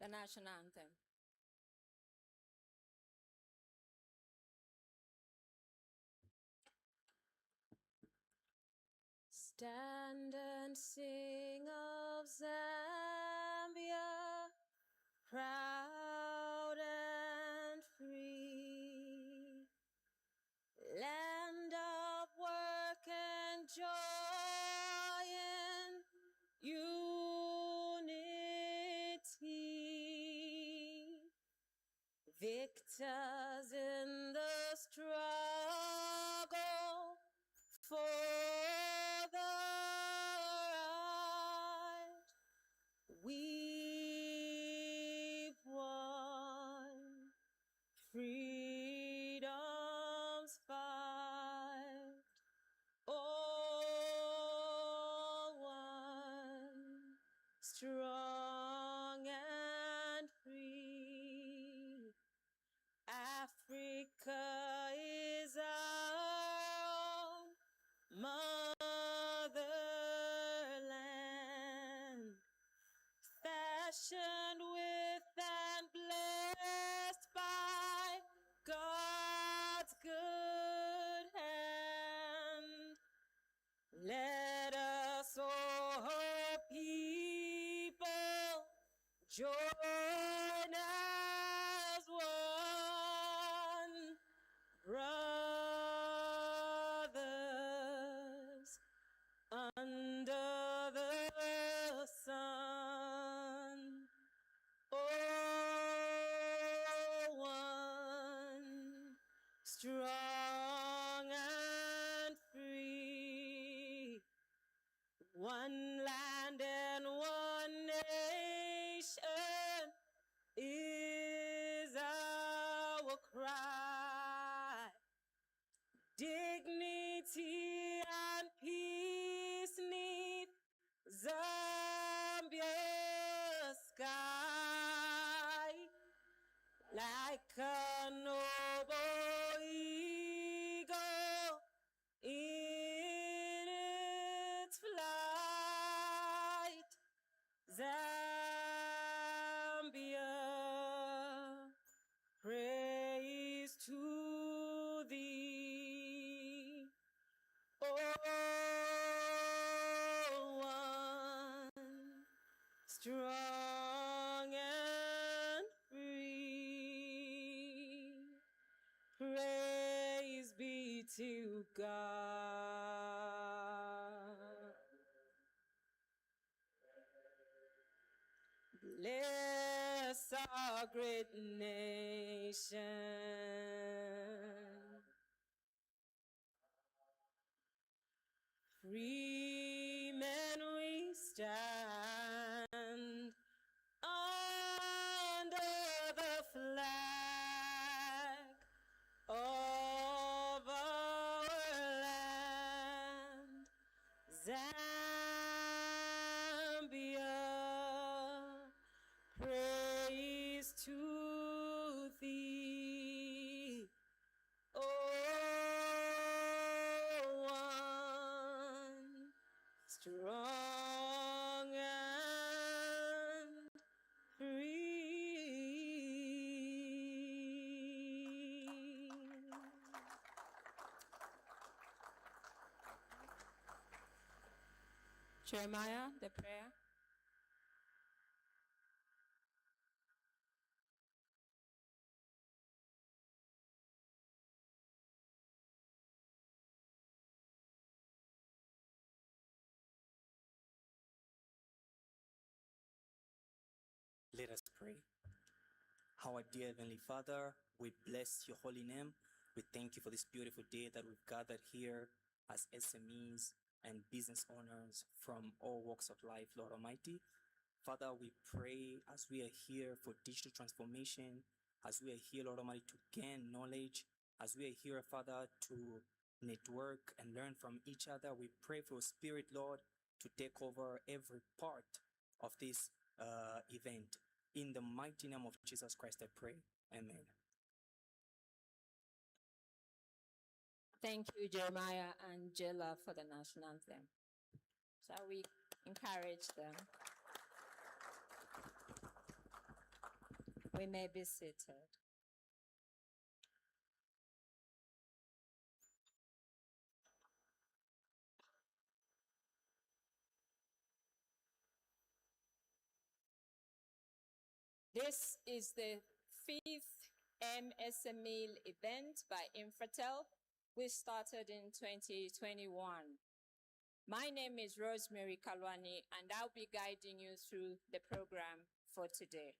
the national anthem. Stand and sing of Zambia, proud and free, land of work and joy and unity, victors in the struggle for the right. We've won freedom's fight, all one, strong and free. Africa is our motherland, fashioned with and blessed by God's good hand. Let us all people join as one, brothers under the sun, all one, strong and free, one land and one nation is our cry. Dignity and peace 'neath Zambia's sky, like a noble eagle in its flight. Zambia, praise to thee. Oh, one, strong and free. Praise be to God. Bless our great nation. Free men we stand under the flag of our land, Zambia, praise to thee. Oh, one, strong and free. Jeremiah, the prayer. Let us pray. Our dear Heavenly Father, we bless your holy name. We thank you for this beautiful day that we've gathered here as SMEs and business owners from all walks of life, Lord Almighty. Father, we pray as we are here for digital transformation, as we are here, Lord Almighty, to gain knowledge, as we are here, Father, to network and learn from each other. We pray for your Spirit, Lord, to take over every part of this event. In the mighty name of Jesus Christ, I pray. Amen. Thank you, Jeremiah and Jilla, for the national anthem. Shall we encourage them? We may be seated. This is the fifth MSME event by Infratel. We started in 2021. My name is Rosemary Kalwani, and I'll be guiding you through the program for today.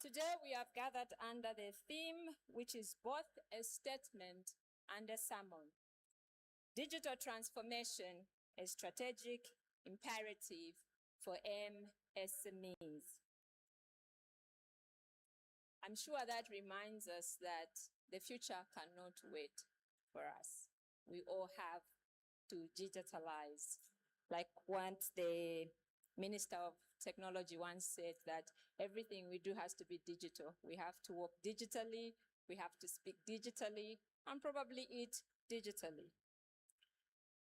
Today we have gathered under the theme, which is both a statement and a sermon. Digital transformation, a strategic imperative for MSMEs. I'm sure that reminds us that the future cannot wait for us. We all have to digitalize. Like what the Minister of Technology once said, that everything we do has to be digital. We have to work digitally, we have to speak digitally, and probably eat digitally.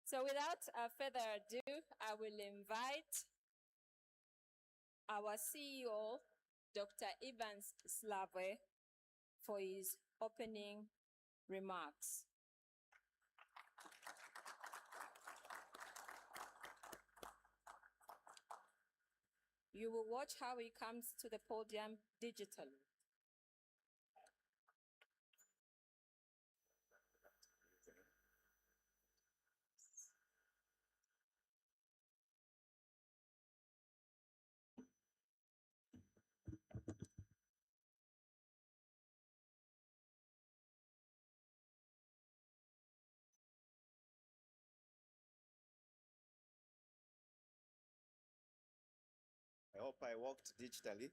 So without further ado, I will invite our CEO, Dr. Evans Slave, for his opening remarks. You will watch how he comes to the podium digitally. I hope I worked digitally.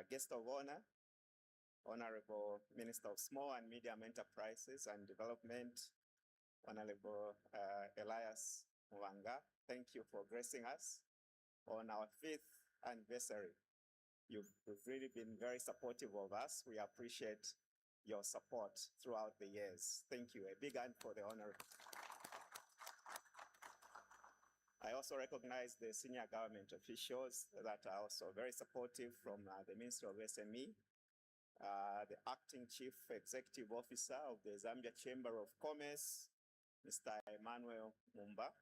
Guest of honor, Honorable Minister of Small and Medium Enterprises and Development, Honorable Elias Mwanga, thank you for gracing us on our 5th anniversary. You've really been very supportive of us. We appreciate your support throughout the years. Thank you. A big hand for the honorable. I also recognize the senior government officials that are also very supportive from the Ministry of SME, the Acting Chief Executive Officer of the Zambia Chamber of Commerce, Mr. Emmanuel Mumba,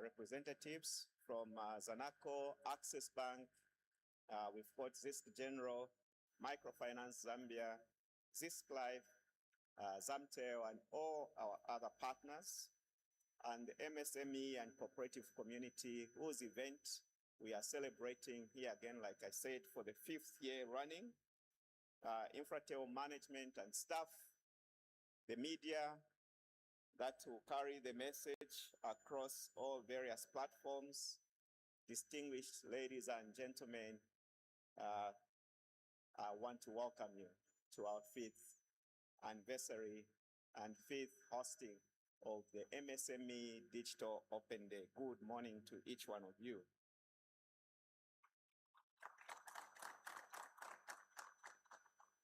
representatives from Zanaco, Access Bank, we've got ZISC General, Microfinance Zambia, ZISC Life, Zamtel, and all our other partners, and the MSME and cooperative community whose event we are celebrating here again, like I said, for the 5th year running. Infratel management and staff, the media that will carry the message across all various platforms, distinguished ladies and gentlemen, I want to welcome you to our 5th anniversary and 5th hosting of the MSME Digital Open Day. Good morning to each one of you.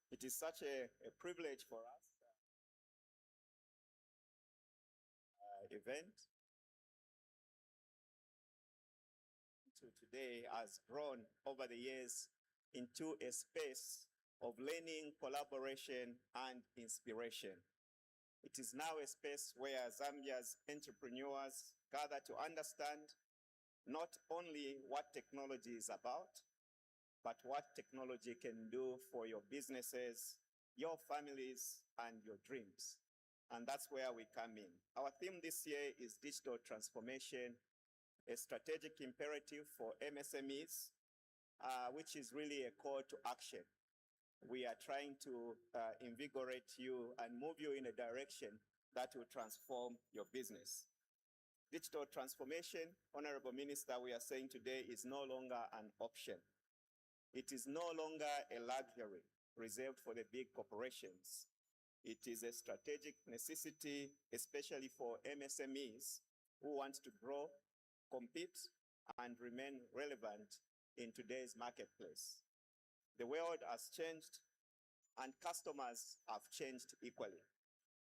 It is such a privilege for us event to today has grown over the years into a space of learning, collaboration, and inspiration. It is now a space where Zambia's entrepreneurs gather to understand not only what technology is about, but what technology can do for your businesses, your families, and your dreams. And that's where we come in. Our theme this year is digital transformation, a strategic imperative for MSMEs, which is really a call to action. We are trying to invigorate you and move you in a direction that will transform your business. Digital transformation, Honorable Minister, we are saying today is no longer an option. It is no longer a luxury reserved for the big corporations. It is a strategic necessity, especially for MSMEs who want to grow, compete, and remain relevant in today's marketplace. The world has changed, and customers have changed equally.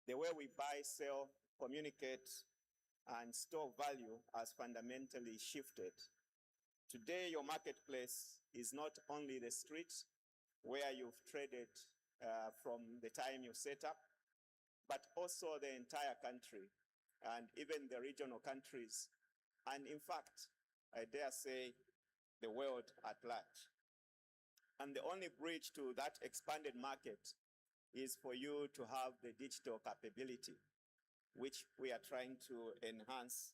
The way we buy, sell, communicate, and store value has fundamentally shifted. Today, your marketplace is not only the street where you've traded from the time you set up, but also the entire country and even the regional countries. And in fact, I dare say the world at large. And the only bridge to that expanded market is for you to have the digital capability, which we are trying to enhance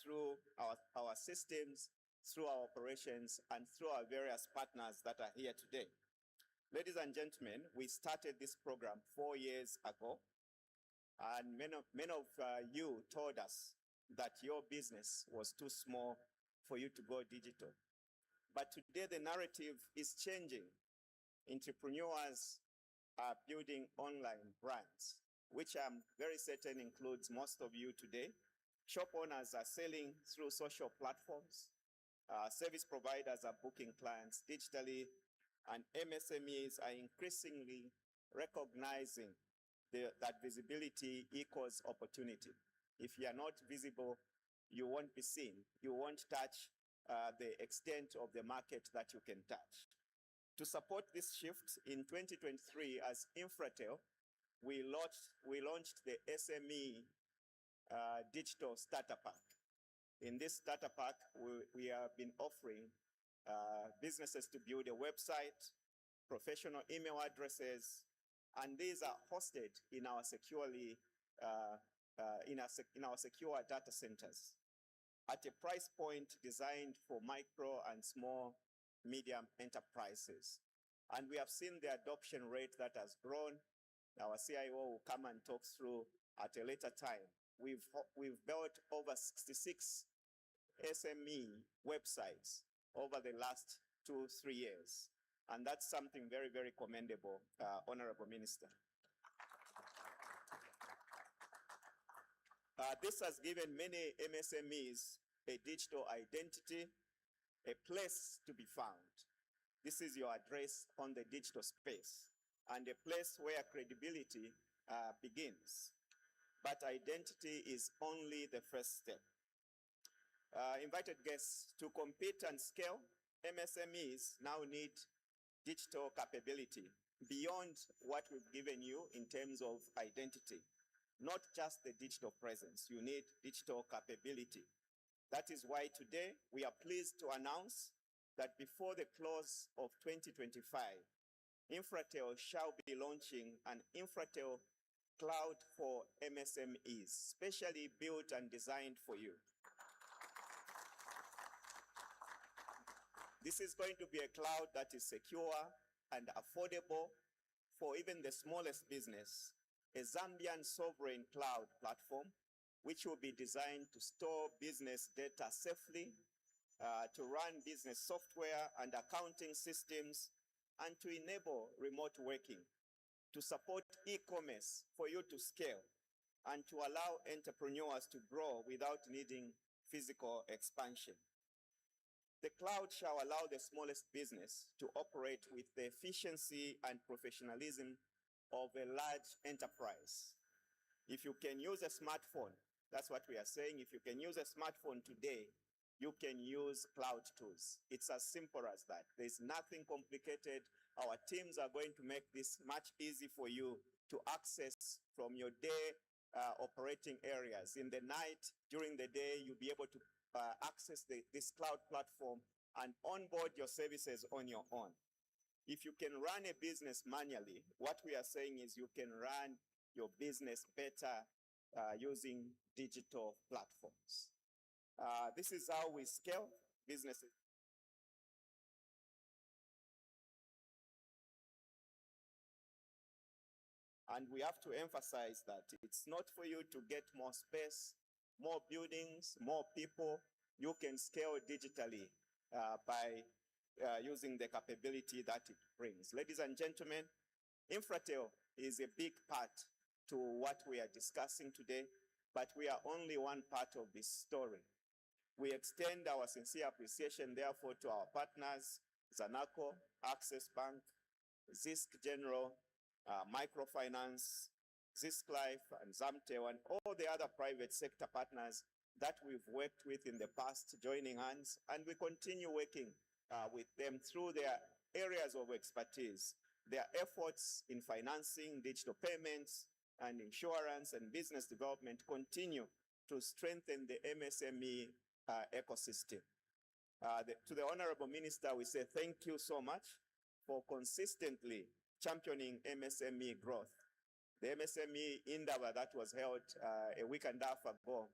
through our systems, through our operations, and through our various partners that are here today. Ladies and gentlemen, we started this program 4 years ago, and many of you told us that your business was too small for you to go digital. But today the narrative is changing. Entrepreneurs are building online brands, which I'm very certain includes most of you today. Shop owners are selling through social platforms. Service providers are booking clients digitally, and MSMEs are increasingly recognizing that visibility equals opportunity. If you are not visible, you won't be seen. You won't touch the extent of the market that you can touch. To support this shift, in 2023, as Infratel, we launched the SME Digital Starter Pack. In this starter pack, we have been offering businesses to build a website, professional email addresses, and these are hosted in our secure data centers at a price point designed for micro and small medium enterprises. And we have seen the adoption rate that has grown. Our CIO will come and talk through at a later time. We've built over 66 SME websites over the last 2-3 years. And that's something very, very commendable, Honorable Minister. This has given many MSMEs a digital identity, a place to be found. This is your address on the digital space, and a place where credibility begins. But identity is only the first step. Invited guests, to compete and scale, MSMEs now need digital capability beyond what we've given you in terms of identity. Not just the digital presence, you need digital capability. That is why today we are pleased to announce that before the close of 2025, Infratel shall be launching an Infratel Cloud for MSMEs, specially built and designed for you. This is going to be a cloud that is secure and affordable for even the smallest business, a Zambian sovereign cloud platform, which will be designed to store business data safely, to run business software and accounting systems, and to enable remote working, to support e-commerce for you to scale, and to allow entrepreneurs to grow without needing physical expansion. The cloud shall allow the smallest business to operate with the efficiency and professionalism of a large enterprise. If you can use a smartphone, that's what we are saying, if you can use a smartphone today, you can use cloud tools. It's as simple as that. There's nothing complicated. Our teams are going to make this much easy for you to access from your day operating areas. In the night, during the day, you'll be able to access this cloud platform and onboard your services on your own. If you can run a business manually, what we are saying is you can run your business better using digital platforms. This is how we scale businesses. And we have to emphasize that it's not for you to get more space, more buildings, more people. You can scale digitally by using the capability that it brings. Ladies and gentlemen, Infratel is a big part to what we are discussing today, but we are only one part of this story. We extend our sincere appreciation, therefore, to our partners, Zanaco, Access Bank, Zisk General, Microfinance, Zisk Life and Zamtel and all the other private sector partners that we've worked with in the past, joining hands, and we continue working with them through their areas of expertise. Their efforts in financing, digital payments, and insurance and business development continue to strengthen the MSME ecosystem. To the Honorable Minister, we say thank you so much for consistently championing MSME growth. The MSME Indaba that was held a week and a half ago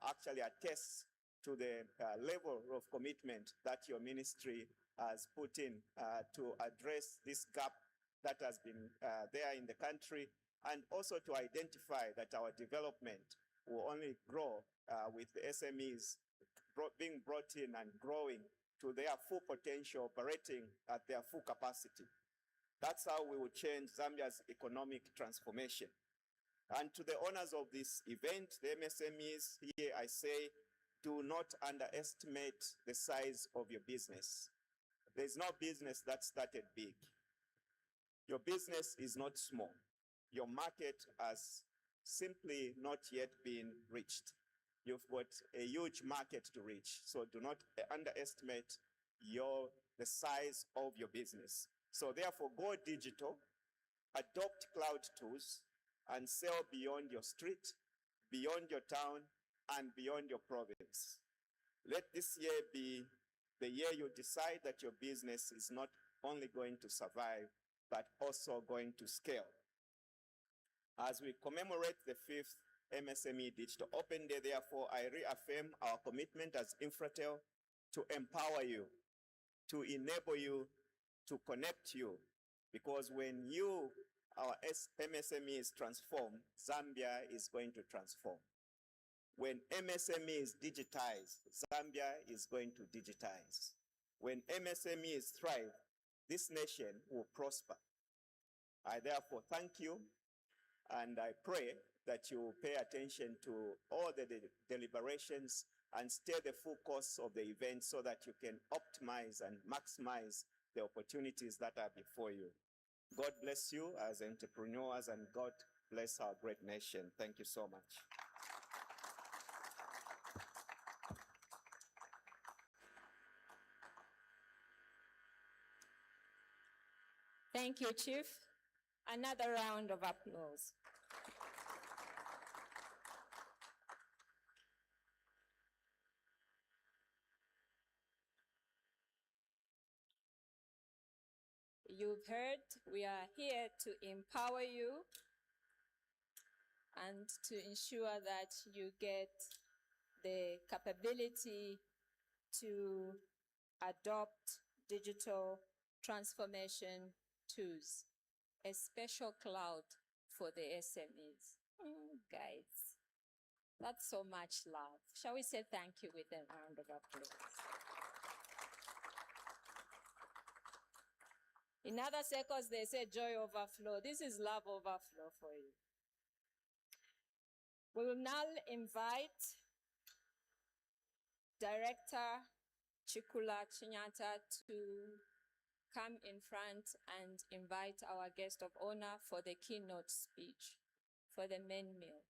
actually attests to the level of commitment that your ministry has put in to address this gap that has been there in the country, and also to identify that our development will only grow with the SMEs being brought in and growing to their full potential, operating at their full capacity. That's how we will change Zambia's economic transformation. And to the owners of this event, the MSMEs, here I say, do not underestimate the size of your business. There's no business that started big. Your business is not small. Your market has simply not yet been reached. You've got a huge market to reach. So do not underestimate the size of your business. So therefore, go digital, adopt cloud tools, and sell beyond your street, beyond your town, and beyond your province. Let this year be the year you decide that your business is not only going to survive, but also going to scale. As we commemorate the 5th MSME Digital Open Day, therefore, I reaffirm our commitment as Infratel to empower you, to enable you, to connect you, because when our MSMEs transform, Zambia is going to transform. When MSMEs digitize, Zambia is going to digitize. When MSMEs thrive, this nation will prosper. I therefore thank you, and I pray that you will pay attention to all the deliberations and steer the full course of the event so that you can optimize and maximize the opportunities that are before you. God bless you as entrepreneurs, and God bless our great nation. Thank you so much. Thank you, Chief. Another round of applause. You've heard, we are here to empower you and to ensure that you get the capability to adopt digital transformation tools, a special cloud for the SMEs. Guys, that's so much love. Shall we say thank you with a round of applause? In other circles, they say joy overflow. This is love overflow for you. We will now invite Director Chikula Chinyata to come in front and invite our guest of honor for the keynote speech for the main meal.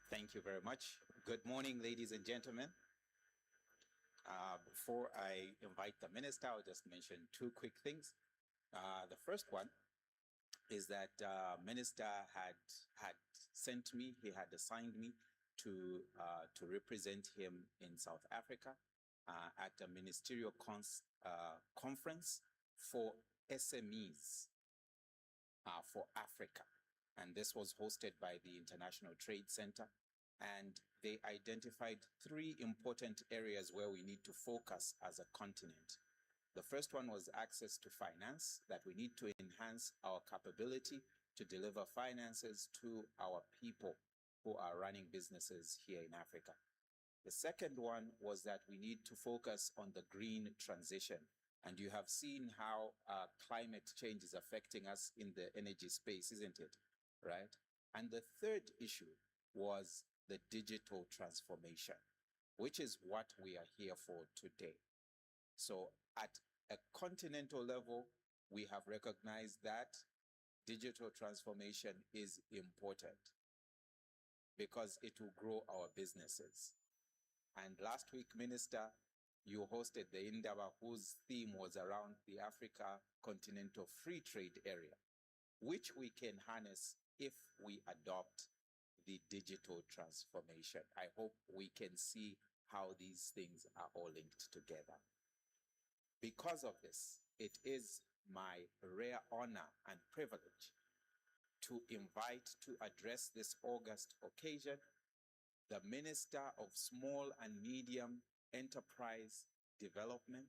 Thank you very much. Good morning, ladies and gentlemen. Before I invite the minister, I'll just mention two quick things. The first one is that minister had sent me, he had assigned me to represent him in South Africa at a ministerial conference for SMEs for Africa. And this was hosted by the International Trade Center. And they identified three important areas where we need to focus as a continent. The first one was access to finance, that we need to enhance our capability to deliver finances to our people who are running businesses here in Africa. The second one was that we need to focus on the green transition. And you have seen how climate change is affecting us in the energy space, isn't it? Right? And the third issue was the digital transformation, which is what we are here for today. So at a continental level, we have recognized that digital transformation is important because it will grow our businesses. And last week, Minister, you hosted the Indaba, whose theme was around the Africa Continental Free Trade Area, which we can harness if we adopt the digital transformation. I hope we can see how these things are all linked together. Because of this, it is my rare honor and privilege to invite to address this August occasion the Minister of Small and Medium Enterprise Development,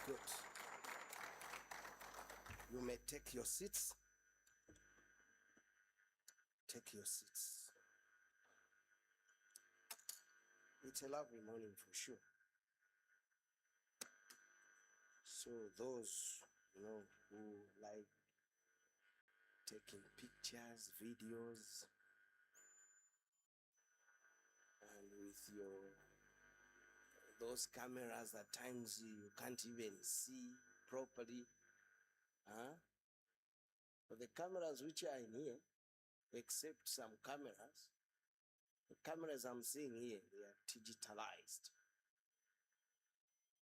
Good. You may take your seats. Take your seats. It's a lovely morning for sure. So those, who like taking pictures, videos, and with those cameras at times you can't even see properly. But the cameras which are in here, except some cameras, the cameras I'm seeing here, they are digitalized.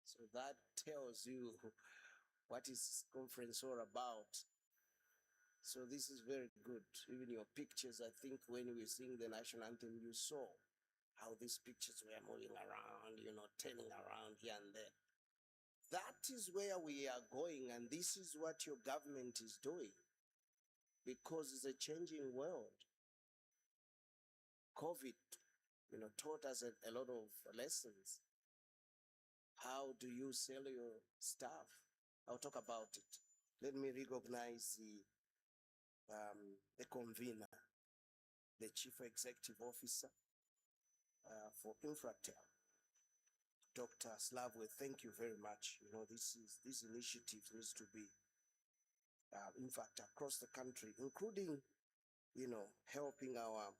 So that tells you what is conference all about. So this is very good. Even your pictures, I think when we sing the national anthem, you saw how these pictures were moving around, turning around here and there. That is where we are going, and this is what your government is doing, because it's a changing world. COVID, taught us a lot of lessons. How do you sell your stuff? I'll talk about it. Let me recognize the convener, the Chief Executive Officer for Infratel, Dr. Slavwe. Thank you very much. This initiative needs to be, in fact, across the country, including, helping our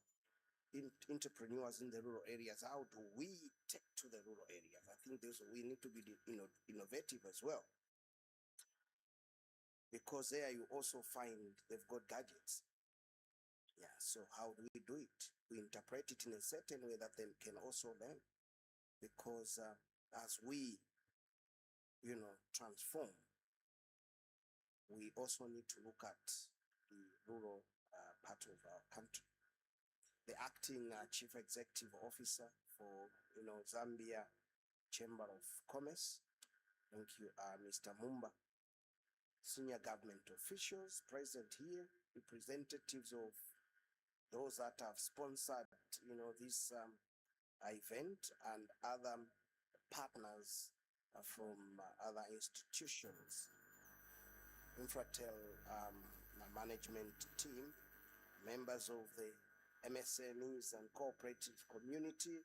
entrepreneurs in the rural areas. How do we take to the rural areas? I think we need to be innovative as well, because there you also find they've got gadgets. Yeah, so how do we do it? We interpret it in a certain way that they can also learn, because as we, transform, we also need to look at the rural part of our country. The acting Chief Executive Officer for, Zambia Chamber of Commerce, thank you, Mr. Mumba. Senior government officials present here, representatives of those that have sponsored, this event, and other partners from other institutions. Infratel management team, members of the MSMEs and cooperative community,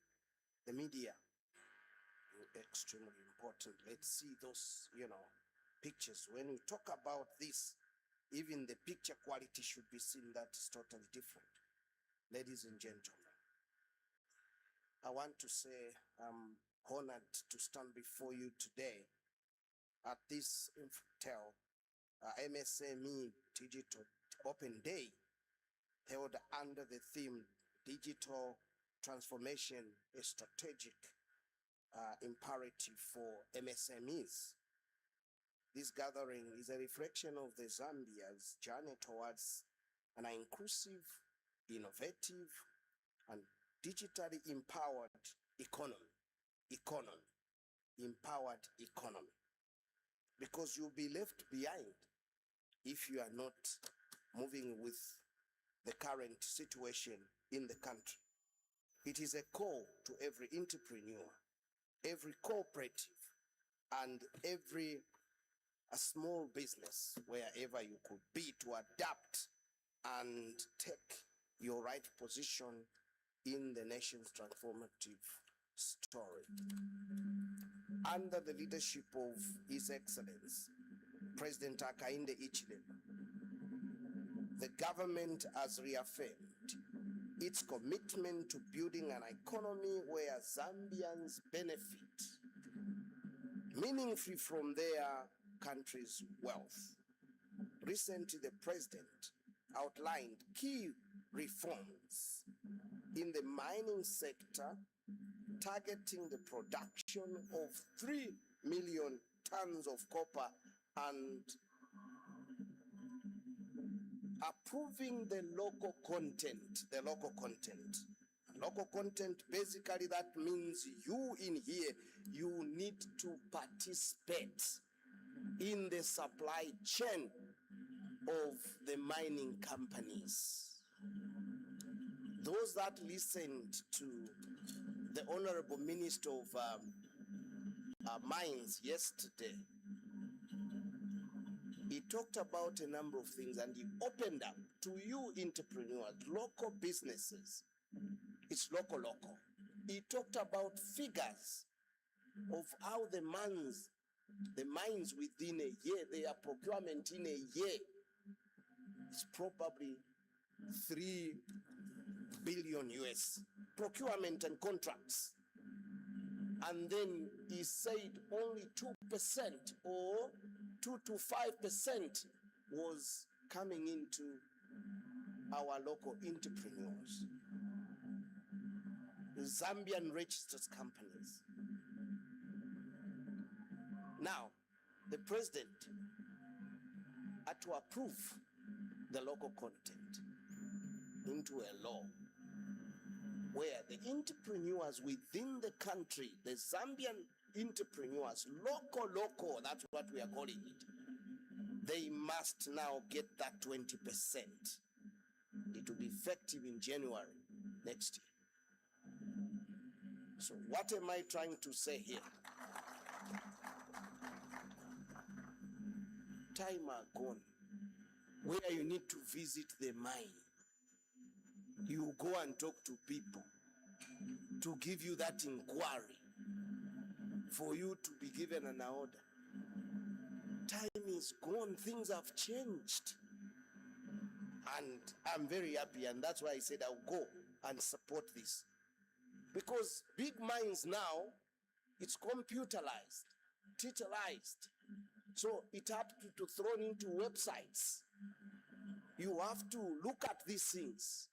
the media, extremely important. Let's see those, pictures. When we talk about this, even the picture quality should be seen that is totally different. Ladies and gentlemen, I want to say I'm honored to stand before you today at this Infratel MSME Digital Open Day, held under the theme Digital Transformation, a Strategic Imperative for MSMEs. This gathering is a reflection of the Zambia's journey towards an inclusive, innovative, and digitally empowered economy. Empowered economy. Because you'll be left behind if you are not moving with the current situation in the country. It is a call to every entrepreneur, every cooperative, and every small business, wherever you could be, to adapt and take your right position in the nation's transformative story. under the leadership of His Excellency, President Hakainde Hichilema, the government has reaffirmed its commitment to building an economy where Zambians benefit meaningfully from their country's wealth. Recently, the president outlined key reforms in the mining sector, targeting the production of 3 million tons of copper and approving the local content. Local content, basically that means you in here, you need to participate in the supply chain of the mining companies. Those that listened to the Honorable Minister of Mines yesterday, he talked about a number of things and he opened up to you entrepreneurs, local businesses. It's local. He talked about figures of how the mines within a year, their procurement in a year is probably 3 billion US procurement and contracts. And then he said only 2% or 2 to 5% was coming into our local entrepreneurs, the Zambian registered companies. Now, the president had to approve the local content into a law where the entrepreneurs within the country, the Zambian entrepreneurs, local, that's what we are calling it, they must now get that 20%. It will be effective in January next year. So what am I trying to say here? Time are gone where you need to visit the mine. You go and talk to people to give you that inquiry for you to be given an order. Time is gone, things have changed. And I'm very happy, and that's why I said I'll go and support this. Because big mines now, it's computerized, digitalized. So it has to be thrown into websites. You have to look at these things.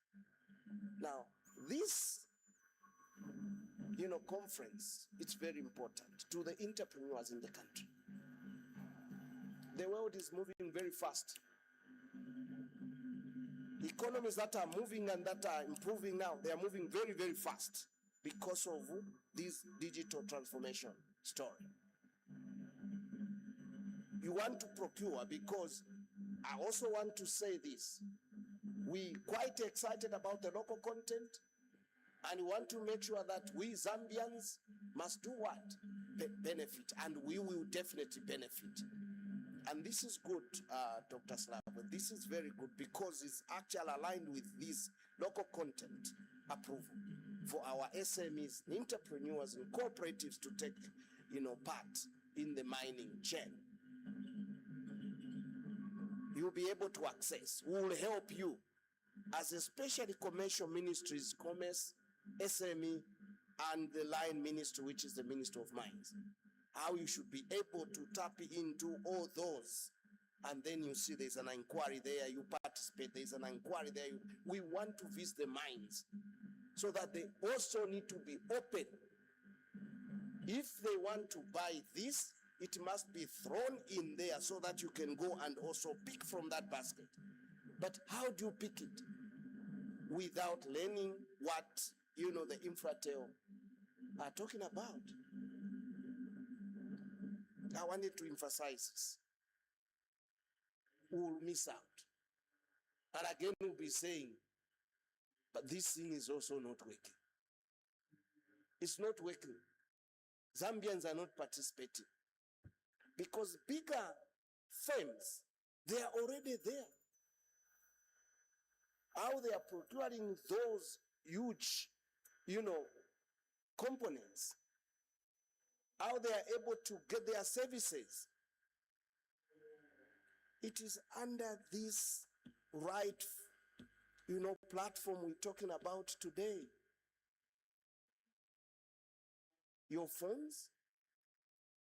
Now, this, conference, it's very important to the entrepreneurs in the country. The world is moving very fast. Economies that are moving and that are improving now, they are moving very, very fast because of this digital transformation story. You want to procure, because I also want to say this. We quite excited about the local content, and we want to make sure that we Zambians must do what? Benefit, and we will definitely benefit. And this is good, Dr. Slava. This is very good because it's actually aligned with this local content approval for our SMEs, entrepreneurs, and cooperatives to take, part in the mining chain. You'll be able to access. We will help you as especially commercial ministries, commerce, SME, and the line ministry, which is the Ministry of Mines. How you should be able to tap into all those. And then you see there's an inquiry there, you participate, there's an inquiry there. We want to visit the mines so that they also need to be open. If they want to buy this, it must be thrown in there so that you can go and also pick from that basket. But how do you pick it? Without learning what, the Infratel are talking about. I wanted to emphasize this. We will miss out. And again, we'll be saying, but this thing is also not working. It's not working. Zambians are not participating. Because bigger firms, they are already there. How they are procuring those huge, components. how they are able to get their services. It is under this right, platform we're talking about today. Your phones,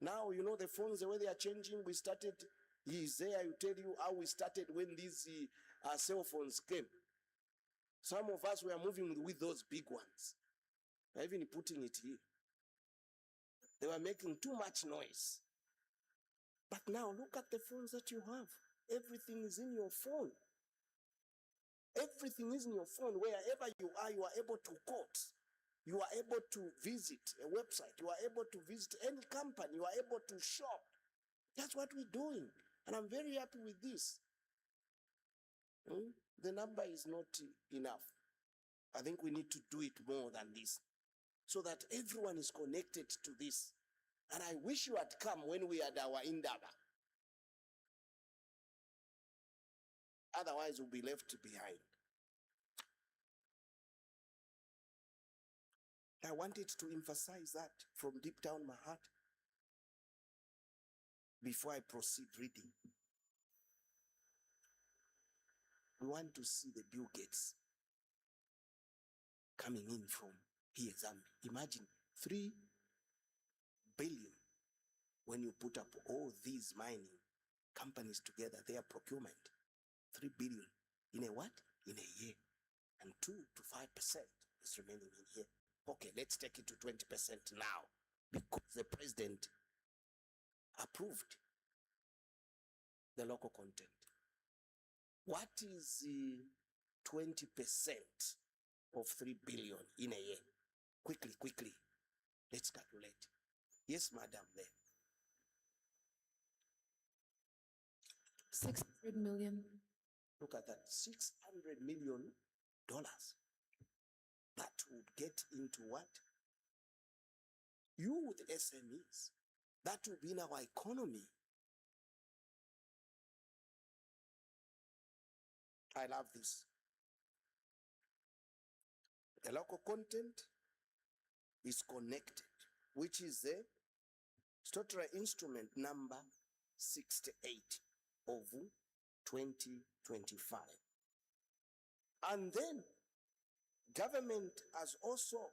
now, the phones, the way they are changing, we started, Isaiah will tell you how we started when these cell phones came. Some of us were moving with those big ones. They're even putting it here. They were making too much noise. But now look at the phones that you have. Everything is in your phone. Everything is in your phone. Wherever you are able to quote. You are able to visit a website. You are able to visit any company. You are able to shop. That's what we're doing. And I'm very happy with this. The number is not enough. I think we need to do it more than this, so that everyone is connected to this. And I wish you had come when we had our Indaba. Otherwise, we'll be left behind. I wanted to emphasize that from deep down my heart before I proceed reading. We want to see the Bill Gates coming in from here, Zambia. Imagine 3 billion when you put up all these mining companies together, their procurement. 3 billion in a what? In a year. And 2 to 5% is remaining in here. Okay, let's take it to 20% now, because the president approved the local content. What is 20% of 3 billion in a year? Quickly, let's calculate. Yes, madam, there. 600 million. Look at that, $600 million. That would get into what? Youth SMEs. That would be in our economy. I love this. The local content is connected, which is the statutory instrument number 68 of 2025. And then government has also,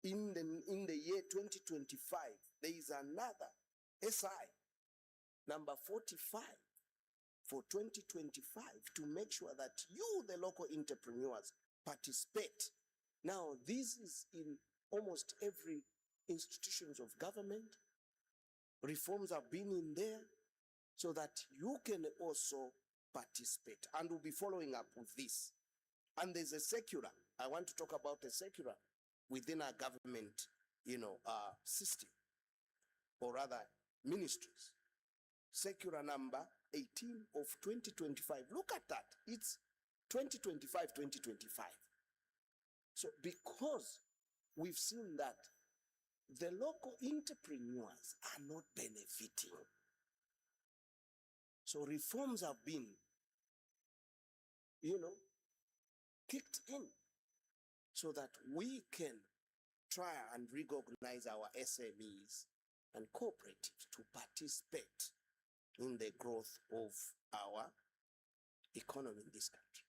in the year 2025, there is another SI number 45 for 2025 to make sure that you, the local entrepreneurs, participate. Now, this is in almost every institutions of government. Reforms have been in there so that you can also participate, and we'll be following up with this. And there's a circular. I want to talk about a circular within our government, system, or rather ministries. Circular number 18 of 2025. Look at that. It's 2025. So because we've seen that the local entrepreneurs are not benefiting, so reforms have been, kicked in so that we can try and recognize our SMEs and cooperatives to participate in the growth of our economy in this country.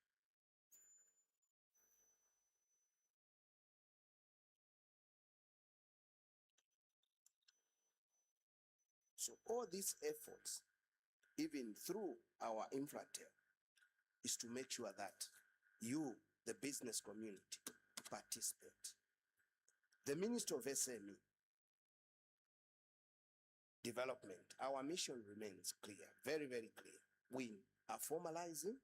So all these efforts, even through our Infratel, is to make sure that you, the business community, participate. The Minister of SME Development, our mission remains clear, very, very clear. We are formalizing,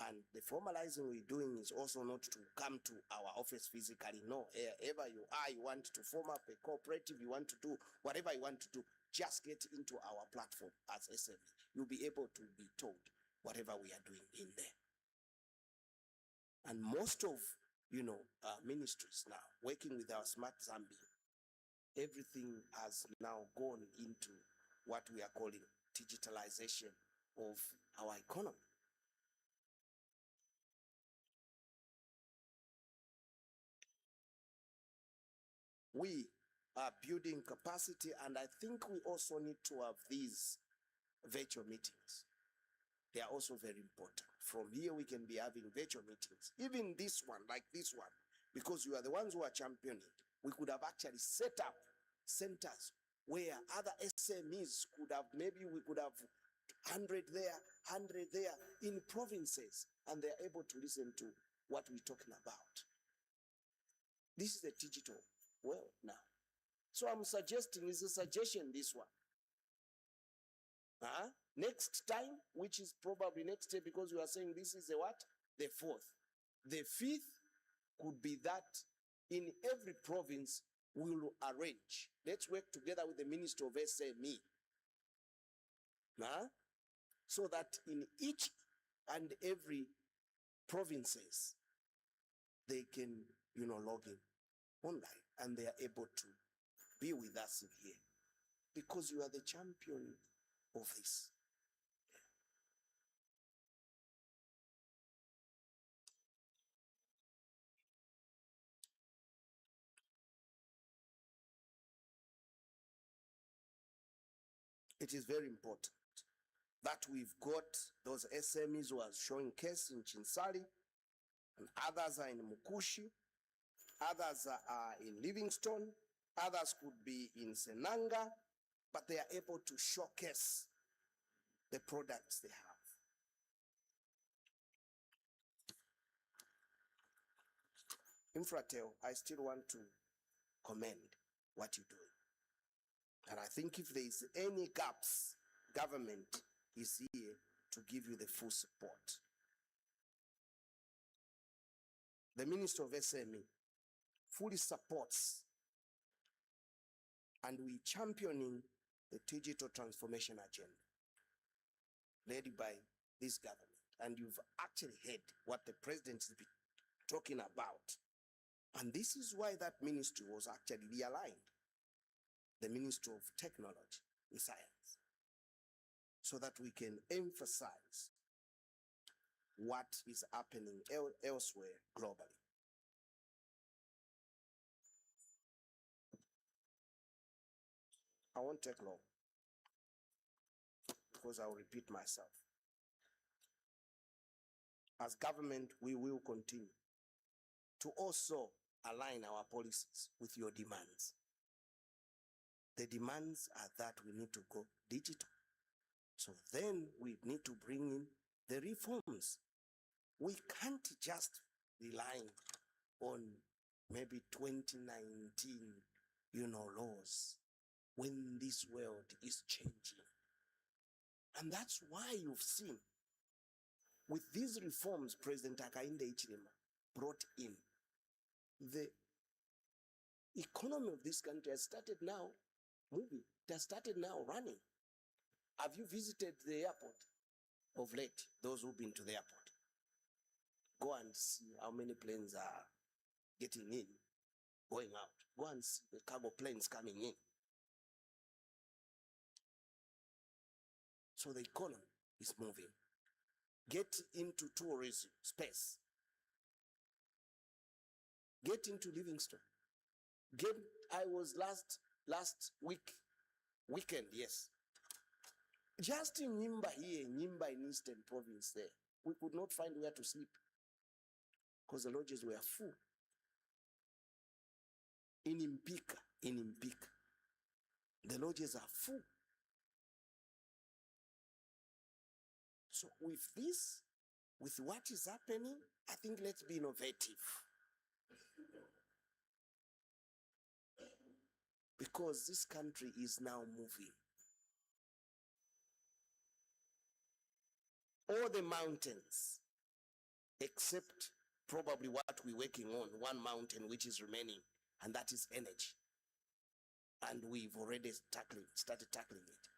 and the formalizing we're doing is also not to come to our office physically. No, wherever you are, you want to form up a cooperative, you want to do whatever you want to do, just get into our platform as SME. You'll be able to be told whatever we are doing in there. And most of, ministries now, working with our Smart Zambia, everything has now gone into what we are calling digitalization of our economy. we are building capacity, and I think we also need to have these virtual meetings. They are also very important. From here, we can be having virtual meetings. Even this one, like this one, because you are the ones who are championing it, we could have actually set up centers where other SMEs could have, maybe we could have 100 there, 100 there in provinces, and they're able to listen to what we're talking about. This is a digital world now. So I'm suggesting, is a suggestion, this one. Next time, which is probably next year, because we are saying this is the what? The fourth. The fifth could be that in every province we will arrange. Let's work together with the Minister of SME. So that in each and every provinces, they can, log in online, and they are able to be with us in here, because you are the champion of this. It is very important that we've got those SMEs who are showing case in Chinsali, and others are in Mukushi, others are in Livingstone, others could be in Senanga, but they are able to showcase the products they have. Infratel, I still want to commend what you're doing. And I think if there is any gaps, government is here to give you the full support. The Minister of SME fully supports, and we championing the digital transformation agenda led by this government. And you've actually heard what the president has been talking about. And this is why that ministry was actually realigned, the Ministry of Technology and Science, so that we can emphasize what is happening elsewhere globally. I won't take long, because I'll repeat myself. As government, we will continue to also align our policies with your demands. The demands are that we need to go digital. So then we need to bring in the reforms. We can't just rely on maybe 2019, laws, when this world is changing. And that's why you've seen, with these reforms President Hakainde Hichilema brought in, the economy of this country has started now moving. It has started now running. Have you visited the airport of late? Those who've been to the airport, go and see how many planes are getting in, going out. Go and see the cargo planes coming in. So the economy is moving. Get into tourism space. Get into Livingstone. I was last weekend, yes. Just in Nyimba here, Nyimba in Eastern Province there, we could not find where to sleep because the lodges were full. In Impika, the lodges are full. So with this, with what is happening, I think let's be innovative. Because this country is now moving. All the mountains, except probably what we're working on, one mountain which is remaining, and that is energy. And we've already started tackling it.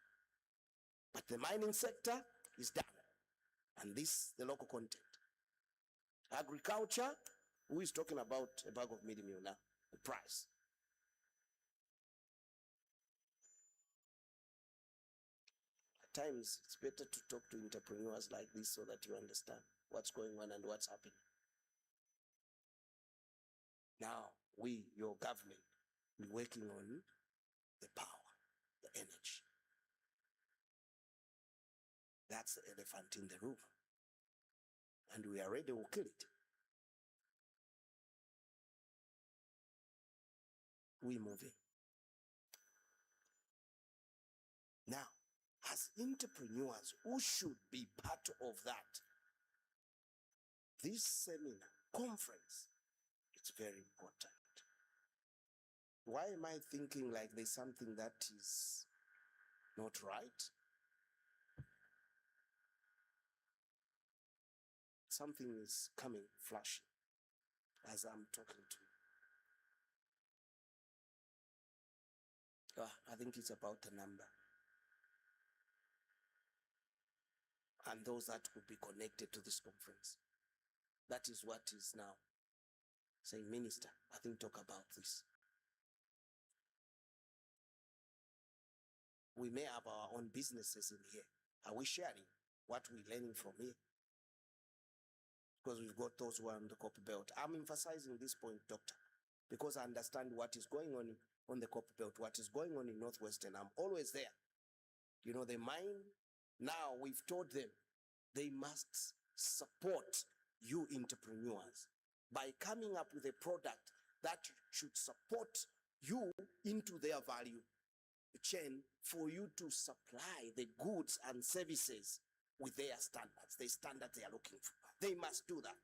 But the mining sector is done. And this, the local content. Agriculture, who is talking about a bag of meal now, the price. At times, it's better to talk to entrepreneurs like this so that you understand what's going on and what's happening. Now, we, your government, We're working on the power, the energy. That's the elephant in the room. And we are ready to kill it. We're moving. Now, as entrepreneurs who should be part of that, this seminar, conference, it's very important. Why am I thinking like there's something that is not right? Something is coming, flashing, as I'm talking to you. I think it's about the number. And those that could be connected to this conference. That is what is now saying, Minister, I think talk about this. We may have our own businesses in here. Are we sharing what we're learning from here? Because we've got those who are on the copper belt. I'm emphasizing this point, Doctor, because I understand what is going on the copper belt, what is going on in Northwestern. I'm always there. You know, the mine, now we've told them they must support you entrepreneurs by coming up with a product that should support you into their value chain for you to supply the goods and services with their standards, the standards they are looking for. They must do that.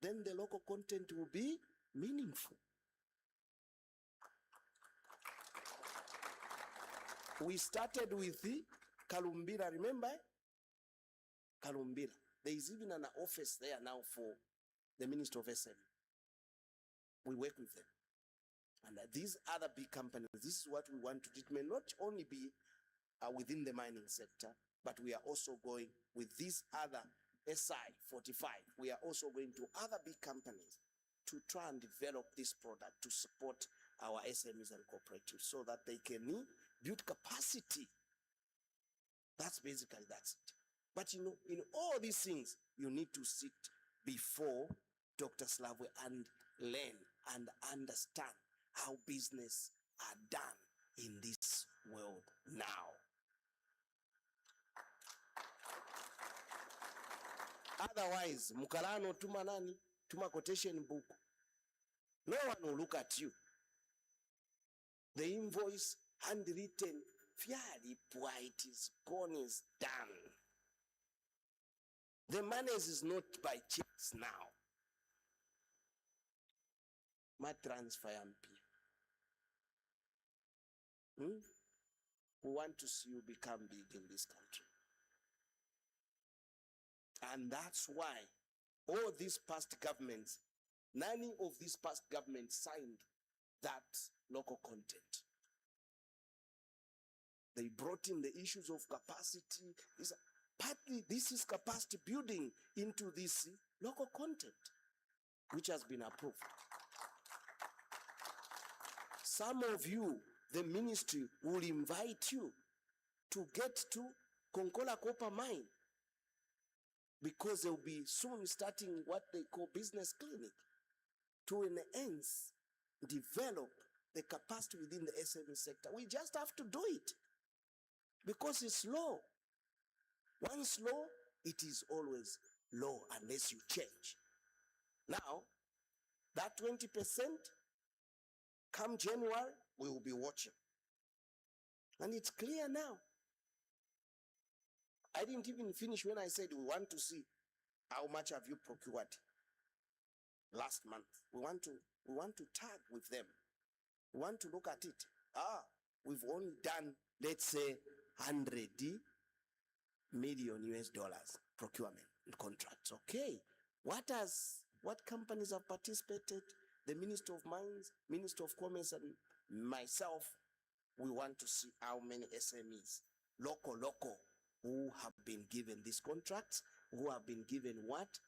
Then the local content will be meaningful. We started with the Kalumbira, remember? Kalumbira. There is even an office there now for the Minister of SM. We work with them. And these other big companies, this is what we want to do. It may not only be within the mining sector, but we are also going with this other SI 45. We are also going to other big companies to try and develop this product to support our SMEs and cooperatives so that they can build capacity. That's it. But you know, in all these things, you need to sit before Dr. Slavwe and learn and understand how business are done in this world now. Otherwise, Mukalano tuma nani, tuma quotation book. No one will look at you. The invoice handwritten, fairly poor, it is gone, is done. The money is not by checks now. My transfer MP. We want to see you become big in this country. And that's why all these past governments, none of these past governments signed that local content. They brought in the issues of capacity. Partly this is capacity building into this local content, which has been approved. Some of you, the ministry will invite you to get to Konkola Copper Mine, because they'll be soon starting what they call business clinic to enhance, develop the capacity within the SME sector. We just have to do it because it's law. Once law, it is always law unless you change. Now, that 20%, come January, we will be watching. And it's clear now. I didn't even finish when I said we want to see how much have you procured last month. We want to tag with them. We want to look at it. We've only done, let's say, 100 million US dollars procurement contracts. Okay. What companies have participated? The Minister of Mines, Minister of Commerce, and myself, we want to see how many SMEs, local, who have been given these contracts, who have been given what?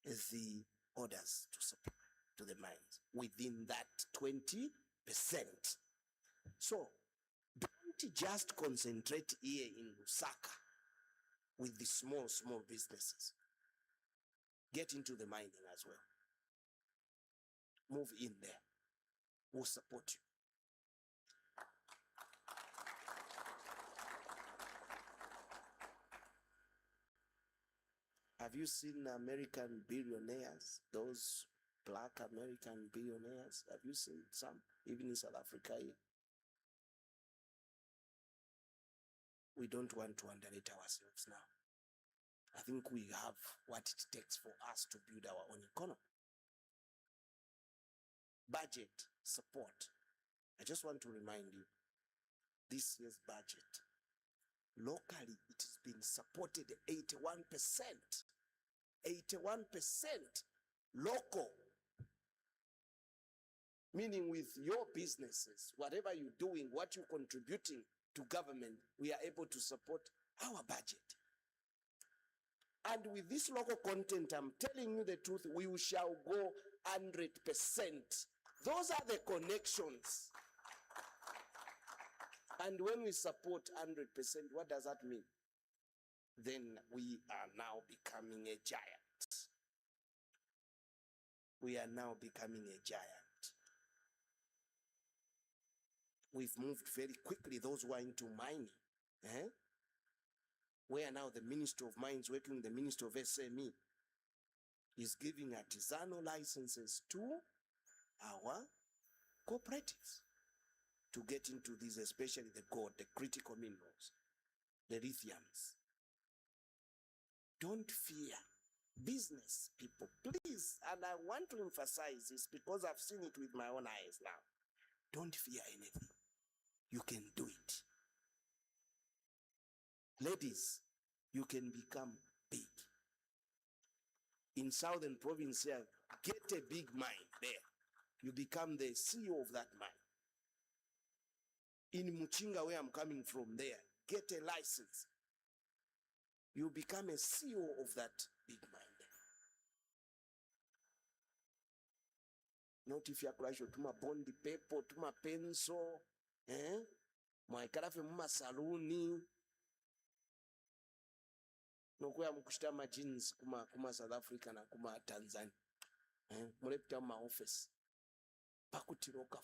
The orders to supply to the mines within that 20%. So don't just concentrate here in Lusaka with the small businesses. Get into the mining as well. Move in there. will support you. Have you seen American billionaires? Those black American billionaires? Have you seen some? Even in South Africa here. We don't want to underrate ourselves now. I think we have what it takes for us to build our own economy. Budget support. I just want to remind you, this year's budget, locally it has been supported 81%. 81% local. Meaning with your businesses, whatever you're doing, what you're contributing to government, we are able to support our budget. And with this local content, I'm telling you the truth, we shall go 100%. Those are the connections. And when we support 100%, what does that mean? Then we are now becoming a giant. We are now becoming a giant. We've moved very quickly, those who are into mining. Where now the Minister of Mines, working with the Minister of SME, is giving artisanal licenses to our cooperatives to get into these, especially the gold, the critical minerals, the lithiums. Don't fear. Business people, please, and I want to emphasize this because I've seen it with my own eyes now. Don't fear anything. You can do it. Ladies, you can become big. In Southern Province here, get a big mine there. You become the CEO of that mine. In Muchinga, where I'm coming from there, get a license. You become a CEO of that big mine there. Not if you are to my bondi paper, to my pencil, my karafe muma saluni. Nokuya mkushita ma jeans kuma South Africa na kuma Tanzania. Mulepita ma office. Pakutiroka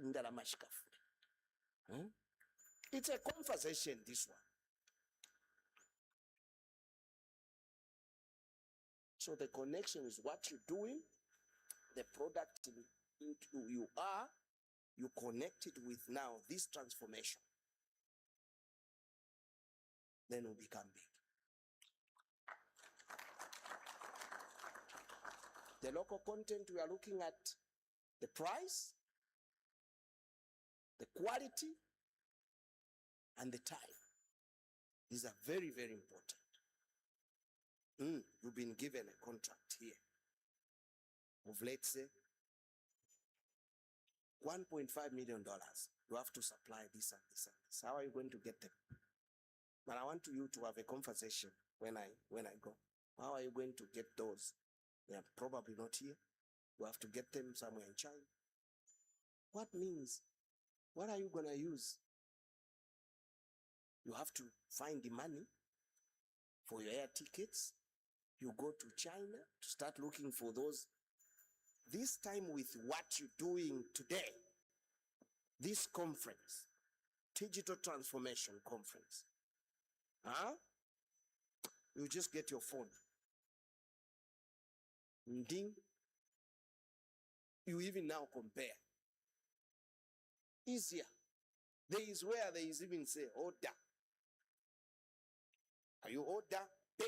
ndala mashikafu. It's a conversation, this one. So the connection is what you're doing, the product you are, you connect it with now this transformation. Then we'll become big. The local content, we are looking at the price, the quality, and the time. These are very, very important. You've been given a contract here of, let's say, $1.5 million. You have to supply this and this and this. How are you going to get them? But I want you to have a conversation when I go. How are you going to get those? They are probably not here. You have to get them somewhere in China. What means? What are you going to use? You have to find the money for your air tickets. You go to China to start looking for those. This time with what you're doing today, this conference, Digital Transformation Conference, you just get your phone. Ding. You even now compare. Easier. There is where there is even say, order. Are you order? Pay.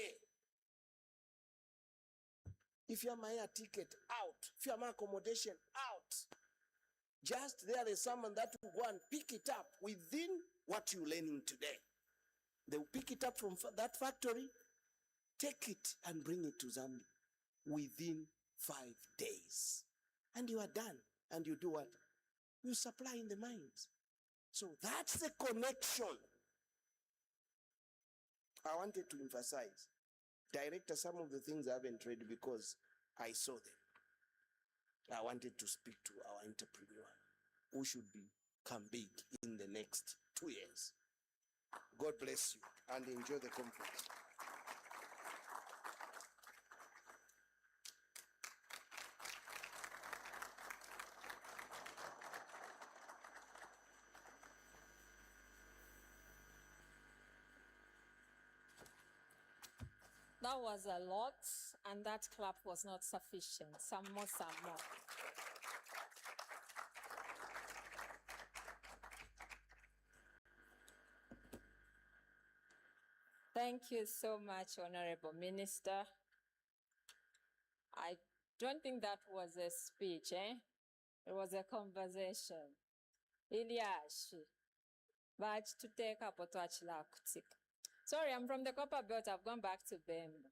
If you have my air ticket, out. If you have my accommodation, out. Just there's someone that will go and pick it up within what you're learning today. They will pick it up from that factory, take it and bring it to Zambia within 5 days. And you are done. And you do what? You supply in the mines. So that's the connection. I wanted to emphasize. Director, some of the things I haven't read because I saw them. I wanted to speak to our entrepreneur who should become big in the next 2 years. God bless you and enjoy the conference. that was a lot, and that clap was not sufficient. Some more, some more. Thank you so much, Honorable Minister. I don't think that was a speech, eh? It was a conversation. Iliashi. But to take up what Sorry, I'm from the Copper Belt. I've gone back to Bemba.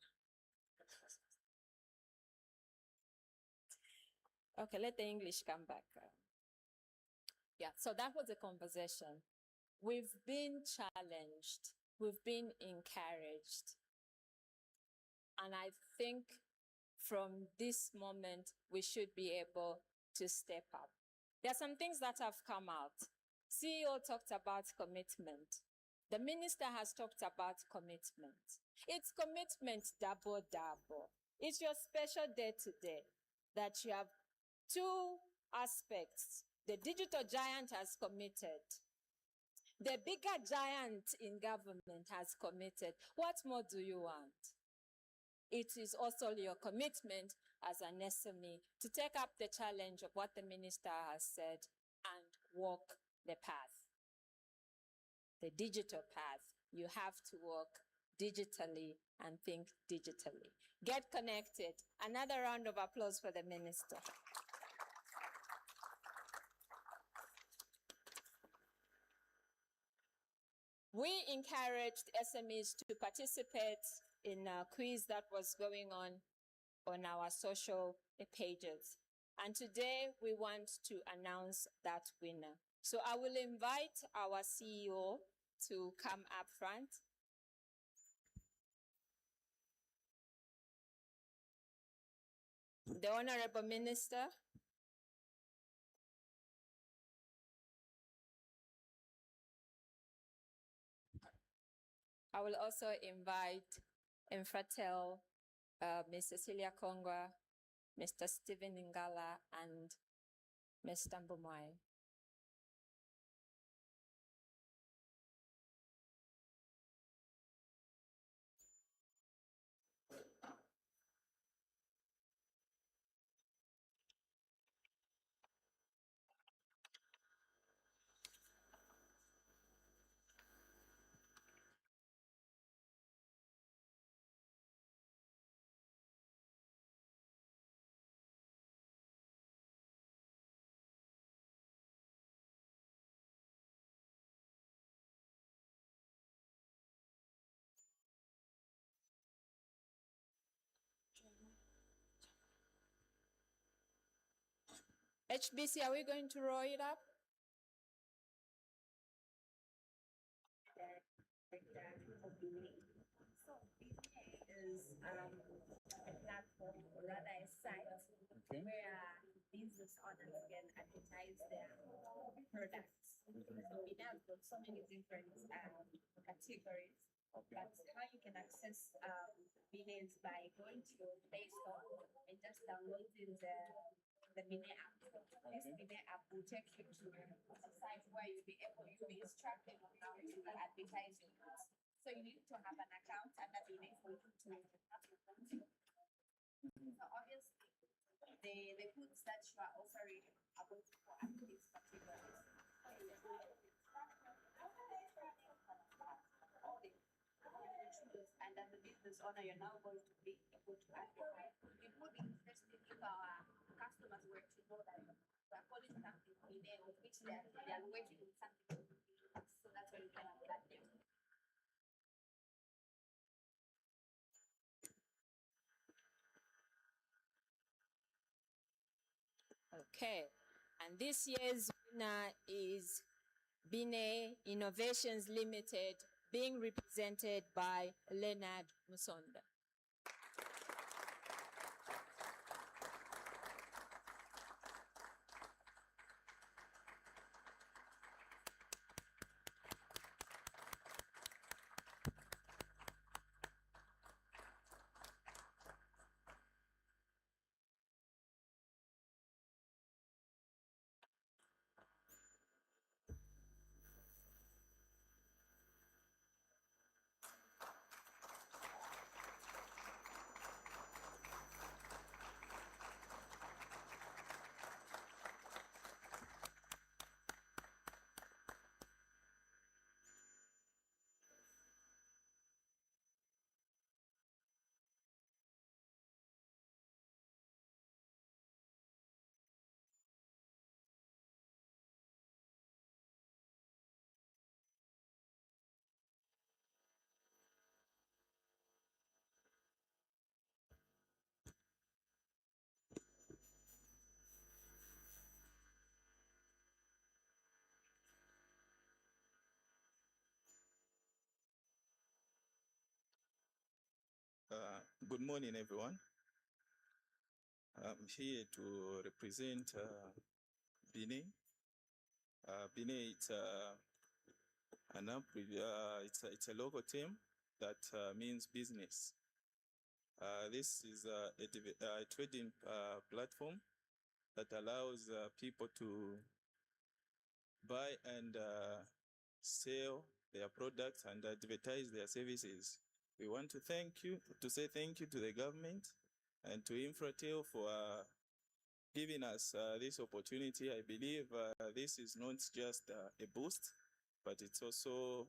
Okay, let the English come back. Yeah, so that was a conversation. We've been challenged. We've been encouraged. And I think from this moment, we should be able to step up. There are some things that have come out. CEO talked about commitment. The minister has talked about commitment. It's commitment double. It's your special day today that you have two aspects. The digital giant has committed. The bigger giant in government has committed. What more do you want? It is also your commitment as an SME to take up the challenge of what the minister has said and walk the path. The digital path. You have to walk digitally and think digitally. Get connected. Another round of applause for the minister. We encouraged SMEs to participate in a quiz that was going on our social pages. And today we want to announce that winner. So I will invite our CEO to come up front. The Honorable Minister. I will also invite Infratel, Ms. Cecilia Kongwa, Mr. Stephen Ngala, and Mr. Mbumai. HBC, are we going to roll it up? So Msme is a platform, or rather a site, where business owners can advertise their products. So Msme has got so many different categories. But how you can access Msme is by going to your Play Store and just downloading the Msme app. This Msme app will take you to a site where you'll be able to be instructed on how to advertise your goods. So you need to have an account under Msme for you to have your content. So obviously, the goods that you are offering are going to fall under these categories. And as a business owner, you're now going to be able to advertise. It would be interesting if our customers were to know that we're calling something Msme, of which they are waiting with something. So that's where you can have that name. Okay, and this year's winner is Msme Innovations Limited, being represented by Leonard Musonda. Good morning, everyone. I'm here to represent Bine. Bine, it's a local term that means business. This is a trading platform that allows people to buy and sell their products and advertise their services. We want to say thank you to the government and to Infratel for giving us this opportunity. I believe this is not just a boost, but it's also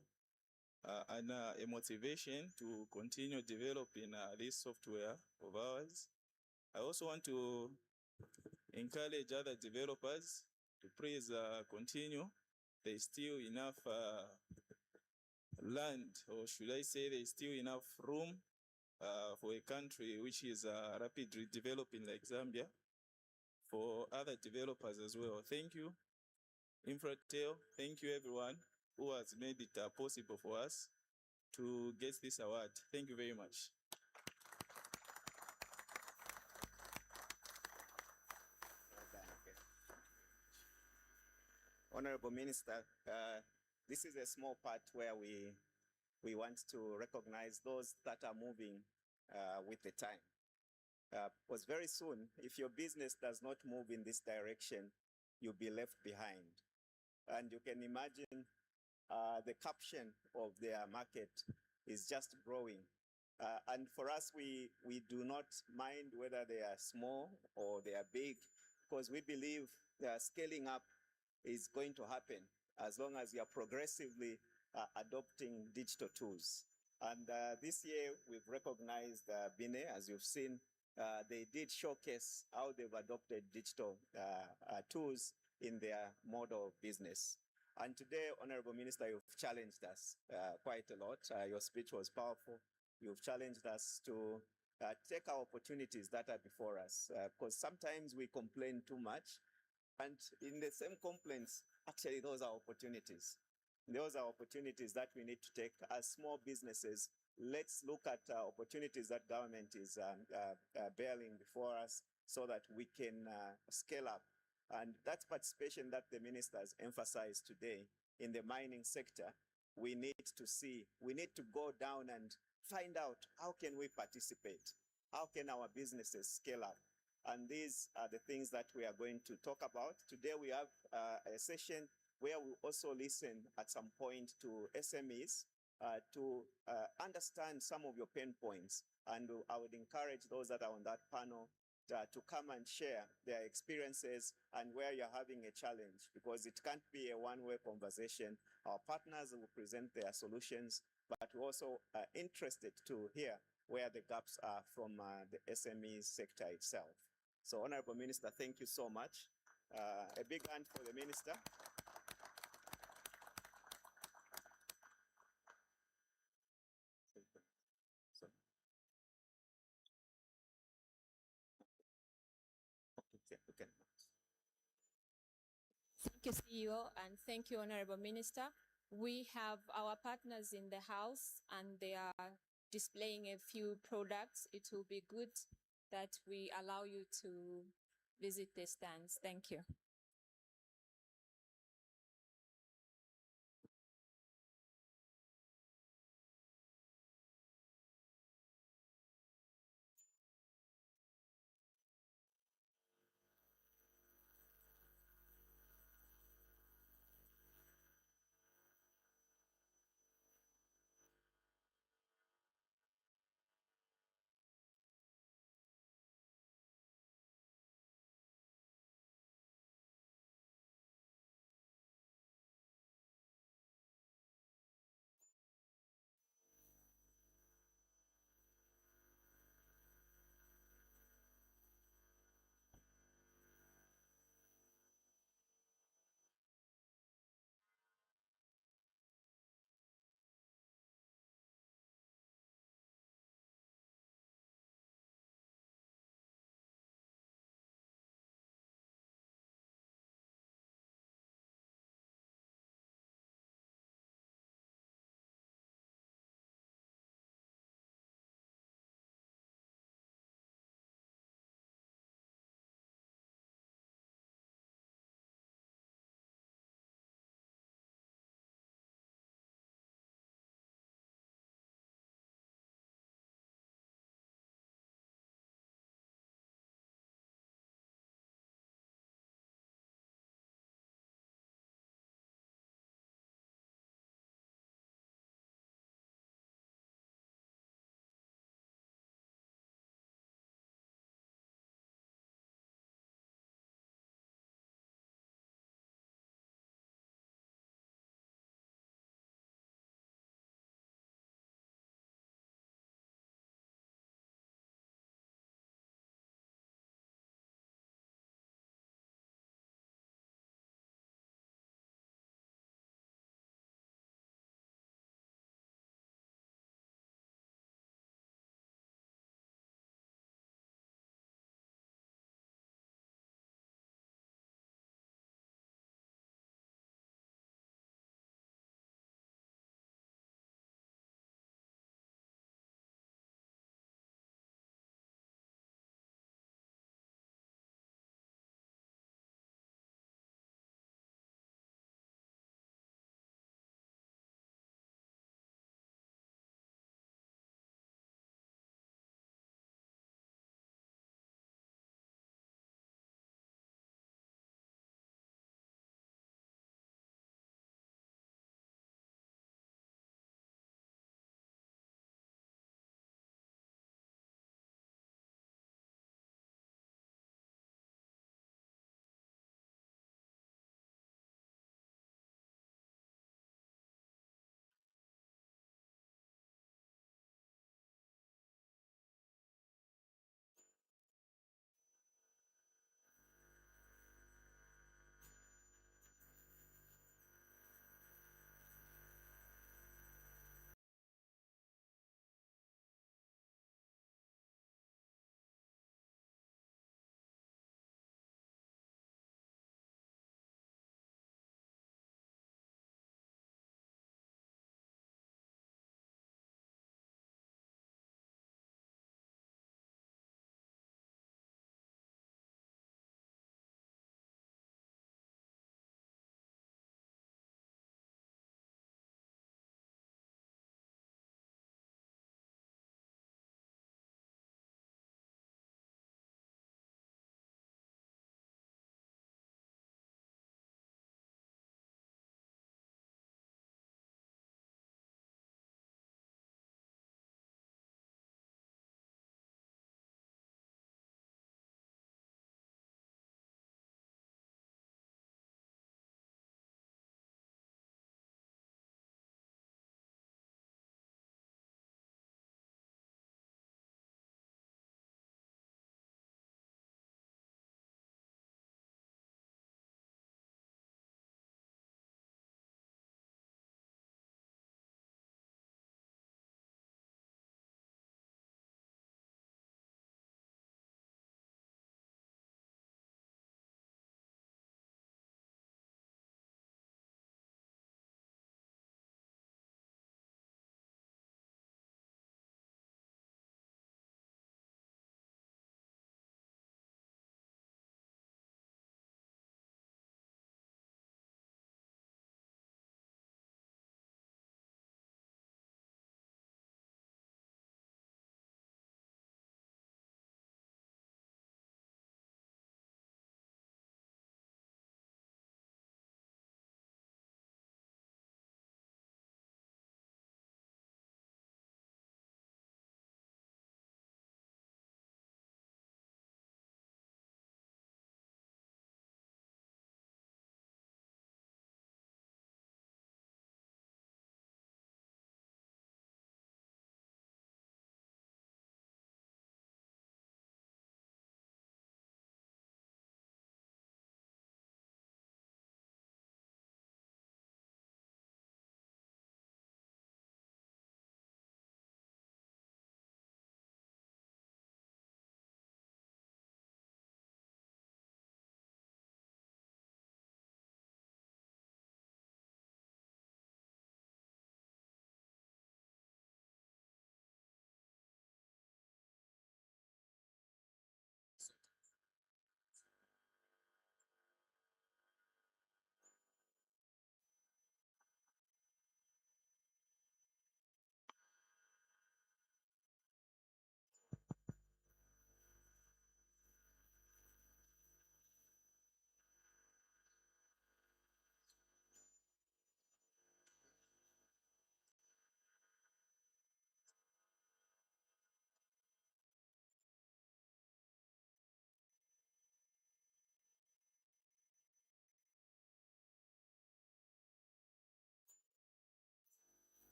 a motivation to continue developing this software of ours. I also want to encourage other developers to please continue. There's still enough land, or should I say there's still enough room for a country which is rapidly developing like Zambia, for other developers as well. Thank you, Infratel. Thank you, everyone who has made it possible for us to get this award. Thank you very much. Honorable Minister, this is a small part where we want to recognize those that are moving with the time. Because very soon, if your business does not move in this direction, you'll be left behind. And you can imagine the caption of their market is just growing. And for us, we do not mind whether they are small or they are big, because we believe scaling up is going to happen as long as you are progressively adopting digital tools. And this year, we've recognized Bine, as you've seen. They did showcase how they've adopted digital tools in their model of business. And today, Honorable Minister, you've challenged us quite a lot. Your speech was powerful. You've challenged us to take our opportunities that are before us, because sometimes we complain too much. And in the same complaints, actually, those are opportunities. Those are opportunities that we need to take as small businesses. Let's look at opportunities that government is bearing before us so that we can scale up. And that participation that the minister has emphasized today in the mining sector, we need to see, we need to go down and find out how can we participate? How can our businesses scale up? And these are the things that we are going to talk about. Today we have a session where we also listen at some point to SMEs to understand some of your pain points. And I would encourage those that are on that panel to come and share their experiences and where you're having a challenge, because it can't be a one-way conversation. Our partners will present their solutions, but we're also interested to hear where the gaps are from the SME sector itself. So, Honorable Minister, thank you so much. A big hand for the Minister. Thank you, CEO, and thank you, Honorable Minister. We have our partners in the house and they are displaying a few products. It will be good that we allow you to visit the stands. Thank you.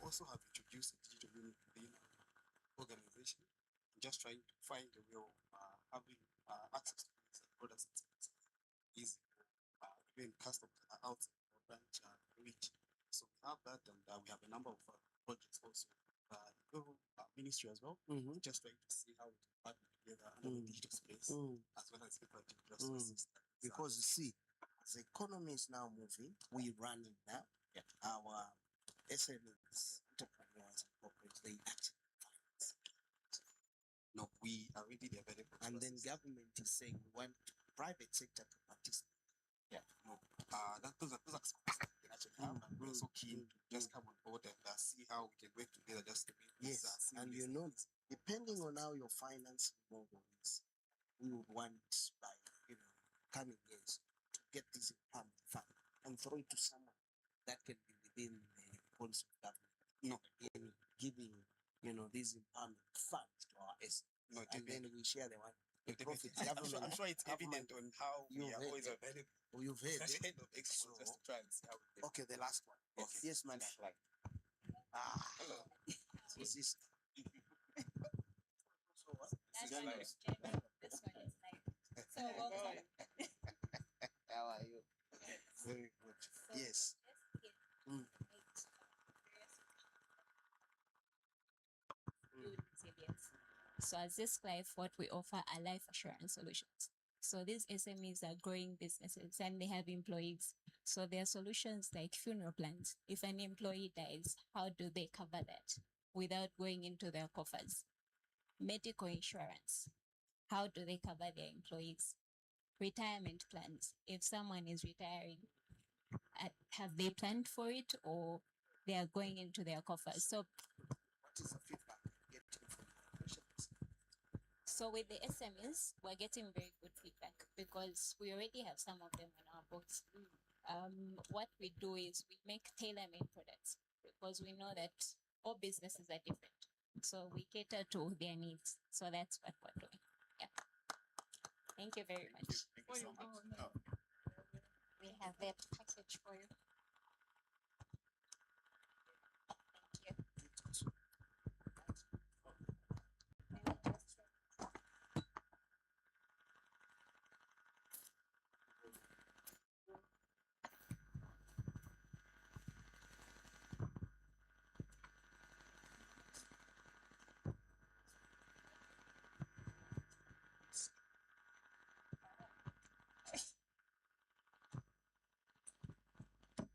also have introduced a digital unit within our organization, just trying to find a way of having access to these products and services easy for even customers that are outside our branch reach. So we have that, and we have a number of projects also. The ministry as well, just trying to see how we can partner together under the digital space as well as Infratel just to assist that. Because you see, as the economy is now moving, we run it now. Yeah. Our SMEs, entrepreneurs, and corporates, they actually finance. No, we are really available. And then government is saying we want private sector to participate. Yeah, no, those are spaces we can actually have, and we're so keen to just come on board and see how we can work together just to make this Yes, and seamless. you know, depending on how your financing model is, we would want by coming years to get this empowerment fund and throw it to someone that can be within the policy of government. No, in giving these empowerment funds to our S. no, And then we share the one. The profit I'm government. sure it's evident on how we You've are heard always it. available. Oh, you've heard At it. the end of expo, just to try and see how we can. Okay, the last one. Okay. Yes, man. Like, This is. So what? That one is general. This one is like. So welcome. How are you? Very good. So Yes. let's get Mm. Build resilience. So at this life, what we offer are life assurance solutions. So these SMEs are growing businesses and they have employees. So there are solutions like funeral plans. If an employee dies, how do they cover that without going into their coffers? Medical insurance. How do they cover their employees? Retirement plans. If someone is retiring, have they planned for it or they are going into their coffers? So What is the feedback you're getting from operations? So with the SMEs, we're getting very good feedback because we already have some of them in our books. What we do is we make tailor-made products because we know that all businesses are different. So we cater to their needs. So that's what we're doing. Yeah. Thank you very much. Thank you so much. We have that package for you. Thank you.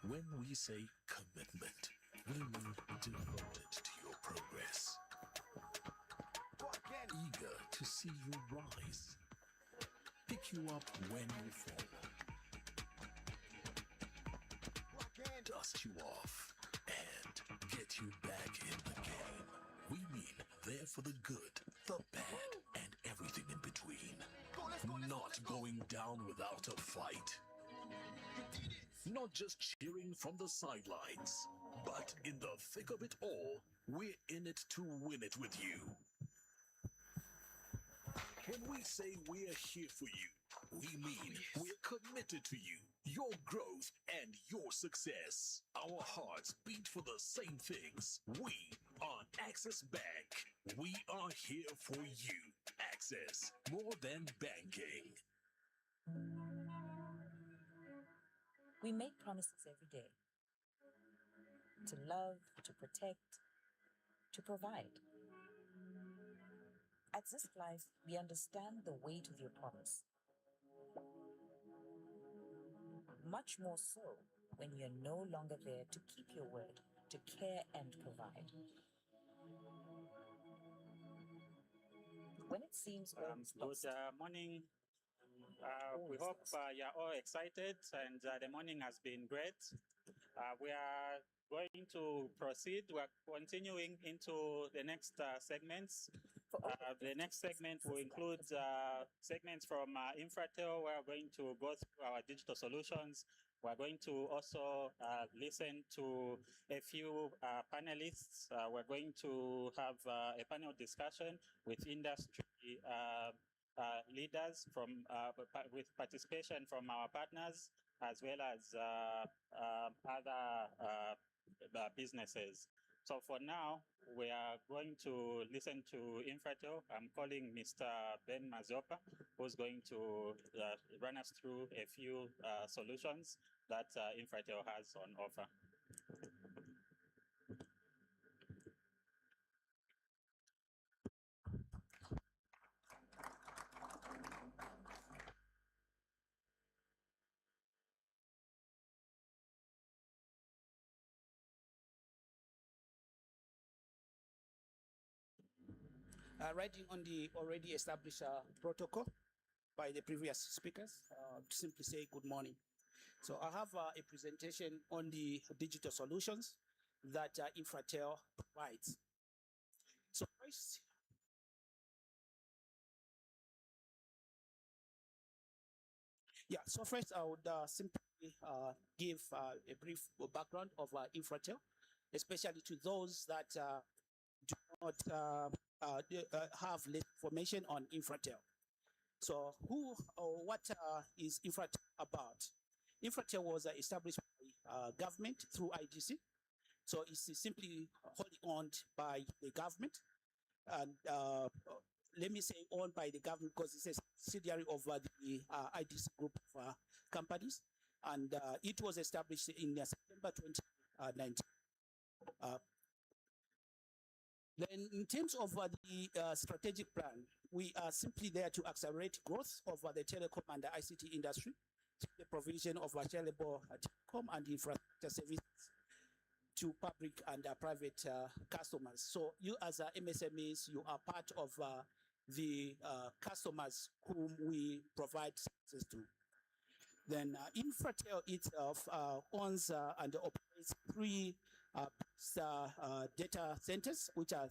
When we say commitment, we mean devoted to your progress. Eager to see you rise, pick you up when you fall, dust you off, and get you back in the game. We mean there for the good, the bad, and everything in between. Not going down without a fight. Not just cheering from the sidelines, but in the thick of it all, we're in it to win it with you. When we say we're here for you, we mean we're committed to you, your growth, and your success. Our hearts beat for the same things. We are Access Bank. We are here for you. Access, more than banking. We make promises every day to love, to protect, to provide. At Zisk Life, we understand the weight of your promise. Much more so when you're no longer there to keep your word, to care and provide. When it seems all is Good lost, morning. We hope you're all excited and the morning has been great. We are going to proceed. We're continuing into the next segments. The next segment will include segments from Infratel. We're going to go through our digital solutions. We're going to also listen to a few panelists. We're going to have a panel discussion with industry leaders from with participation from our partners as well as other businesses. So for now, we are going to listen to Infratel. I'm calling Mr. Ben Mazopa, who's going to run us through a few solutions that Infratel has on offer. Riding on the already established protocol by the previous speakers, to simply say good morning. So I have a presentation on the digital solutions that Infratel provides. So first, I would simply give a brief background of Infratel, especially to those that do not have less information on Infratel. So who or what is Infratel about? Infratel was established by government through IGC. So it's simply wholly owned by the government. And let me say owned by the government because it's a subsidiary of the IGC group of companies. And it was established in September 2019. Then in terms of the strategic plan, we are simply there to accelerate growth of the telecom and the ICT industry through the provision of available telecom and infrastructure services to public and private customers. So you as MSMEs, you are part of the customers whom we provide services to. Then Infratel itself owns and operates 3 data centers, which are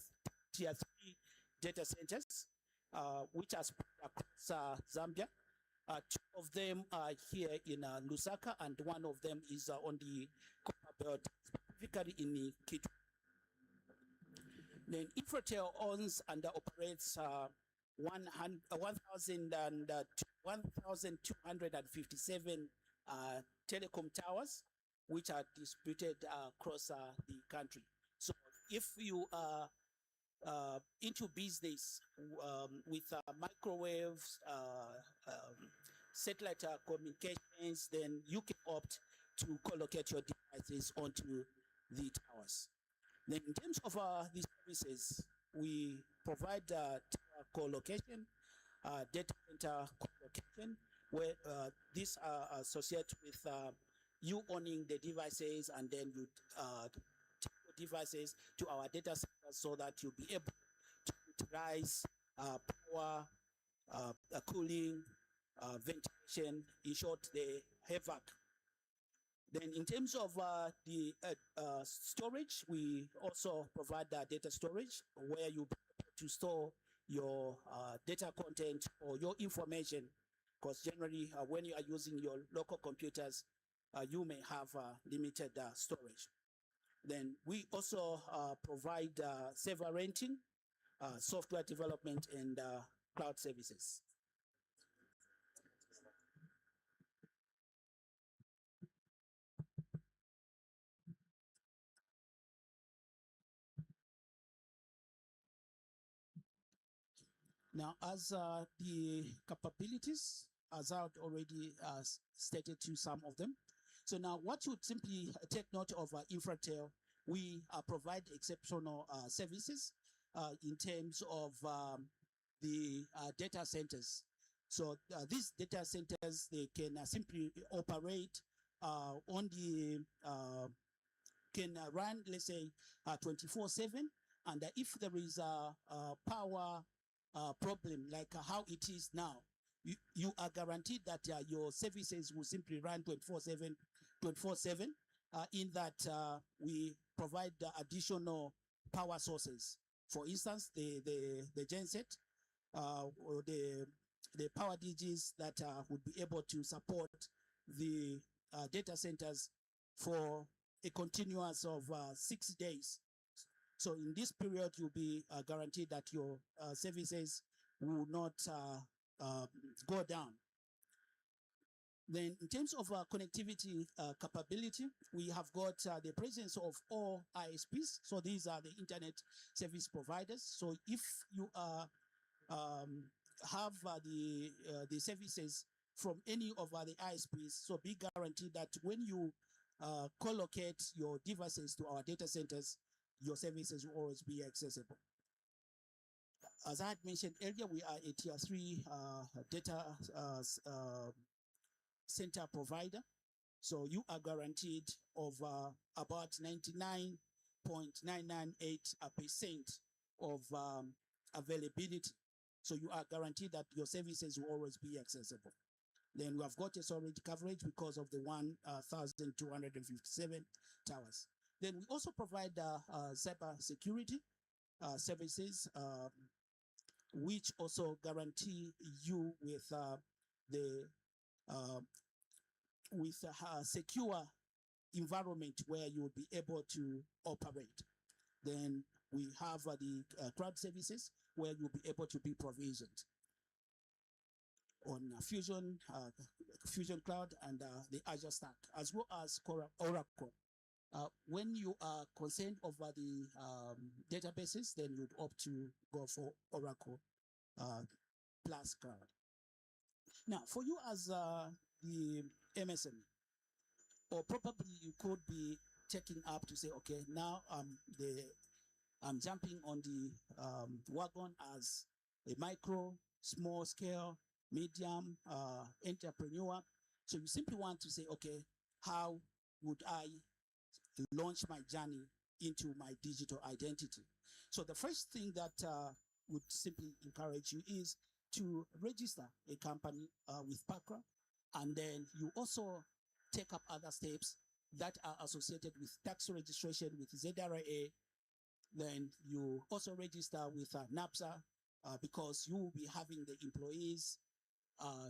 tier 3 data centers, which are spread across Zambia. 2 of them are here in Lusaka, and 1 of them is on the Copper Belt, specifically in Kitwe. Then Infratel owns and operates 1,257 telecom towers, which are distributed across the country. So if you are into business with microwaves, satellite communications, then you can opt to collocate your devices onto the towers. Then in terms of these services, we provide tower co-location, data center co-location, where these are associated with you owning the devices, and then you take your devices to our data centers so that you'll be able to utilize power, cooling, ventilation, in short, the HVAC. Then in terms of the storage, we also provide data storage where you be able to store your data content or your information, because generally when you are using your local computers, you may have limited storage. Then we also provide server renting, software development, and cloud services. Now, as the capabilities, as I've already stated to some of them. So now what you simply take note of Infratel, we provide exceptional services in terms of the data centers. So these data centers, they can simply operate on the, can run, let's say, 24/7. And if there is a power problem like how it is now, you are guaranteed that your services will simply run 24/7, in that we provide additional power sources. For instance, the genset, or the power DGs that would be able to support the data centers for a continuous of 6 days. So in this period, you'll be guaranteed that your services will not go down. Then in terms of connectivity capability, we have got the presence of all ISPs. So these are the internet service providers. So if you have the services from any of the ISPs, so be guaranteed that when you co-locate your devices to our data centers, your services will always be accessible. As I had mentioned earlier, we are a tier 3 data center provider. So you are guaranteed of about 99.998% of availability. So you are guaranteed that your services will always be accessible. Then we have got a solid coverage because of the 1,257 towers. Then we also provide cyber security services, which also guarantee you with a secure environment where you will be able to operate. Then we have the cloud services where you'll be able to be provisioned on Fusion Cloud and the Azure Stack, as well as Oracle. When you are concerned over the databases, then you'd opt to go for Oracle plus Cloud. Now, for you as the MSM, or probably you could be taking up to say, okay, now I'm jumping on the wagon as a micro, small scale, medium entrepreneur. So you simply want to say, okay, how would I launch my journey into my digital identity? So the first thing that would simply encourage you is to register a company with PACRA, and then you also take up other steps that are associated with tax registration with ZRA. Then you also register with NAPSA because you will be having the employees,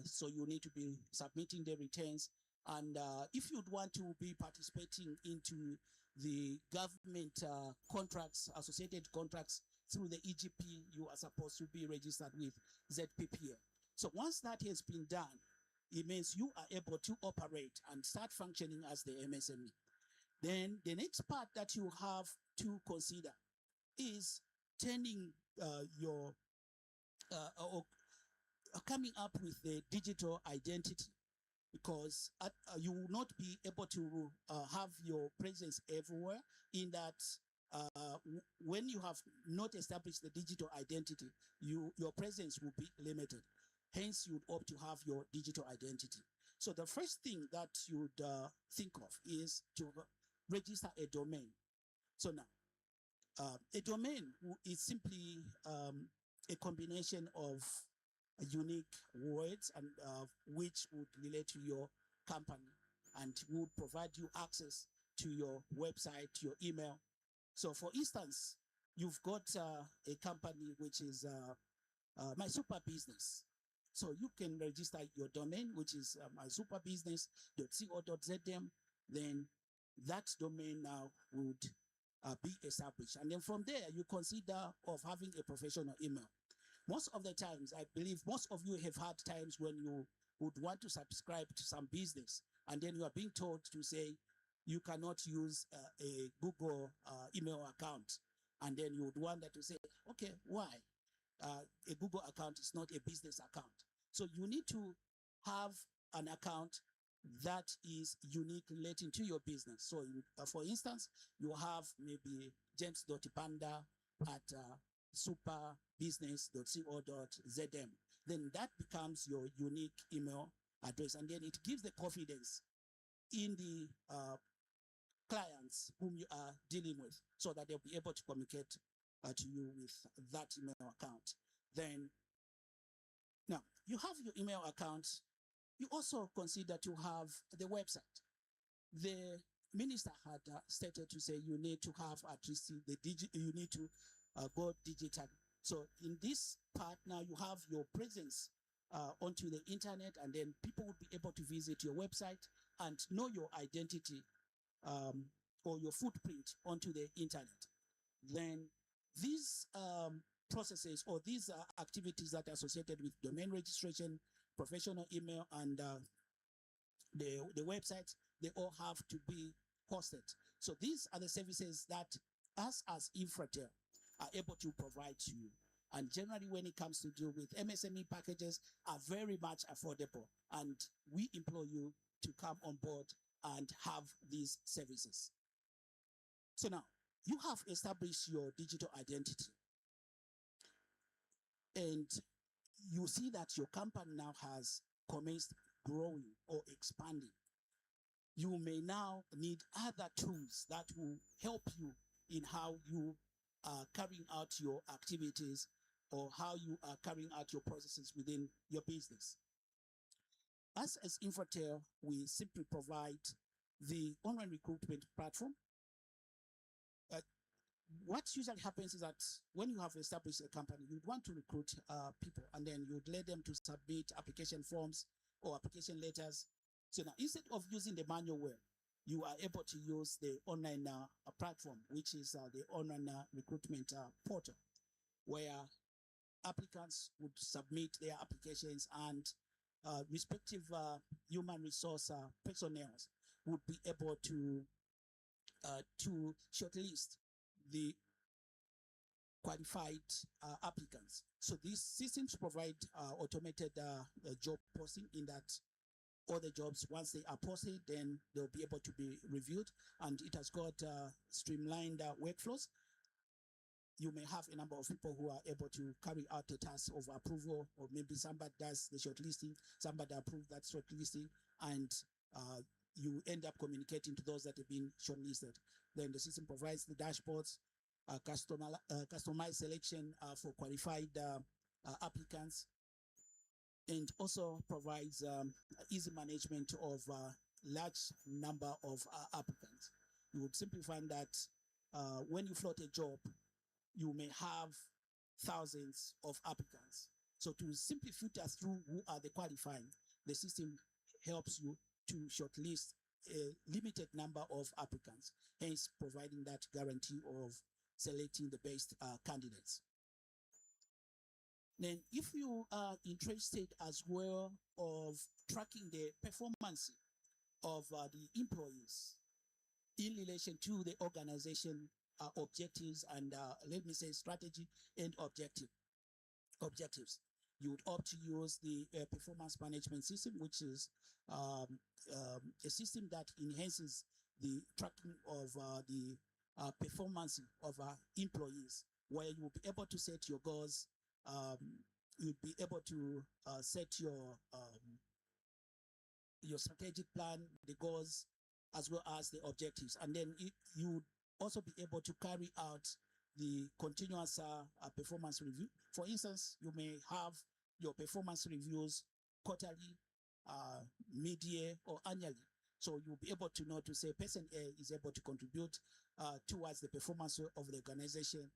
so you need to be submitting the returns. And if you'd want to be participating into the government contracts, associated contracts through the EGP, you are supposed to be registered with ZPPA. So once that has been done, it means you are able to operate and start functioning as the MSME. Then the next part that you have to consider is turning your or coming up with the digital identity, because you will not be able to have your presence everywhere, in that when you have not established the digital identity, your presence will be limited. Hence, you would opt to have your digital identity. So the first thing that you'd think of is to register a domain. So now, a domain is simply a combination of unique words and which would relate to your company and would provide you access to your website, to your email. So for instance, you've got a company which is My Super Business. So you can register your domain, which is mysuperbusiness.co.zm. Then that domain now would be established. And then from there, you consider of having a professional email. Most of the times, I believe most of you have had times when you would want to subscribe to some business, and then you are being told to say you cannot use a Google email account. And then you would wonder to say, okay, why? A Google account is not a business account. So you need to have an account that is unique relating to your business. So for instance, you have maybe james.panda at superbusiness.co.zm. Then that becomes your unique email address. And then it gives the confidence in the clients whom you are dealing with so that they'll be able to communicate to you with that email account. Then, now you have your email account. You also consider to have the website. The minister had stated to say you need to have at least you need to go digital. So in this part now, you have your presence onto the internet, and then people will be able to visit your website and know your identity or your footprint onto the internet. Then these processes or these activities that are associated with domain registration, professional email, and the website, they all have to be hosted. So these are the services that us as Infratel are able to provide to you. And generally, when it comes to do with MSME packages, are very much affordable. And we implore you to come on board and have these services. So now, you have established your digital identity. And you see that your company now has commenced growing or expanding. You may now need other tools that will help you in how you are carrying out your activities or how you are carrying out your processes within your business. As Infratel, we simply provide the online recruitment platform. What usually happens is that when you have established a company, you want to recruit people, and then you would let them to submit application forms or application letters. So now, instead of using the manual way, you are able to use the online platform, which is the online recruitment portal, where applicants would submit their applications, and respective human resource personnel would be able to shortlist the qualified applicants. So these systems provide automated job posting, in that all the jobs, once they are posted, then they'll be able to be reviewed, and it has got streamlined workflows. You may have a number of people who are able to carry out the task of approval, or maybe somebody does the shortlisting, somebody approves that shortlisting, and you end up communicating to those that have been shortlisted. Then the system provides the dashboards, customized selection for qualified applicants, and also provides easy management of large number of applicants. You would simply find that when you float a job, you may have thousands of applicants. So to simply filter through who are the qualifying, the system helps you to shortlist a limited number of applicants, hence providing that guarantee of selecting the best candidates. Then if you are interested as well of tracking the performance of the employees in relation to the organization objectives and let me say strategy and objectives, you would opt to use the performance management system, which is a system that enhances the tracking of the performance of employees, where you will be able to set your goals. You'll be able to set your your strategic plan, the goals, as well as the objectives. And then you would also be able to carry out the continuous performance review. For instance, you may have your performance reviews quarterly, mid-year, or annually. So you'll be able to know to say person A is able to contribute towards the performance of the organization,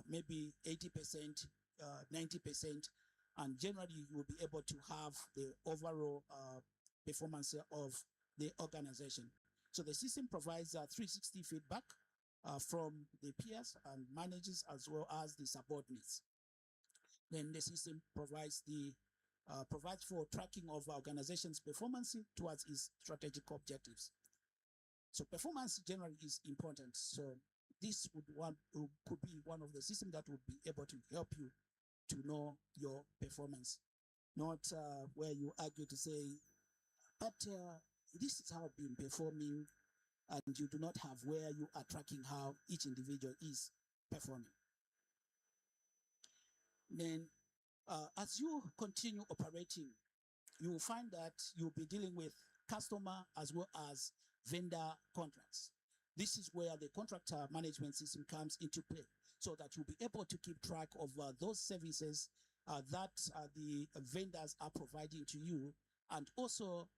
maybe 80%, 90%, and generally you will be able to have the overall performance of the organization. So the system provides 360 feedback from the peers and managers as well as the subordinates. Then the system provides for tracking of organization's performance towards its strategic objectives. So performance generally is important. So this could be one of the systems that would be able to help you to know your performance, not where you argue to say, but this is how I've been performing, and you do not have where you are tracking how each individual is performing. Then as you continue operating, you will find that you'll be dealing with customer as well as vendor contracts. This is where the contract management system comes into play, so that you'll be able to keep track of those services that the vendors are providing to you, and also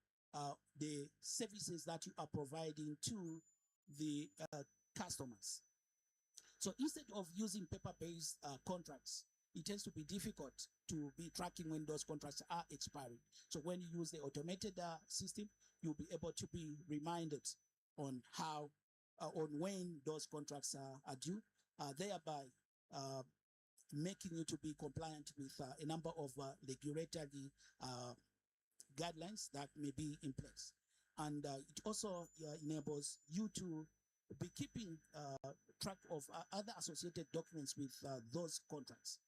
the services that you are providing to the customers. So instead of using paper-based contracts, it tends to be difficult to be tracking when those contracts are expiring. So when you use the automated system, you'll be able to be reminded on how, on when those contracts are due, thereby making you to be compliant with a number of regulatory guidelines that may be in place. And it also enables you to be keeping track of other associated documents with those contracts.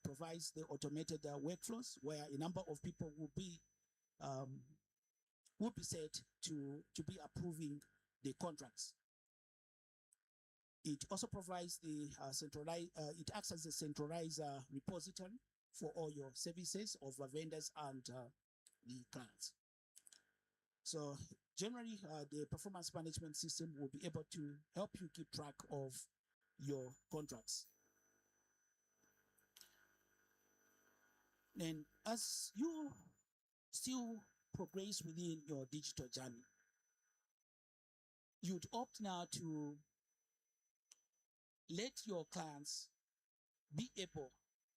Provides the automated workflows where a number of people will be set to be approving the contracts. It also provides the it acts as a centralized repository for all your services of vendors and the clients. So generally, the performance management system will be able to help you keep track of your contracts. And as you still progress within your digital journey, you'd opt now to let your clients be able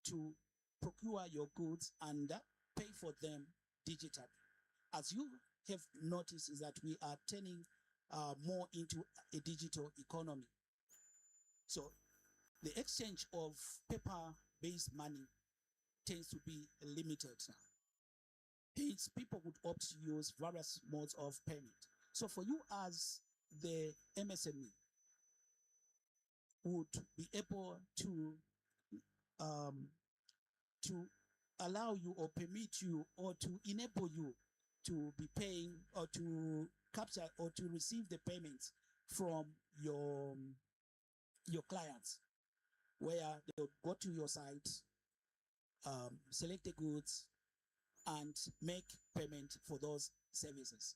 to procure your goods and pay for them digitally. As you have noticed, is that we are turning more into a digital economy. So the exchange of paper-based money tends to be limited now. Hence, people would opt to use various modes of payment. So for you as the MSME, would be able to allow you or permit you or to enable you to be paying or to capture or to receive the payments from your clients, where they'll go to your site, select the goods, and make payment for those services.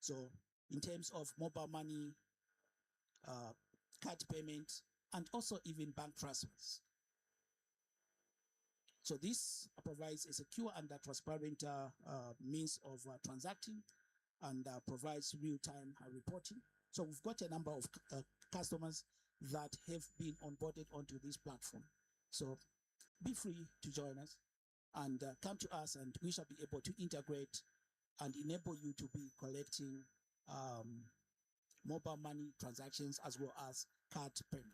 So in terms of mobile money, card payment, and also even bank transfers. So this provides a secure and transparent means of transacting, and provides real-time reporting. So we've got a number of customers that have been onboarded onto this platform. So be free to join us and come to us, and we shall be able to integrate and enable you to be collecting mobile money transactions as well as card payment.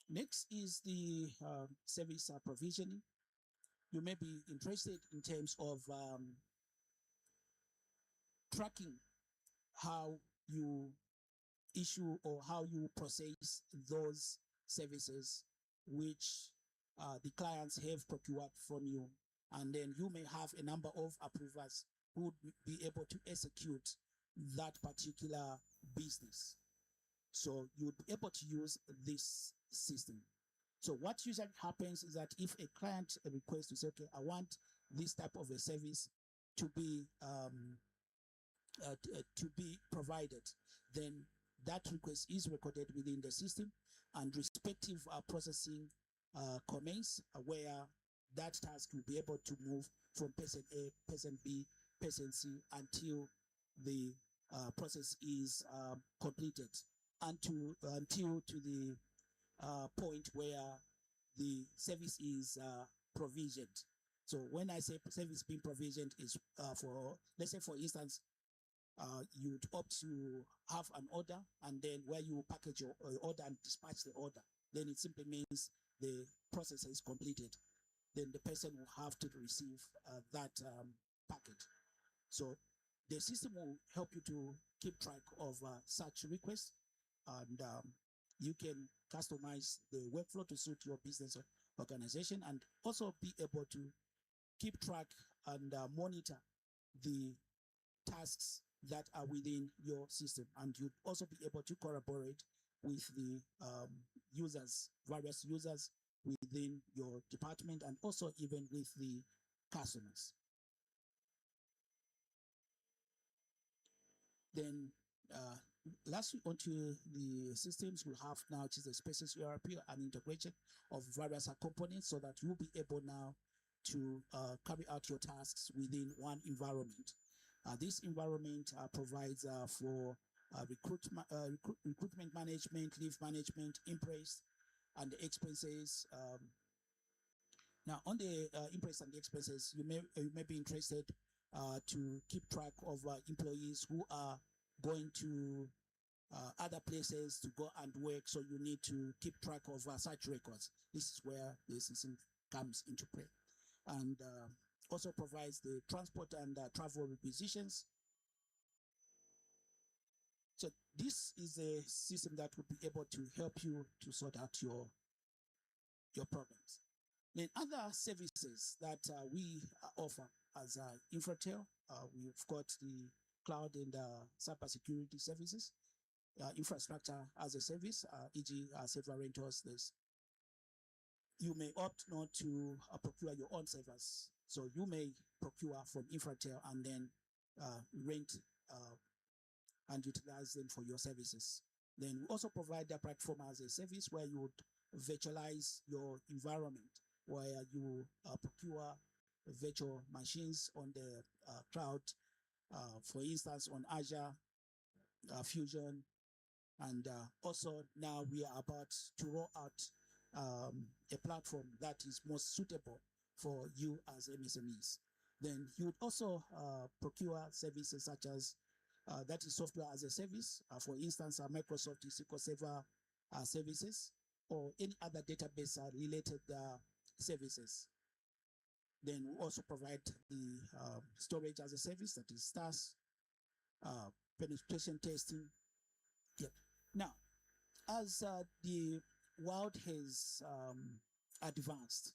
Next is the service provisioning. You may be interested in terms of tracking how you issue or how you process those services which the clients have procured from you. And then you may have a number of approvers who would be able to execute that particular business. So you would be able to use this system. So what usually happens is that if a client requests to say, okay, I want this type of a service to be provided, then that request is recorded within the system, and respective processing comments where that task will be able to move from person A, person B, person C until the process is completed, until to the point where the service is provisioned. So when I say service being provisioned is for, let's say for instance, you'd opt to have an order, and then where you package your order and dispatch the order, then it simply means the process is completed. Then the person will have to receive that package. So the system will help you to keep track of such requests, and you can customize the workflow to suit your business organization, and also be able to keep track and monitor the tasks that are within your system, and you'd also be able to collaborate with the various users within your department, and also even with the customers. Then lastly, onto the systems we have now, which is the Spaces ERP and integration of various components, so that you'll be able now to carry out your tasks within one environment. This environment provides for recruitment management, leave management, impress, and the expenses. Now, on the impress and the expenses, you may be interested to keep track of employees who are going to other places to go and work. So you need to keep track of such records. This is where the system comes into play, and also provides the transport and travel requisitions. So this is a system that will be able to help you to sort out your problems. Then other services that we offer as Infratel, we've got the cloud and cybersecurity services, infrastructure as a service, e.g. server rentals. You may opt not to procure your own servers. So you may procure from Infratel and then rent and utilize them for your services. Then we also provide the platform as a service where you would virtualize your environment, where you procure virtual machines on the cloud, for instance, on Azure, Fusion, and also now we are about to roll out a platform that is most suitable for you as MSMEs. Then you would also procure services such as that is software as a service, for instance, Microsoft SQL Server services, or any other database related services. Then we also provide the storage as a service, that is STAS, penetration testing. Yeah. Now, as the world has advanced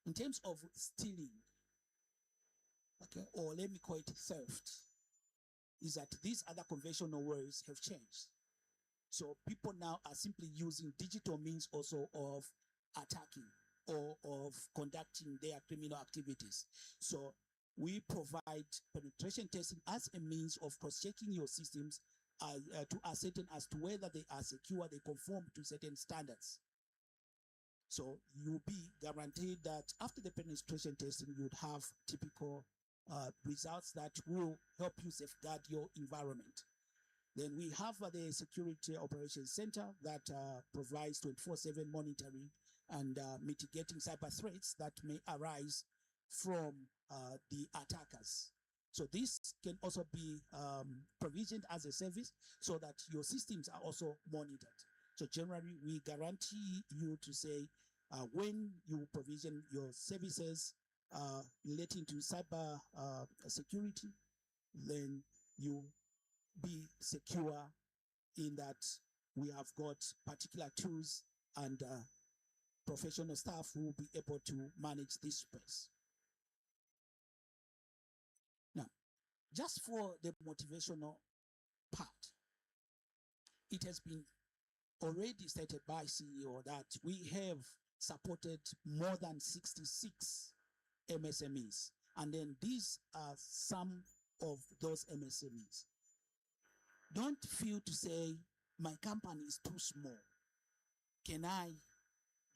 in terms of stealing, okay, or let me call it theft, is that these other conventional ways have changed. So people now are simply using digital means also of attacking or of conducting their criminal activities. So we provide penetration testing as a means of cross-checking your systems to ascertain as to whether they are secure, they conform to certain standards. So you'll be guaranteed that after the penetration testing, you would have typical results that will help you safeguard your environment. Then we have the Security Operations Center that provides 24/7 monitoring and mitigating cyber threats that may arise from the attackers. So this can also be provisioned as a service so that your systems are also monitored. So generally, we guarantee you to say when you provision your services relating to cyber security, then you be secure in that we have got particular tools and professional staff who will be able to manage this space. Now, just for the motivational part, it has been already stated by CEO that we have supported more than 66 MSMEs. And then these are some of those MSMEs. Don't feel to say, my company is too small. Can I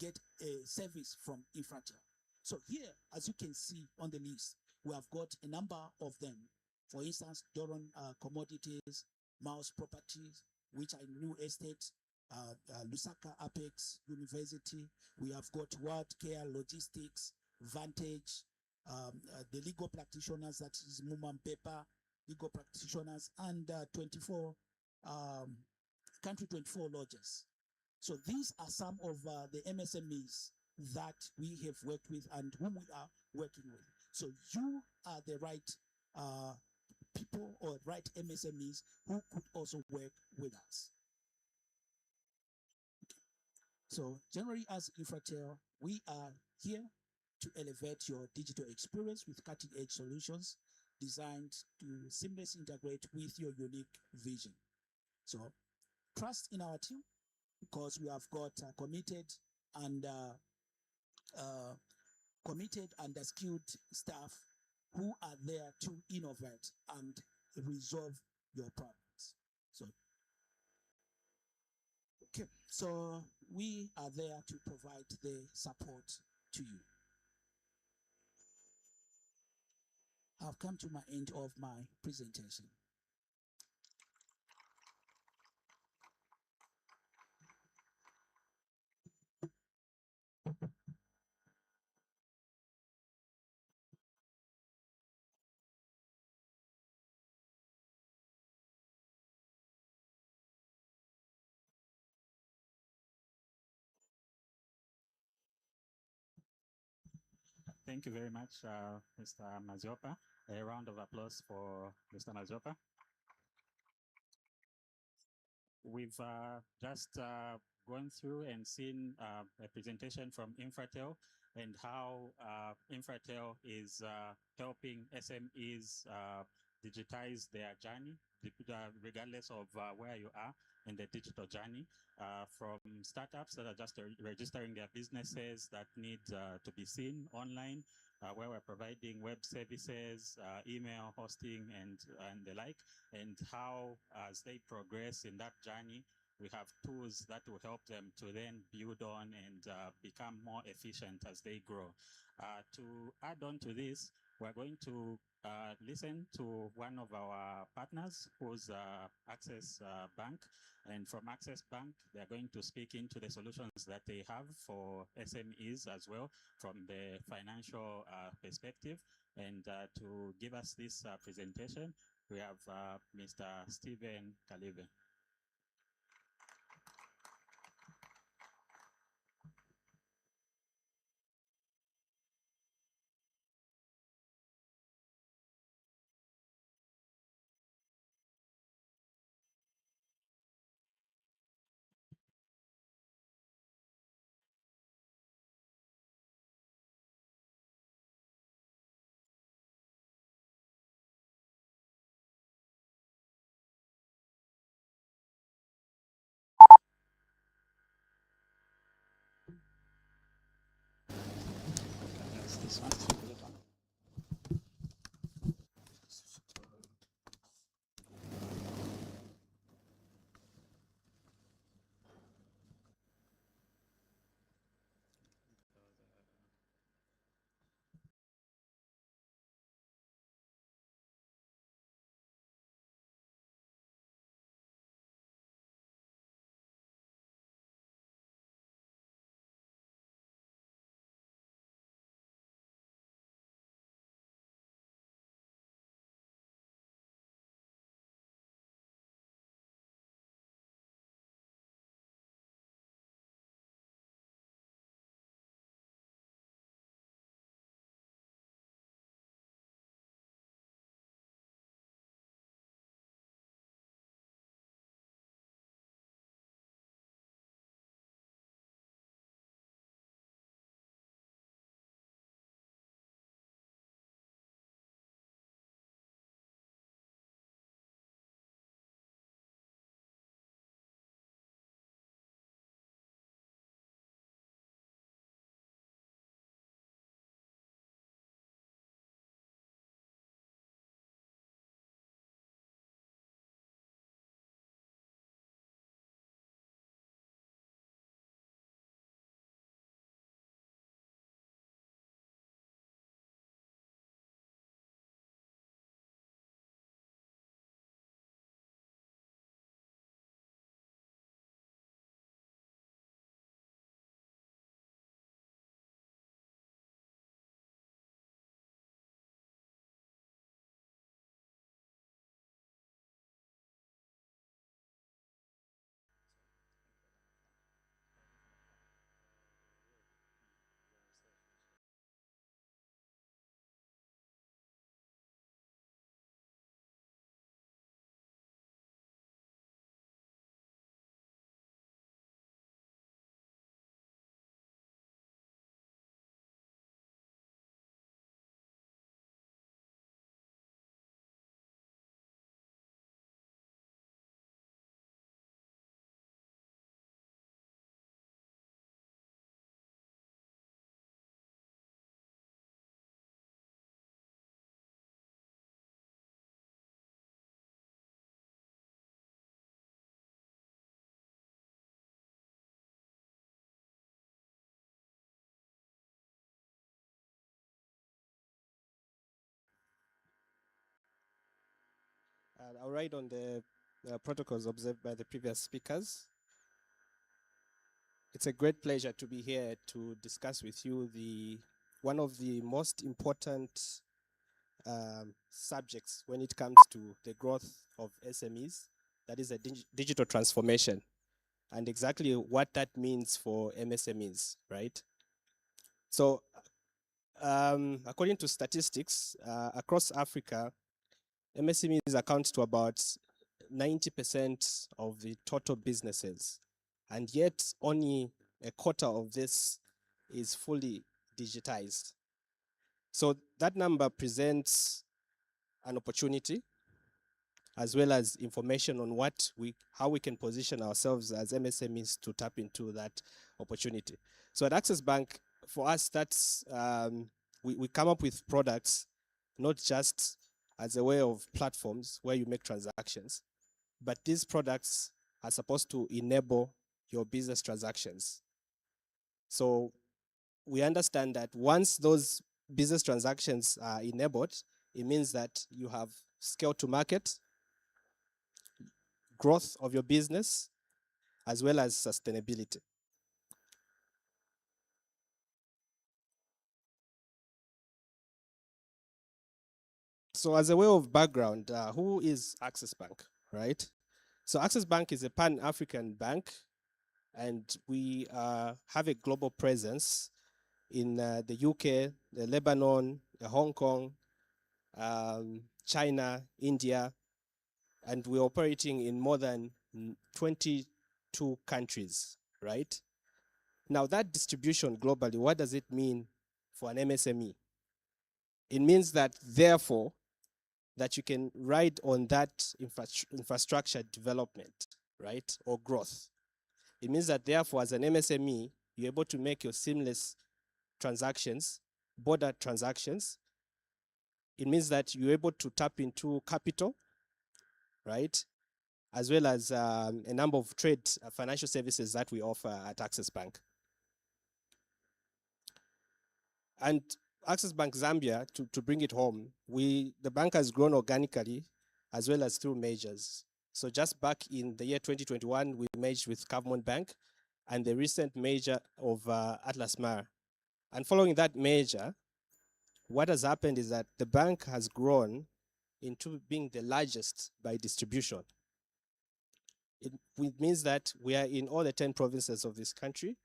get a service from Infratel? So here, as you can see on the list, we have got a number of them. For instance, Doron Commodities, Mouse Properties, which are in real estate, Lusaka Apex University. We have got World Care Logistics, Vantage, the legal practitioners, that is Mumam Paper, legal practitioners, and 24, country 24 lodges. So these are some of the MSMEs that we have worked with and whom we are working with. So you are the right people or right MSMEs who could also work with us. So generally as Infratel, we are here to elevate your digital experience with cutting-edge solutions designed to seamlessly integrate with your unique vision. So trust in our team, because we have got committed and skilled staff who are there to innovate and resolve your problems. So we are there to provide the support to you. I've come to my end of my presentation. Thank you very much, Mr. Maziopa. A round of applause for Mr. Maziopa. We've just gone through and seen a presentation from Infratel and how Infratel is helping SMEs digitize their journey, regardless of where you are in the digital journey, from startups that are just registering their businesses that need to be seen online, where we're providing web services, email hosting, and the like, and how as they progress in that journey, we have tools that will help them to then build on and become more efficient as they grow. To add on to this, we're going to listen to one of our partners, who's Access Bank. And from Access Bank, they're going to speak into the solutions that they have for SMEs as well from the financial perspective. And to give us this presentation, we have Mr. Stephen Kalive. I'll ride on the protocols observed by the previous speakers. It's a great pleasure to be here to discuss with you one of the most important subjects when it comes to the growth of SMEs, that is a digital transformation, and exactly what that means for MSMEs, right? So, according to statistics, across Africa, MSMEs account to about 90% of the total businesses, and yet only a quarter of this is fully digitized. So that number presents an opportunity as well as information on how we can position ourselves as MSMEs to tap into that opportunity. So at Access Bank, for us, we come up with products not just as a way of platforms where you make transactions, but these products are supposed to enable your business transactions. So we understand that once those business transactions are enabled, it means that you have scale to market, growth of your business, as well as sustainability. So as a way of background, who is Access Bank, right? So Access Bank is a Pan-African bank, and we have a global presence in the UK, the Lebanon, Hong Kong, China, India, and we're operating in more than 22 countries, right? Now that distribution globally, what does it mean for an MSME? It means that therefore, that you can ride on that infrastructure development, right, or growth. It means that therefore, as an MSME, you're able to make your seamless transactions, border transactions. It means that you're able to tap into capital, right, as well as a number of trade financial services that we offer at Access Bank. And Access Bank Zambia, to bring it home, the bank has grown organically as well as through mergers. So just back in the year 2021, we merged with Kavmon Bank and the recent merger of Atlas Mara. And following that merger, what has happened is that the bank has grown into being the largest by distribution. It means that we are in all the 10 provinces of this country.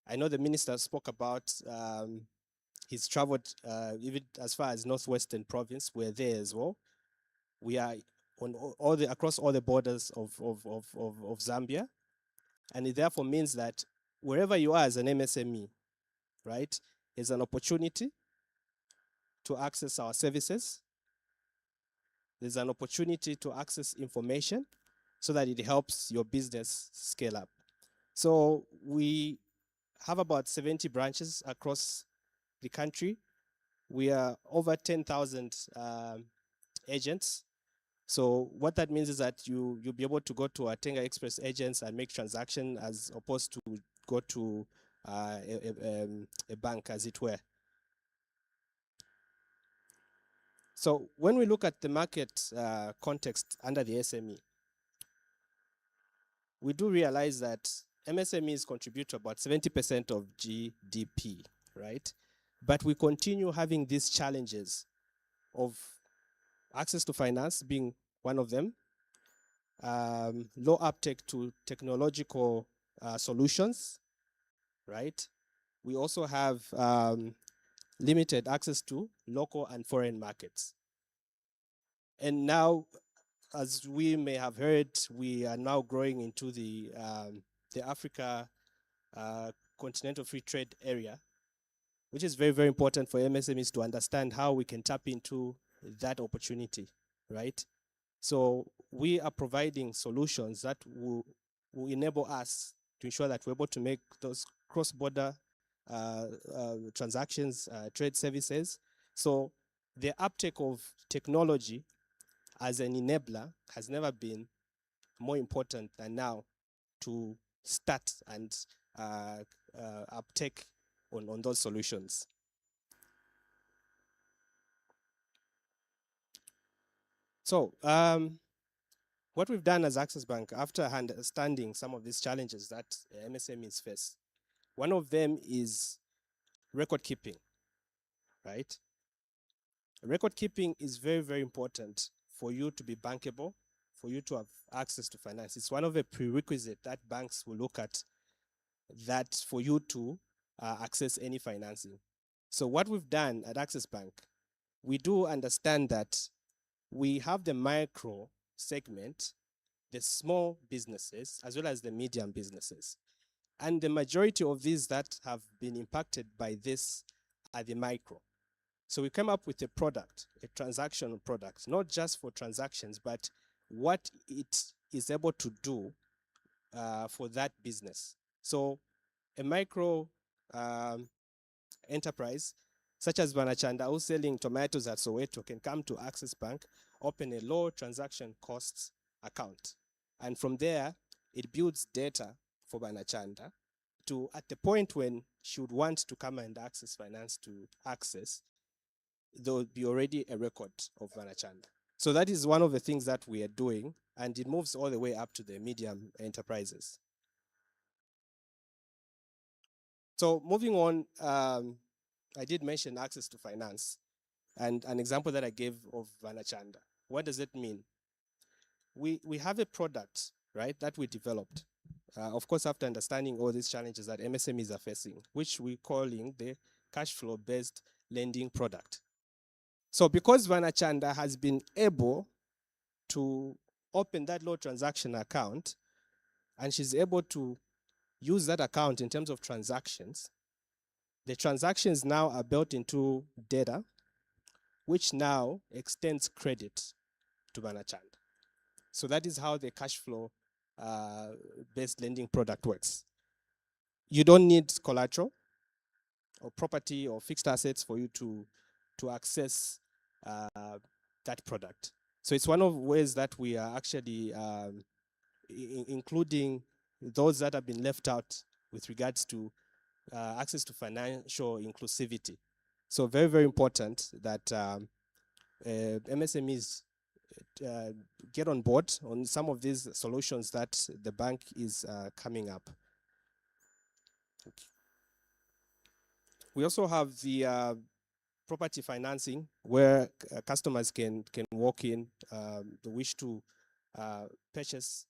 I know the minister spoke about he's traveled even as far as Northwestern Province. We're there as well. We are on across all the borders of Zambia. And it therefore means that wherever you are as an MSME, right, is an opportunity to access our services. There's an opportunity to access information so that it helps your business scale up. So we have about 70 branches across the country. We are over 10,000 agents. So what that means is that you'll be able to go to a Tenga Express agents and make transaction as opposed to go to a bank, as it were. So when we look at the market context under the SME, we do realize that MSMEs contribute to about 70% of GDP, right? But we continue having these challenges of access to finance being one of them, low uptake to technological solutions, right? We also have limited access to local and foreign markets. And now, as we may have heard, we are now growing into the Africa Continental Free Trade Area, which is very, very important for MSMEs to understand how we can tap into that opportunity, right? So we are providing solutions that will enable us to ensure that we're able to make those cross-border transactions, trade services. So the uptake of technology as an enabler has never been more important than now to start and uptake on those solutions. So, what we've done as Access Bank, after understanding some of these challenges that MSMEs face, one of them is record keeping, right? Record keeping is very, very important for you to be bankable, for you to have access to finance. It's one of the prerequisites that banks will look at that for you to access any financing. So what we've done at Access Bank, we do understand that we have the micro segment, the small businesses, as well as the medium businesses. And the majority of these that have been impacted by this are the micro. So we came up with a product, a transactional product, not just for transactions, but what it is able to do for that business. So a micro enterprise, such as Vanachanda, who's selling tomatoes at Soweto, can come to Access Bank, open a low transaction costs account. And from there, it builds data for Vanachanda to, at the point when she would want to come and access finance to access, there will be already a record of Vanachanda. So that is one of the things that we are doing, and it moves all the way up to the medium enterprises. So moving on, I did mention access to finance, and an example that I gave of Vanachanda. What does it mean? We have a product, right, that we developed. Of course, after understanding all these challenges that MSMEs are facing, which we're calling the cash flow based lending product. So because Vanachanda has been able to open that low transaction account, and she's able to use that account in terms of transactions, the transactions now are built into data, which now extends credit to Vanachanda. So that is how the cash flow based lending product works. You don't need collateral or property or fixed assets for you to access that product. So it's one of the ways that we are actually including those that have been left out with regards to access to financial inclusivity. So very, very important that MSMEs get on board on some of these solutions that the bank is coming up. Okay. We also have the property financing, where customers can walk in, they wish to purchase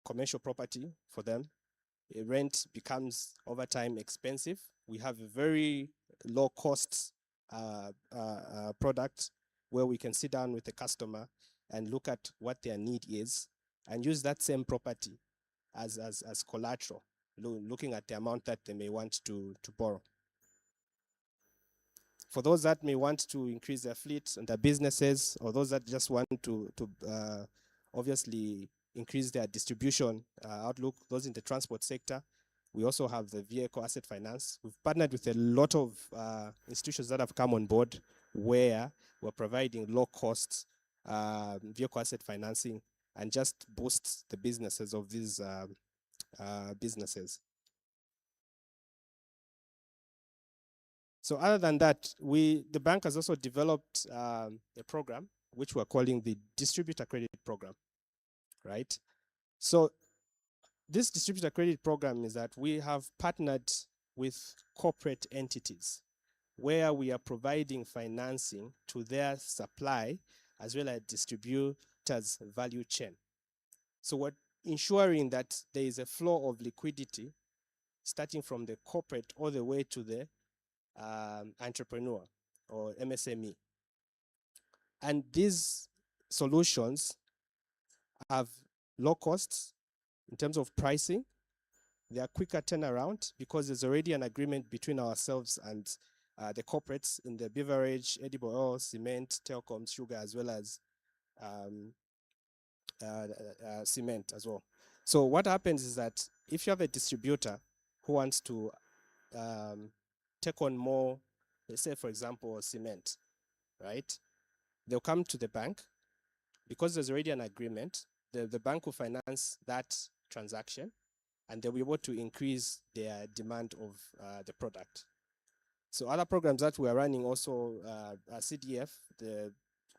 commercial property for them. Rent becomes over time expensive. We have a very low cost product where we can sit down with the customer and look at what their need is and use that same property as collateral, looking at the amount that they may want to borrow. For those that may want to increase their fleet and their businesses, or those that just want to obviously increase their distribution outlook, those in the transport sector, we also have the vehicle asset finance. We've partnered with a lot of institutions that have come on board where we're providing low cost vehicle asset financing and just boost the businesses of these businesses. So other than that, the bank has also developed a program which we're calling the Distributor Credit Program, right? So this Distributor Credit Program is that we have partnered with corporate entities where we are providing financing to their supply as well as distributors' value chain. So we're ensuring that there is a flow of liquidity starting from the corporate all the way to the entrepreneur or MSME. And these solutions have low costs in terms of pricing. They are quicker turnaround because there's already an agreement between ourselves and the corporates in the beverage, edible oil, cement, telecom, sugar, as well as cement as well. So what happens is that if you have a distributor who wants to take on more, let's say, for example, cement, right? They'll come to the bank because there's already an agreement. The bank will finance that transaction and they'll be able to increase their demand of the product. So other programs that we are running also CDF, the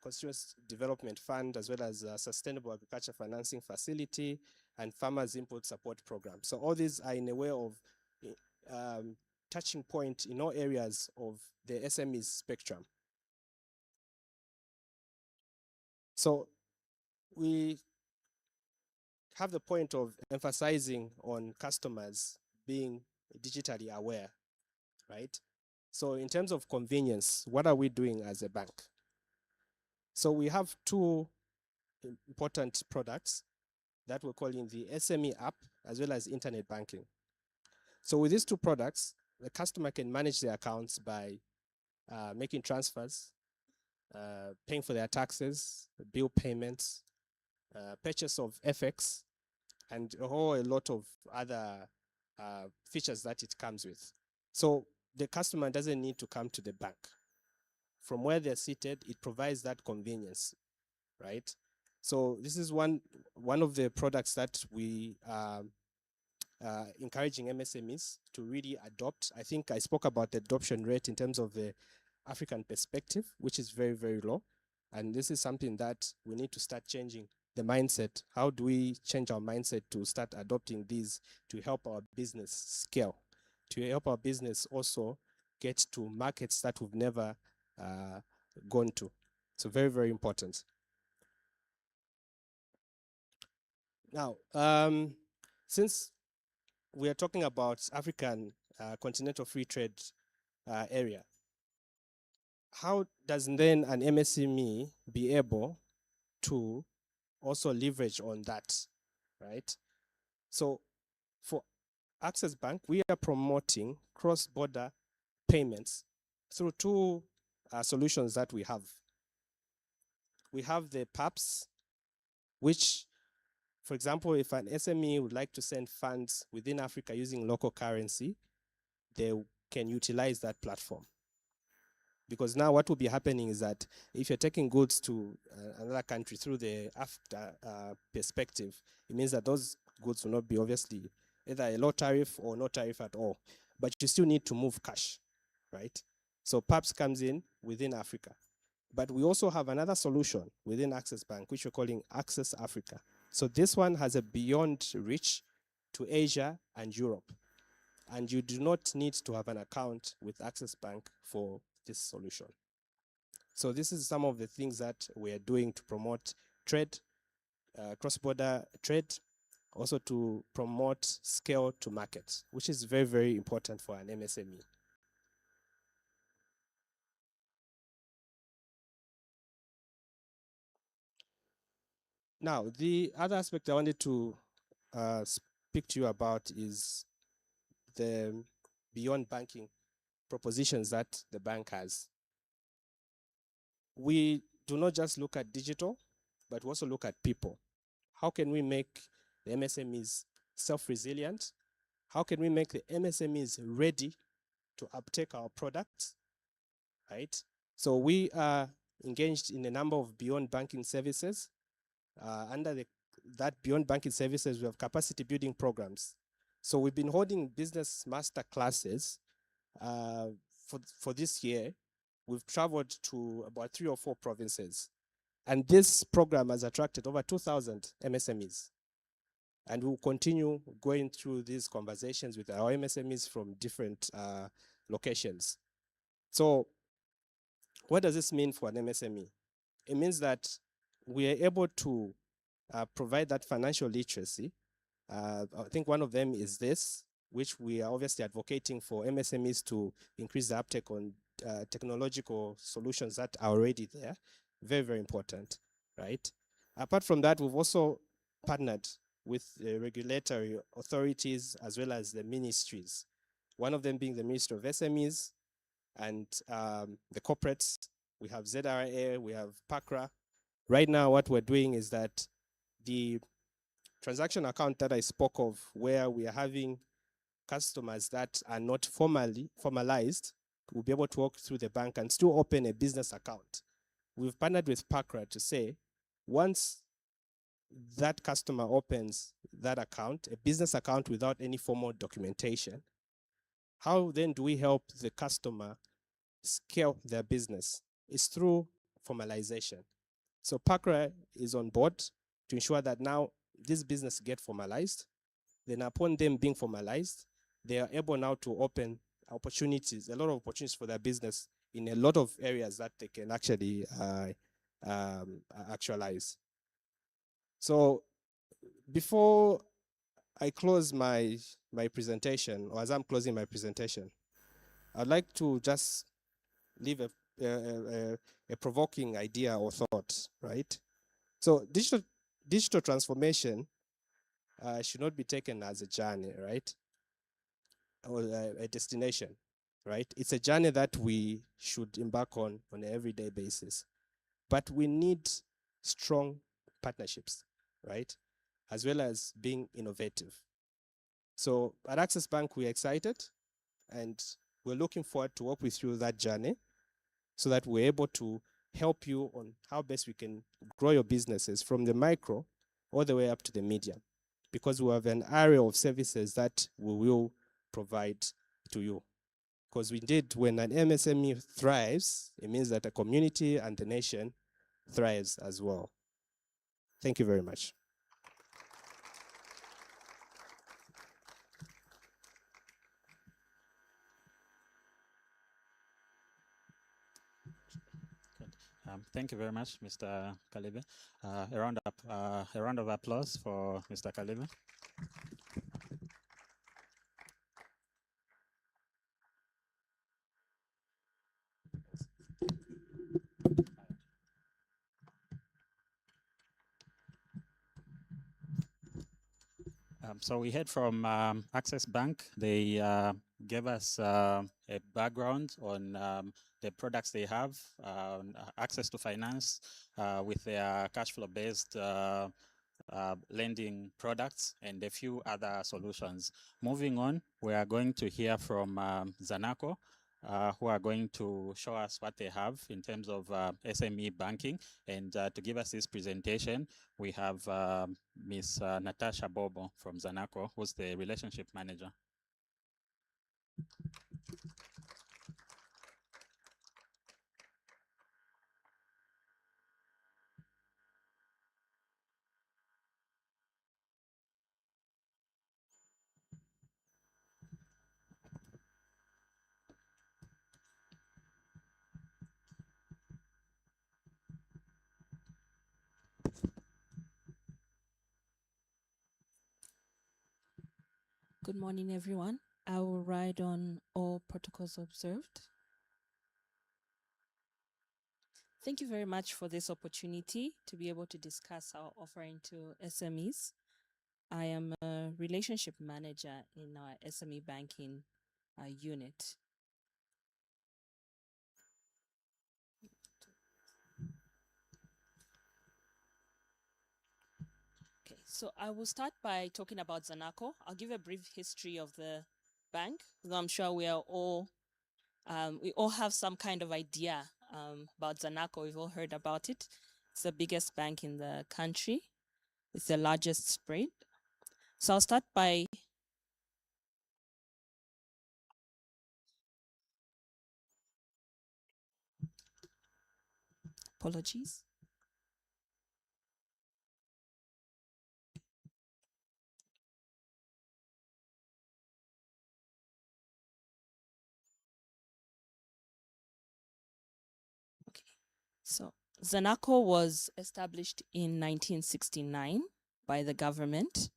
Constituency Development Fund, as well as Sustainable Agriculture Financing Facility and Farmers Input Support Program. So all these are in a way of touching point in all areas of the SMEs spectrum. So we have the point of emphasizing on customers being digitally aware, right? So in terms of convenience, what are we doing as a bank? So we have two important products that we're calling the SME app as well as internet banking. So with these two products, the customer can manage their accounts by making transfers, paying for their taxes, bill payments, purchase of FX, and a lot of other features that it comes with. So the customer doesn't need to come to the bank. From where they're seated, it provides that convenience, right? So this is one of the products that we are encouraging MSMEs to really adopt. I think I spoke about the adoption rate in terms of the African perspective, which is very, very low. And this is something that we need to start changing the mindset. How do we change our mindset to start adopting these to help our business scale, to help our business also get to markets that we've never gone to? So very, very important. Now, since we are talking about African continental free trade area, how does then an MSME be able to also leverage on that, right? So for Access Bank, we are promoting cross-border payments through two solutions that we have. We have the PAPS, which, for example, if an SME would like to send funds within Africa using local currency, they can utilize that platform. Because now what will be happening is that if you're taking goods to another country through the AFTA perspective, it means that those goods will not be obviously either a low tariff or no tariff at all. But you still need to move cash, right? So PAPS comes in within Africa. But we also have another solution within Access Bank, which we're calling Access Africa. So this one has a beyond reach to Asia and Europe. And you do not need to have an account with Access Bank for this solution. So this is some of the things that we are doing to promote trade, cross-border trade, also to promote scale to market, which is very, very important for an MSME. Now, the other aspect I wanted to speak to you about is the beyond banking propositions that the bank has. We do not just look at digital, but we also look at people. How can we make the MSMEs self-resilient? How can we make the MSMEs ready to uptake our products, right? So we are engaged in a number of beyond banking services. Under that beyond banking services, we have capacity building programs. So we've been holding business master classes for this year. We've traveled to about 3 or 4 provinces. And this program has attracted over 2,000 MSMEs. And we'll continue going through these conversations with our MSMEs from different locations. So what does this mean for an MSME? It means that we are able to provide that financial literacy. I think one of them is this, which we are obviously advocating for MSMEs to increase the uptake on technological solutions that are already there. Very, very important, right? Apart from that, we've also partnered with the regulatory authorities as well as the ministries. One of them being the Ministry of SMEs and the corporates. We have ZRA, we have PACRA. Right now, what we're doing is that the transaction account that I spoke of, where we are having customers that are not formalized, will be able to walk through the bank and still open a business account. We've partnered with PACRA to say, once that customer opens that account, a business account without any formal documentation, how then do we help the customer scale their business? It's through formalization. So PACRA is on board to ensure that now this business get formalized. Then upon them being formalized, they are able now to open opportunities, a lot of opportunities for their business in a lot of areas that they can actually actualize. So before I close my presentation, or as I'm closing my presentation, I'd like to just leave a provoking idea or thought, right? So digital transformation should not be taken as a journey, right? Or a destination, right? It's a journey that we should embark on an everyday basis. But we need strong partnerships, right? As well as being innovative. So at Access Bank, we're excited and we're looking forward to work with you that journey so that we're able to help you on how best we can grow your businesses from the micro all the way up to the medium, because we have an array of services that we will provide to you. Because indeed, when an MSME thrives, it means that a community and the nation thrives as well. Thank you very much. Thank you very much, Mr. Kalebe. A round of applause for Mr. Kalebe. So we heard from Access Bank. They gave us a background on the products they have, access to finance with their cash flow based lending products and a few other solutions. Moving on, we are going to hear from Zanaco, who are going to show us what they have in terms of SME banking. And to give us this presentation, we have Ms. Natasha Bobo from Zanaco, who's the relationship manager. Good morning, everyone. I will ride on all protocols observed. Thank you very much for this opportunity to be able to discuss our offering to SMEs. I am a relationship manager in our SME banking unit. Okay, so I will start by talking about Zanaco. I'll give a brief history of the bank, though I'm sure we all have some kind of idea about Zanaco. We've all heard about it. It's the biggest bank in the country. It's the largest spread. So I'll start by apologies. Okay. So Zanaco was established in 1969 by the government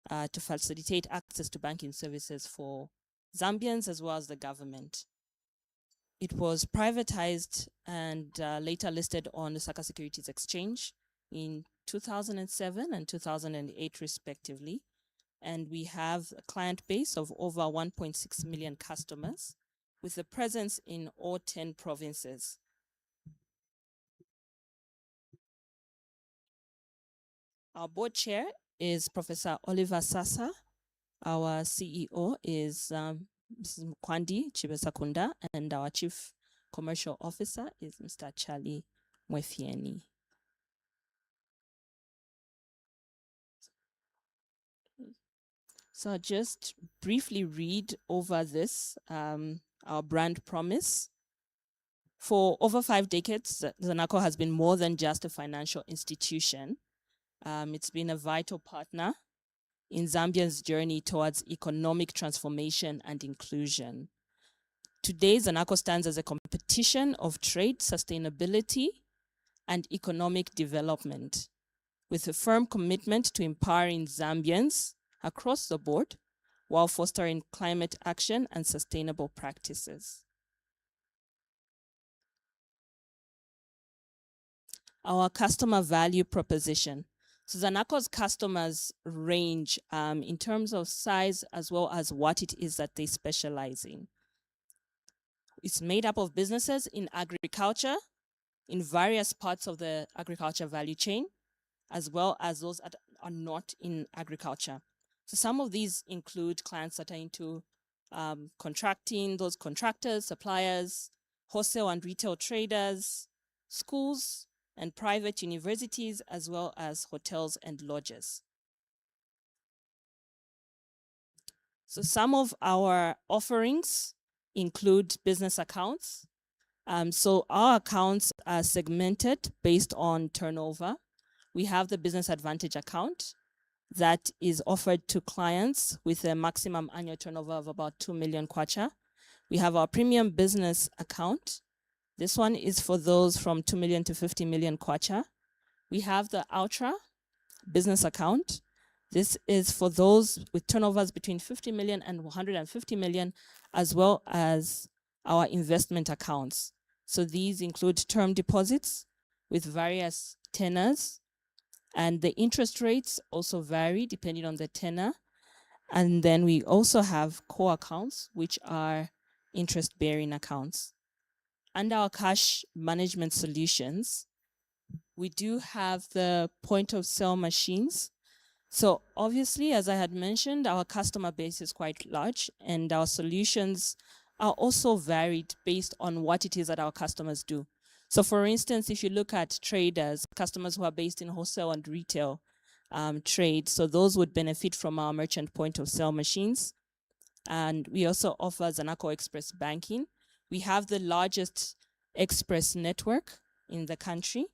to facilitate access to banking services for Zambians as well as the government. It was privatized and later listed on the Saka Securities Exchange in 2007 and 2008 respectively. And we have a client base of over 1.6 million customers with a presence in all 10 provinces. Our board chair is Professor Oliver Sasa. Our CEO is Mrs. Mkwandi Chibesakunda, and our Chief Commercial Officer is Mr. Charlie Mwefieni. So I'll just briefly read over this, our brand promise. For over 5 decades, Zanaco has been more than just a financial institution. It's been a vital partner in Zambia's journey towards economic transformation and inclusion. Today, Zanaco stands as a competition of trade, sustainability, and economic development, with a firm commitment to empowering Zambians across the board while fostering climate action and sustainable practices. Our customer value proposition. So Zanaco's customers range in terms of size as well as what it is that they specialize in. It's made up of businesses in agriculture, in various parts of the agriculture value chain, as well as those that are not in agriculture. So some of these include clients that are into contracting, those contractors, suppliers, wholesale and retail traders, schools and private universities, as well as hotels and lodges. So some of our offerings include business accounts. So our accounts are segmented based on turnover. We have the Business Advantage account that is offered to clients with a maximum annual turnover of about 2 million kwacha. We have our Premium Business account. This one is for those from 2 million to 50 million kwacha. We have the Ultra Business account. This is for those with turnovers between 50 million and 150 million, as well as our investment accounts. So these include term deposits with various tenors, and the interest rates also vary depending on the tenor. And then we also have core accounts, which are interest-bearing accounts. Under our cash management solutions, we do have the point-of-sale machines. So obviously, as I had mentioned, our customer base is quite large, and our solutions are also varied based on what it is that our customers do. So for instance, if you look at traders, customers who are based in wholesale and retail trade, so those would benefit from our merchant point-of-sale machines. And we also offer Zanaco Express Banking. We have the largest express network in the country.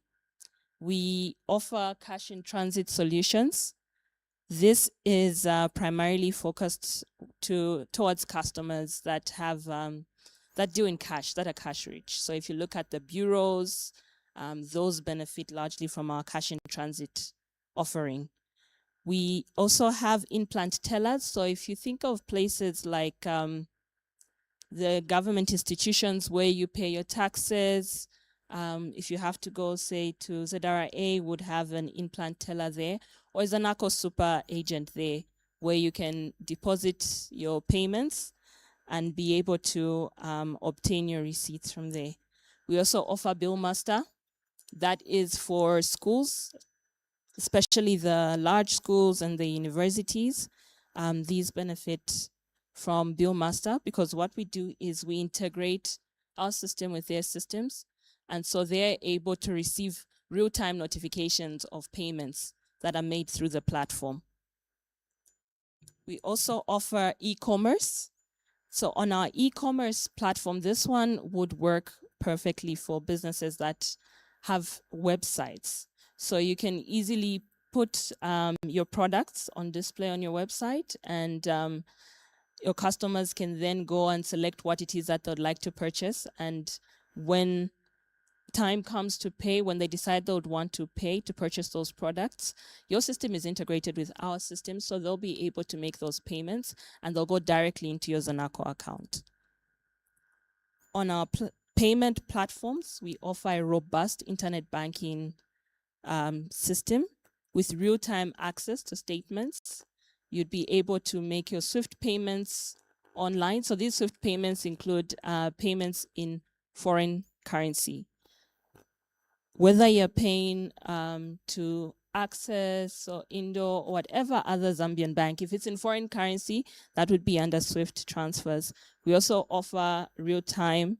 We offer cash in transit solutions. This is primarily focused towards customers that have that deal in cash, that are cash rich. So if you look at the bureaus, those benefit largely from our cash in transit offering. We also have in-plant tellers. So if you think of places like the government institutions where you pay your taxes, if you have to go, say, to ZRA, would have an in-plant teller there, or is a Zanaco super agent there where you can deposit your payments and be able to obtain your receipts from there. We also offer Bill Master. That is for schools, especially the large schools and the universities. These benefit from Bill Master because what we do is we integrate our system with their systems. And so they're able to receive real-time notifications of payments that are made through the platform. We also offer e-commerce. So on our e-commerce platform, this one would work perfectly for businesses that have websites. So you can easily put your products on display on your website, and your customers can then go and select what it is that they'd like to purchase. And when time comes to pay, when they decide they would want to pay to purchase those products, your system is integrated with our system, so they'll be able to make those payments and they'll go directly into your Zanaco account. On our payment platforms, we offer a robust internet banking system with real-time access to statements. You'd be able to make your SWIFT payments online. So these SWIFT payments include payments in foreign currency. Whether you're paying to Access or Indo or whatever other Zambian bank, if it's in foreign currency, that would be under SWIFT transfers. We also offer real-time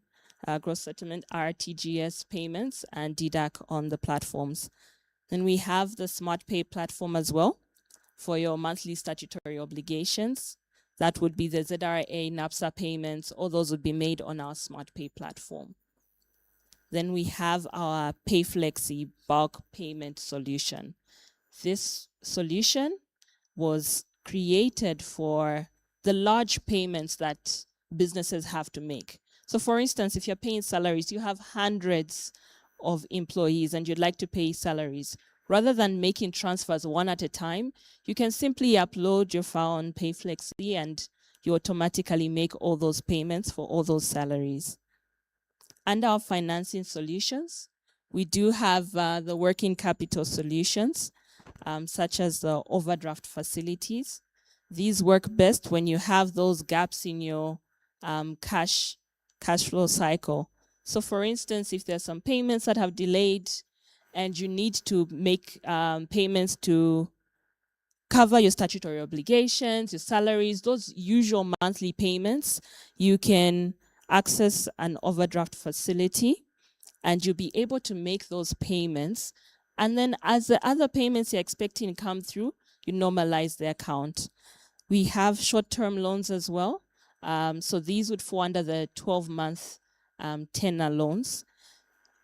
gross settlement RTGS payments and DDAC on the platforms. Then we have the Smart Pay platform as well for your monthly statutory obligations. That would be the ZRA, NAPSA payments, all those would be made on our Smart Pay platform. Then we have our PayFlexi bulk payment solution. This solution was created for the large payments that businesses have to make. So for instance, if you're paying salaries, you have hundreds of employees and you'd like to pay salaries. Rather than making transfers one at a time, you can simply upload your file on PayFlexi and you automatically make all those payments for all those salaries. Under our financing solutions, we do have the working capital solutions, such as the overdraft facilities. These work best when you have those gaps in your cash flow cycle. So for instance, if there's some payments that have delayed and you need to make payments to cover your statutory obligations, your salaries, those usual monthly payments, you can access an overdraft facility and you'll be able to make those payments. And then as the other payments you're expecting come through, you normalize the account. We have short-term loans as well. So these would fall under the 12-month tenor loans.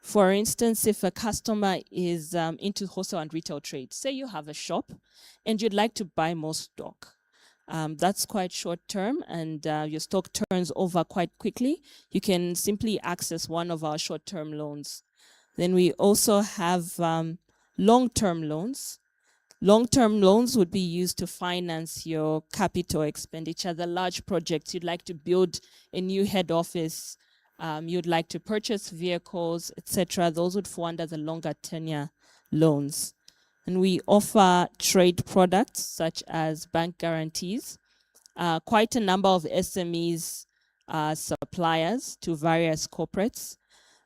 For instance, if a customer is into wholesale and retail trade, say you have a shop and you'd like to buy more stock. That's quite short term and your stock turns over quite quickly. You can simply access one of our short-term loans. Then we also have long-term loans. Long-term loans would be used to finance your capital expenditure, the large projects you'd like to build a new head office, you'd like to purchase vehicles, etc. Those would fall under the longer tenure loans. And we offer trade products such as bank guarantees. Quite a number of SMEs are suppliers to various corporates.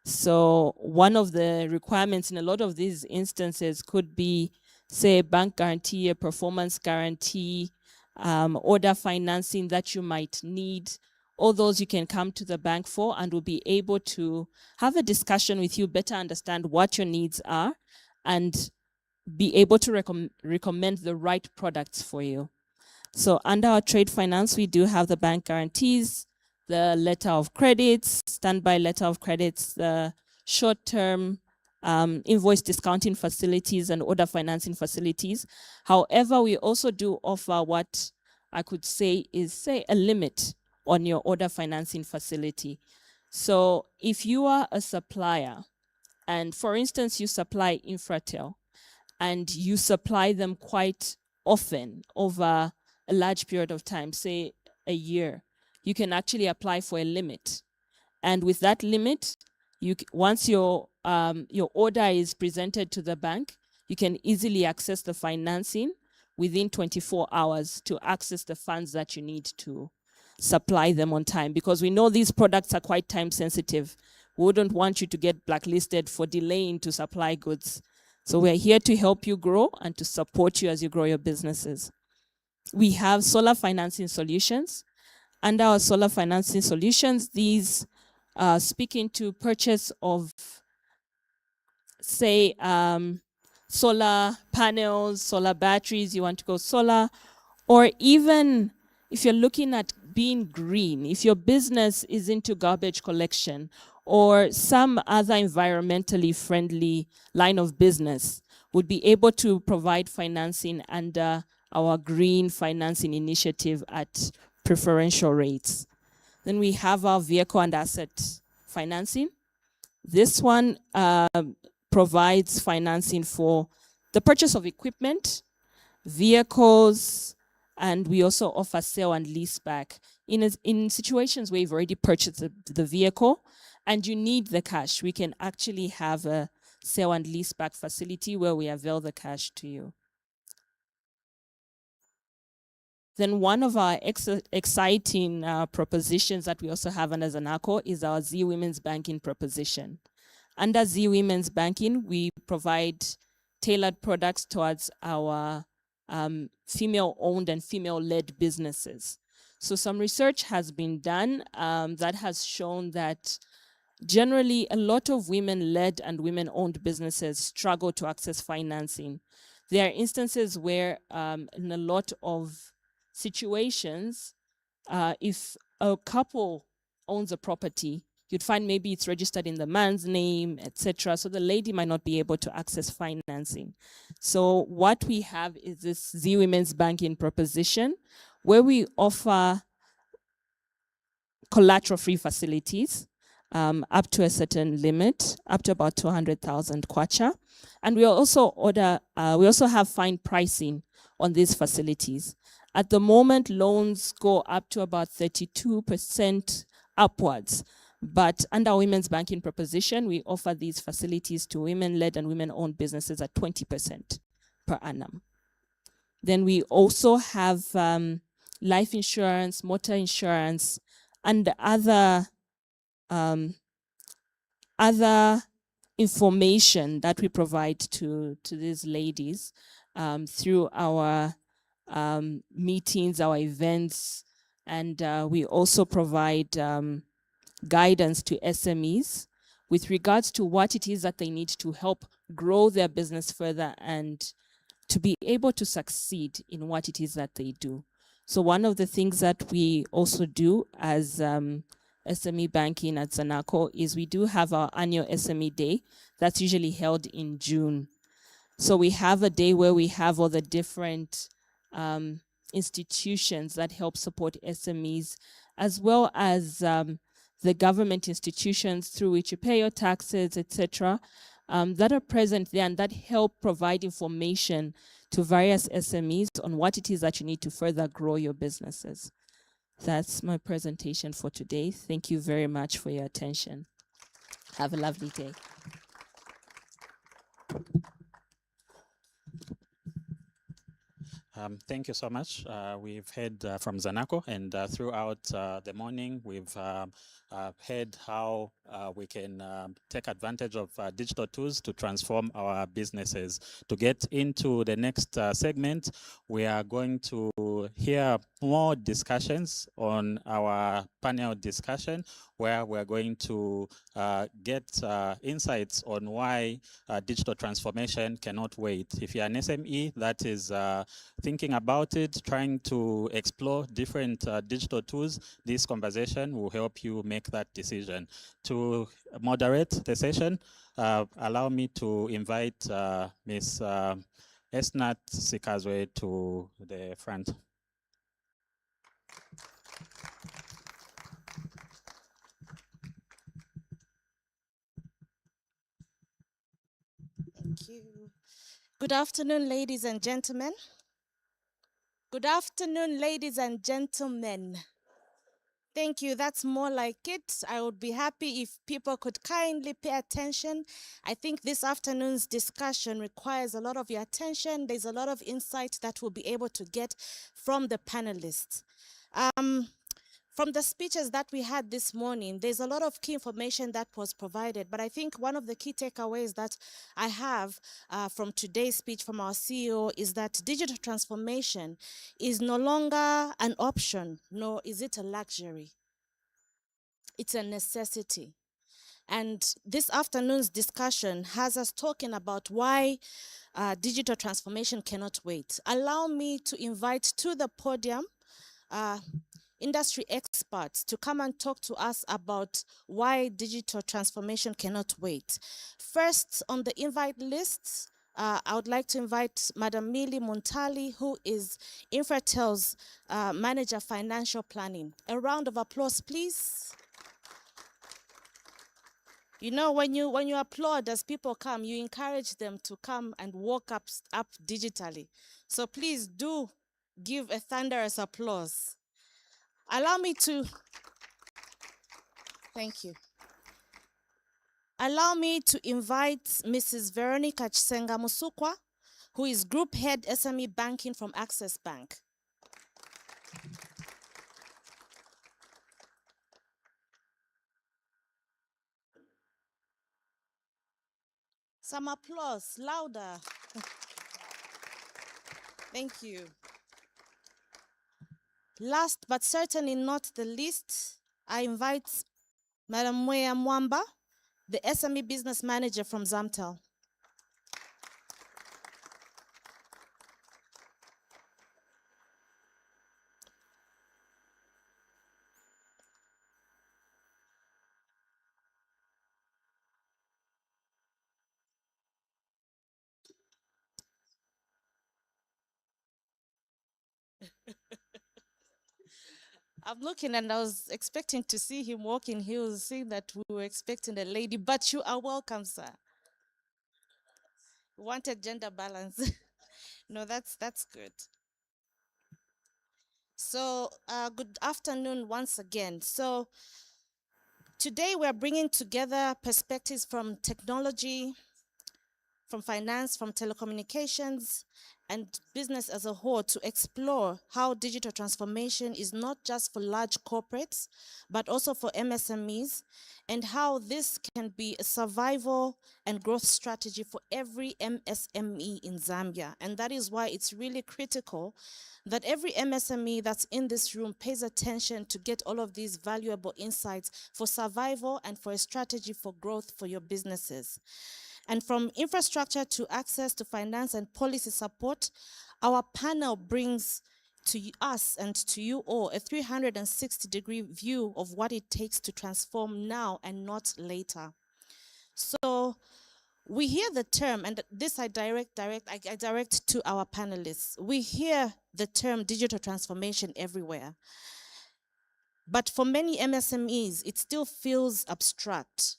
So one of the requirements in a lot of these instances could be, say, a bank guarantee, a performance guarantee, order financing that you might need. All those you can come to the bank for and we'll be able to have a discussion with you, better understand what your needs are and be able to recommend the right products for you. So under our trade finance, we do have the bank guarantees, the letter of credits, standby letter of credits, the short-term invoice discounting facilities and order financing facilities. However, we also do offer what I could say is, say, a limit on your order financing facility. So if you are a supplier, and for instance, you supply Infratel, and you supply them quite often over a large period of time, say a year, you can actually apply for a limit. And with that limit, once your order is presented to the bank, you can easily access the financing within 24 hours to access the funds that you need to supply them on time. Because we know these products are quite time sensitive. We wouldn't want you to get blacklisted for delaying to supply goods. So we're here to help you grow and to support you as you grow your businesses. We have solar financing solutions. Under our solar financing solutions, these speak into purchase of, say, solar panels, solar batteries, you want to go solar, or even if you're looking at being green, if your business is into garbage collection or some other environmentally friendly line of business, would be able to provide financing under our green financing initiative at preferential rates. Then we have our vehicle and asset financing. This one provides financing for the purchase of equipment, vehicles, and we also offer sale and lease back. In situations where you've already purchased the vehicle and you need the cash, we can actually have a sale and lease back facility where we avail the cash to you. Then one of our exciting propositions that we also have under Zanaco is our Z Women's Banking proposition. Under Z Women's Banking, we provide tailored products towards our female-owned and female-led businesses. So some research has been done that has shown that generally a lot of women-led and women-owned businesses struggle to access financing. There are instances where in a lot of situations, if a couple owns a property you'd find maybe it's registered in the man's name, etc. So the lady might not be able to access financing. So what we have is this Z Women's Banking proposition, where we offer collateral-free facilities up to a certain limit, up to about 200,000 kwacha. And we also have fine pricing on these facilities. At the moment, loans go up to about 32% upwards. But under Women's Banking proposition, we offer these facilities to women-led and women-owned businesses at 20% per annum. Then we also have life insurance, motor insurance, and other information that we provide to these ladies through our meetings, our events, and we also provide guidance to SMEs with regards to what it is that they need to help grow their business further and to be able to succeed in what it is that they do. So one of the things that we also do as SME banking at Zanaco is we do have our annual SME day that's usually held in June. So we have a day where we have all the different institutions that help support SMEs, as well as the government institutions through which you pay your taxes, etc., that are present there and that help provide information to various SMEs on what it is that you need to further grow your businesses. That's my presentation for today. Thank you very much for your attention. Have a lovely day. Thank you so much. We've heard from Zanaco, and throughout the morning, we've heard how we can take advantage of digital tools to transform our businesses. To get into the next segment, we are going to hear more discussions on our panel discussion, where we're going to get insights on why digital transformation cannot wait. If you're an SME that is thinking about it, trying to explore different digital tools, this conversation will help you make that decision. To moderate the session, allow me to invite Ms. Esnat Sikazwe to the front. Thank you. Good afternoon, ladies and gentlemen. Good afternoon, ladies and gentlemen. Thank you. That's more like it. I would be happy if people could kindly pay attention. I think this afternoon's discussion requires a lot of your attention. There's a lot of insight that we'll be able to get from the panelists. From the speeches that we had this morning, there's a lot of key information that was provided, but I think one of the key takeaways that I have from today's speech from our CEO is that digital transformation is no longer an option, nor is it a luxury. It's a necessity. And this afternoon's discussion has us talking about why digital transformation cannot wait. Allow me to invite to the podium industry experts to come and talk to us about why digital transformation cannot wait. First on the invite list, I would like to invite Madam Millie Montali, who is Infratel's Manager Financial Planning. A round of applause, please. You know, when you applaud as people come, you encourage them to come and walk up digitally. So please do give a thunderous applause. Allow me to, thank you. Allow me to invite Mrs. Veronica Chisenga Musukwa, who is Group Head SME Banking from Access Bank. Some applause, louder. Thank you. Last but certainly not the least, I invite Madam Mwea Mwamba, the SME Business Manager from Zamtel. I'm looking and I was expecting to see him walk in heels, seeing that we were expecting a lady, but you are welcome, sir. Wanted gender balance. No, that's good. So, good afternoon once again. So, today we are bringing together perspectives from technology, from finance, from telecommunications, and business as a whole to explore how digital transformation is not just for large corporates, but also for MSMEs, and how this can be a survival and growth strategy for every MSME in Zambia. And that is why it's really critical that every MSME that's in this room pays attention to get all of these valuable insights for survival and for a strategy for growth for your businesses. And from infrastructure to access to finance and policy support, our panel brings to us and to you all a 360-degree view of what it takes to transform now and not later. So we hear the term, and this I direct to our panelists. We hear the term digital transformation everywhere. But for many MSMEs, it still feels abstract.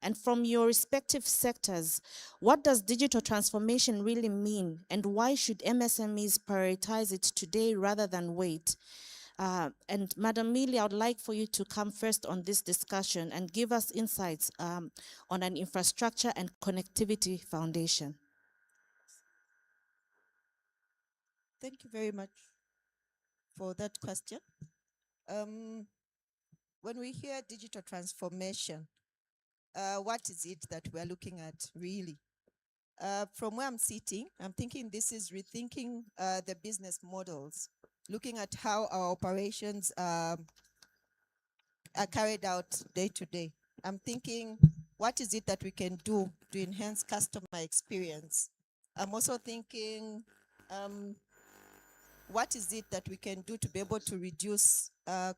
And from your respective sectors, what does digital transformation really mean? And why should MSMEs prioritize it today rather than wait? And Madam Millie, I would like for you to come first on this discussion and give us insights on an infrastructure and connectivity foundation. Thank you very much for that question. When we hear digital transformation, what is it that we're looking at really? From where I'm sitting, I'm thinking this is rethinking the business models, looking at how our operations are carried out day to day. I'm thinking, what is it that we can do to enhance customer experience? I'm also thinking, what is it that we can do to be able to reduce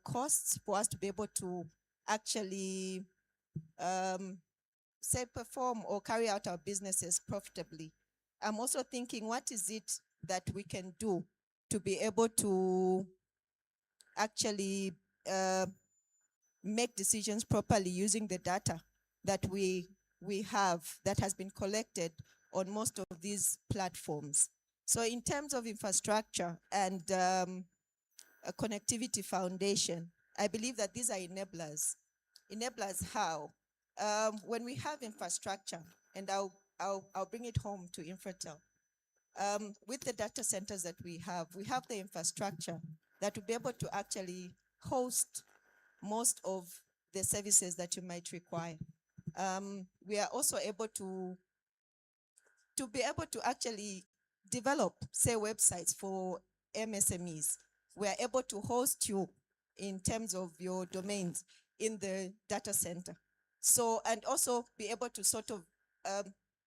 costs for us to be able to actually say perform or carry out our businesses profitably. I'm also thinking, what is it that we can do to be able to actually make decisions properly using the data that we have that has been collected on most of these platforms. So in terms of infrastructure and a connectivity foundation, I believe that these are enablers. Enablers how? When we have infrastructure, and I'll bring it home to Infratel. With the data centers that we have the infrastructure that will be able to actually host most of the services that you might require. We are also able to be able to actually develop, say, websites for MSMEs. We are able to host you in terms of your domains in the data center. So, and also be able to sort of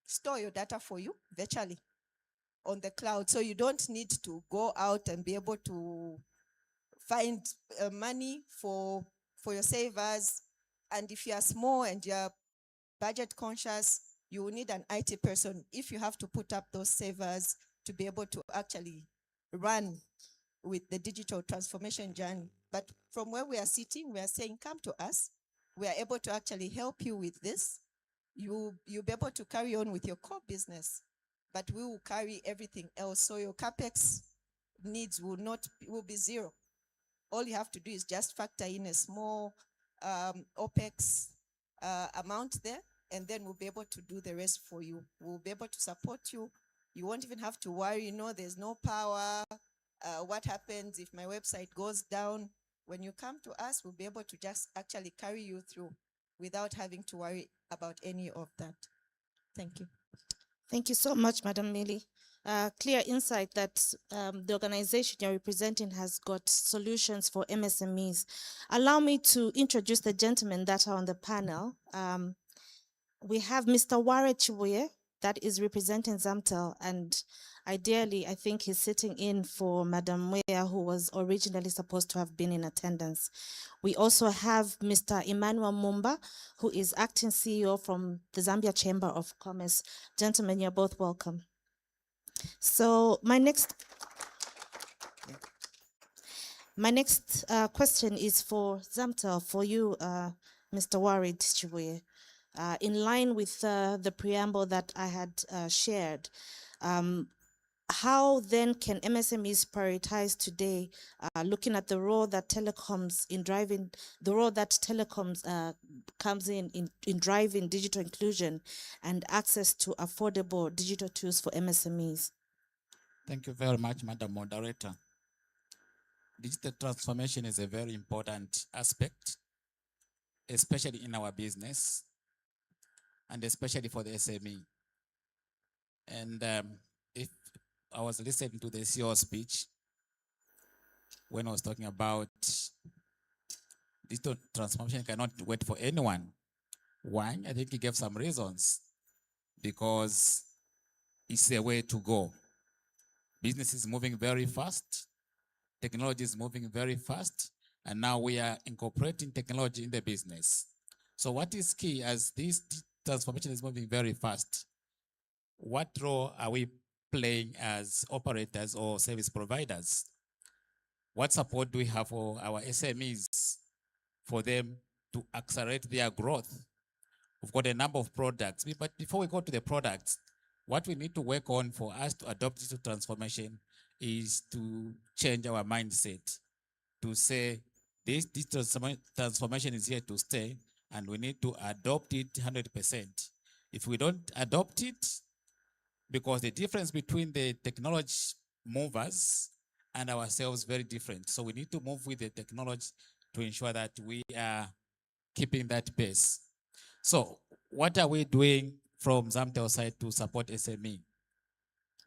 store your data for you virtually on the cloud. So you don't need to go out and be able to find money for your savers. And if you are small and you're budget conscious, you will need an IT person if you have to put up those savers to be able to actually run with the digital transformation journey. But from where we are sitting, we are saying, come to us. We are able to actually help you with this. You'll be able to carry on with your core business, but we will carry everything else. So your CapEx needs will be zero. All you have to do is just factor in a small OpEx amount there, and then we'll be able to do the rest for you. We'll be able to support you. You won't even have to worry, there's no power. What happens if my website goes down? When you come to us, we'll be able to just actually carry you through without having to worry about any of that. Thank you. Thank you so much, Madam Millie. Clear insight that the organization you're representing has got solutions for MSMEs. Allow me to introduce the gentlemen that are on the panel. We have Mr. Ware Chibuye that is representing Zamtel, and ideally, I think he's sitting in for Madam Wea, who was originally supposed to have been in attendance. We also have Mr. Emmanuel Mumba, who is acting CEO from the Zambia Chamber of Commerce. Gentlemen, you're both welcome. So my next My next question is for Zamtel, for you, Mr. Warid Chibuye. In line with the preamble that I had shared, how then can MSMEs prioritize today, looking at the role that telecoms in driving, the role that telecoms comes in driving digital inclusion and access to affordable digital tools for MSMEs? Thank you very much, Madam Moderator. Digital transformation is a very important aspect, especially in our business and especially for the SME. And if I was listening to the CEO speech when I was talking about digital transformation cannot wait for anyone. One, I think he gave some reasons because it's the way to go. Business is moving very fast. Technology is moving very fast. And now we are incorporating technology in the business. So what is key as this transformation is moving very fast? What role are we playing as operators or service providers? What support do we have for our SMEs for them to accelerate their growth? We've got a number of products, but before we go to the products, what we need to work on for us to adopt digital transformation is to change our mindset, to say this digital transformation is here to stay and we need to adopt it 100%. If we don't adopt it, because the difference between the technology movers and ourselves is very different. So we need to move with the technology to ensure that we are keeping that pace. So what are we doing from Zamtel's side to support SME?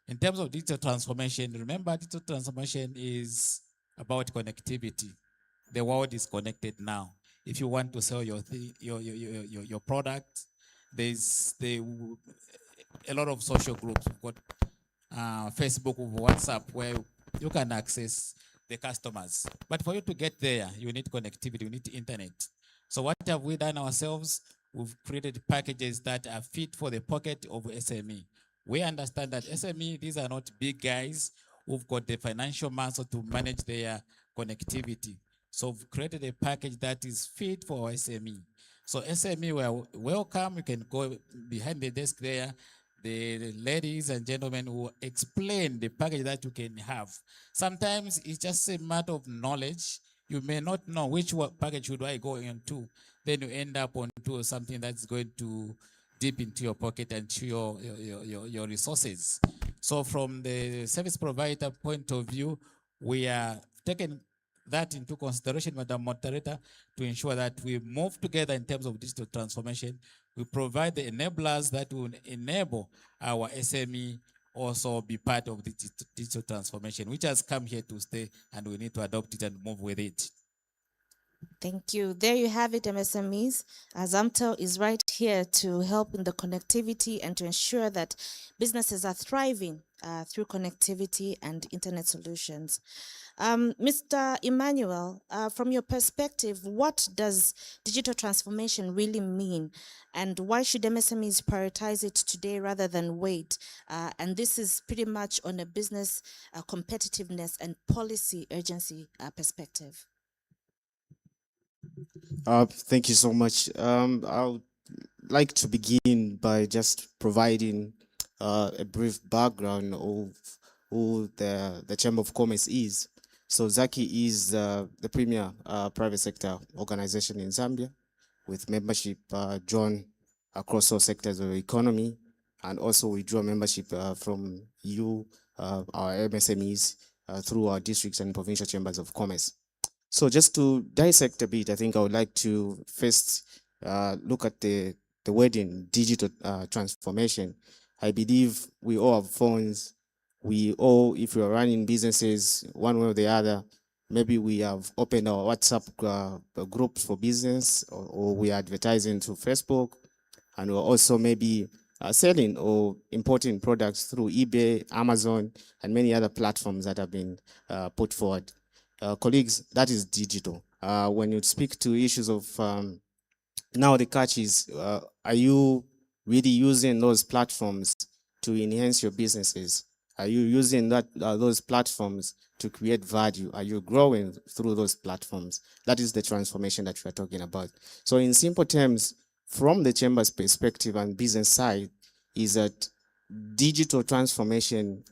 In terms of digital transformation, remember digital transformation is about connectivity. The world is connected now. If you want to sell your product, there's a lot of social groups. We've got Facebook, WhatsApp, where you can access the customers. But for you to get there, you need connectivity, you need internet. So what have we done ourselves? We've created packages that are fit for the pocket of SME. We understand that SME, these are not big guys who've got the financial muscle to manage their connectivity. So we've created a package that is fit for our SME. So SME, well, welcome. You can go behind the desk there. The ladies and gentlemen will explain the package that you can have. Sometimes it's just a matter of knowledge. You may not know which package should I go into. Then you end up onto something that's going to dip into your pocket and to your resources. So from the service provider point of view, we are taking that into consideration, Madam Moderator, to ensure that we move together in terms of digital transformation. We provide the enablers that will enable our SME also be part of the digital transformation, which has come here to stay, and we need to adopt it and move with it. Thank you. There you have it, MSMEs. Zamtel is right here to help in the connectivity and to ensure that businesses are thriving through connectivity and internet solutions. Mr. Emmanuel, from your perspective, what does digital transformation really mean? And why should MSMEs prioritize it today rather than wait? And this is pretty much on a business competitiveness and policy urgency perspective. Thank you so much. I would like to begin by just providing a brief background of who the Chamber of Commerce is. So Zaki is the premier private sector organization in Zambia, with membership drawn across all sectors of the economy, and also we draw membership from you, our MSMEs, through our districts and provincial chambers of commerce. So just to dissect a bit, I think I would like to first look at the wording digital transformation. I believe we all have phones. We all, if we are running businesses one way or the other, maybe we have opened our WhatsApp groups for business, or we are advertising through Facebook, and we're also maybe selling or importing products through eBay, Amazon, and many other platforms that have been put forward. Colleagues, that is digital. When you speak to issues of now the catch is, are you really using those platforms to enhance your businesses? Are you using those platforms to create value? Are you growing through those platforms? That is the transformation that we are talking about. So in simple terms, from the chamber's perspective and business side, is that digital transformation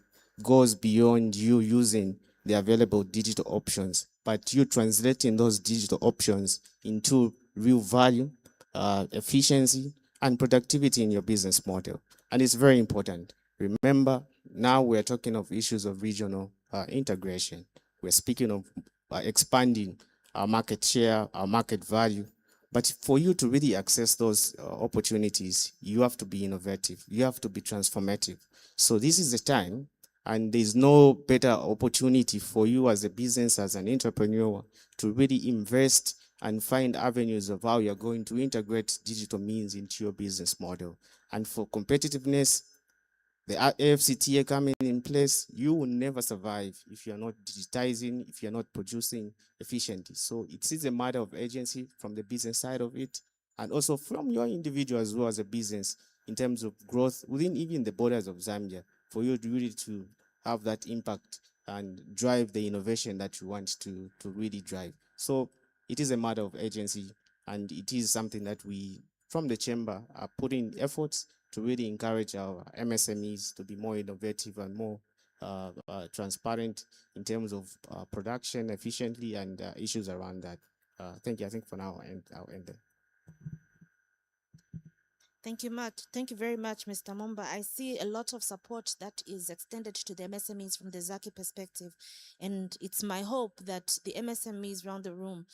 goes beyond you using the available digital options, but you translating those digital options into real value, efficiency, and productivity in your business model. And it's very important. Remember, now we're talking of issues of regional integration. We're speaking of expanding our market share, our market value. But for you to really access those opportunities, you have to be innovative. You have to be transformative. So this is the time, and there's no better opportunity for you as a business, as an entrepreneur, to really invest and find avenues of how you're going to integrate digital means into your business model. And for competitiveness, the AFCTA coming in place, you will never survive if you're not digitizing, if you're not producing efficiently. So it is a matter of agency from the business side of it, and also from your individual as well as a business in terms of growth within even the borders of Zambia, for you to really to have that impact and drive the innovation that you want to really drive. So it is a matter of agency, and it is something that we from the chamber are putting efforts to really encourage our MSMEs to be more innovative and more transparent in terms of production efficiently and issues around that. Thank you. I think for now I'll end there. Thank you much. Thank you very much, Mr. Momba. I see a lot of support that is extended to the MSMEs from the Zaki perspective. And it's my hope that the MSMEs around the room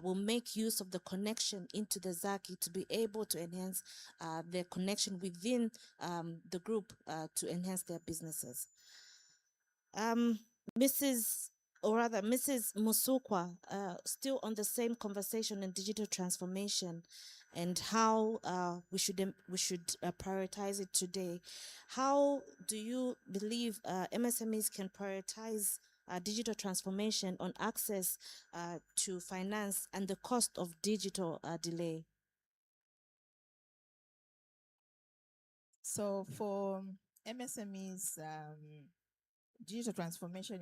will make use of the connection into the Zaki to be able to enhance their connection within the group to enhance their businesses. Mrs. Musukwa, still on the same conversation in digital transformation and how we should prioritize it today. How do you believe MSMEs can prioritize digital transformation on access to finance and the cost of digital delay? So for MSMEs, digital transformation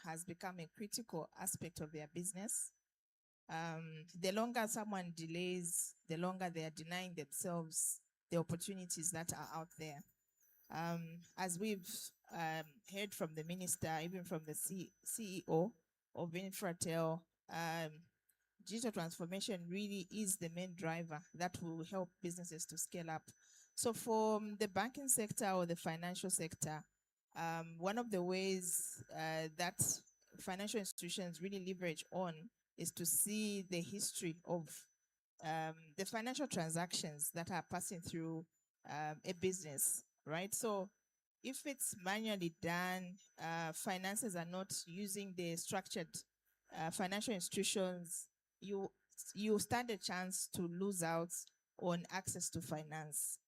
has become a critical aspect of their business. The longer someone delays, the longer they are denying themselves the opportunities that are out there. As we've heard from the minister, even from the CEO of Infratel, digital transformation really is the main driver that will help businesses to scale up. So for the banking sector or the financial sector, one of the ways that financial institutions really leverage on is to see the history of the financial transactions that are passing through a business, right? So if it's manually done, finances are not using the structured financial institutions, you stand a chance to lose out on access to finance.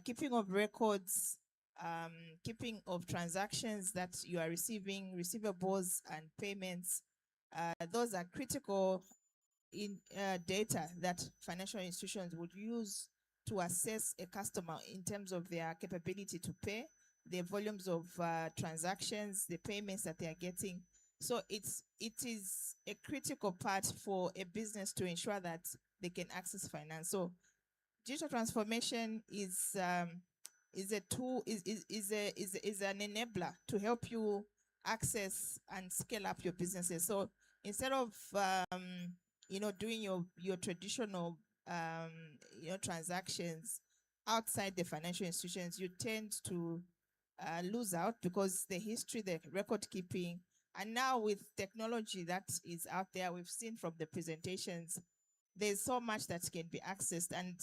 Keeping of records, keeping of transactions that you are receiving, receivables and payments, those are critical in data that financial institutions would use to assess a customer in terms of their capability to pay, the volumes of transactions, the payments that they are getting. So it is a critical part for a business to ensure that they can access finance. So digital transformation is a tool, is an enabler to help you access and scale up your businesses. So instead of doing your traditional transactions outside the financial institutions, you tend to lose out because the history, the record keeping, and now with technology that is out there, we've seen from the presentations, there's so much that can be accessed. And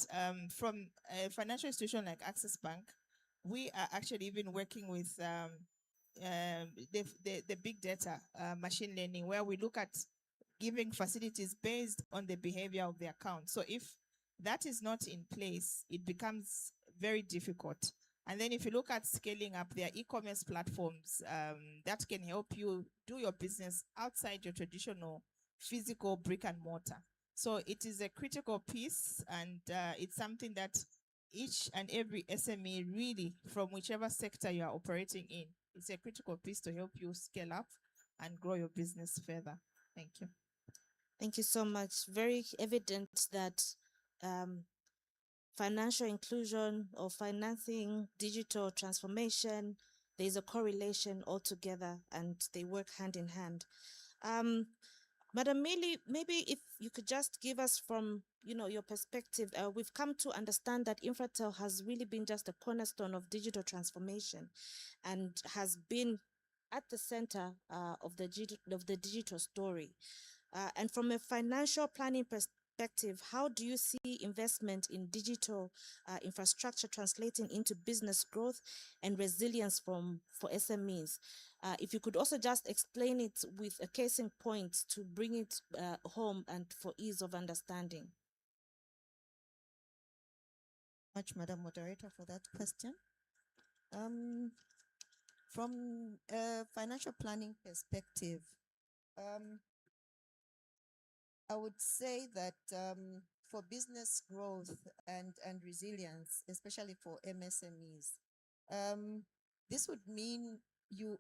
from a financial institution like Access Bank, we are actually even working with the big data, machine learning, where we look at giving facilities based on the behavior of the account. So if that is not in place, it becomes very difficult. And then if you look at scaling up their e-commerce platforms, that can help you do your business outside your traditional physical brick and mortar. So it is a critical piece, and it's something that each and every SME really from whichever sector you are operating in. It's a critical piece to help you scale up and grow your business further. Thank you. Thank you so much. Very evident that financial inclusion or financing digital transformation, there's a correlation altogether and they work hand in hand. Madam Millie, maybe if you could just give us from your perspective, we've come to understand that Infratel has really been just a cornerstone of digital transformation and has been at the center of the digital story. And from a financial planning perspective, how do you see investment in digital infrastructure translating into business growth and resilience for SMEs? If you could also just explain it with a case in point to bring it home and for ease of understanding. Much, Madam Moderator, for that question. From a financial planning perspective, I would say that for business growth and resilience, especially for MSMEs, this would mean you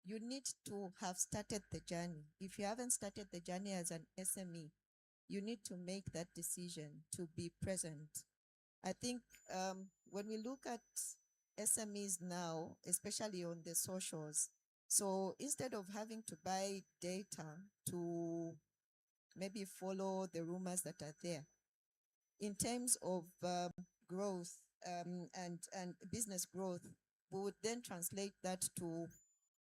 need to have started the journey. If you haven't started the journey as an SME, you need to make that decision to be present. I think when we look at SMEs now, especially on the socials, so instead of having to buy data to maybe follow the rumors that are there, in terms of growth and business growth, we would then translate that to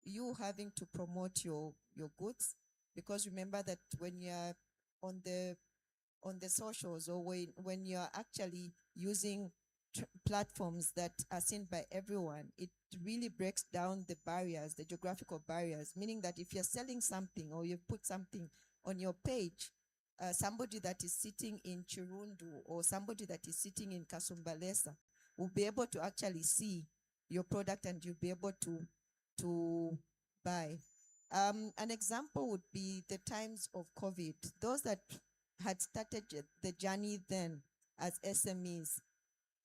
you having to promote your goods, because remember that when you're on the socials or when you're actually using platforms that are seen by everyone, it really breaks down the barriers, the geographical barriers, meaning that if you're selling something or you put something on your page, somebody that is sitting in Chirundu or somebody that is sitting in Kasumbalesa will be able to actually see your product and you'll be able to buy. An example would be the times of COVID. Those that had started the journey then as SMEs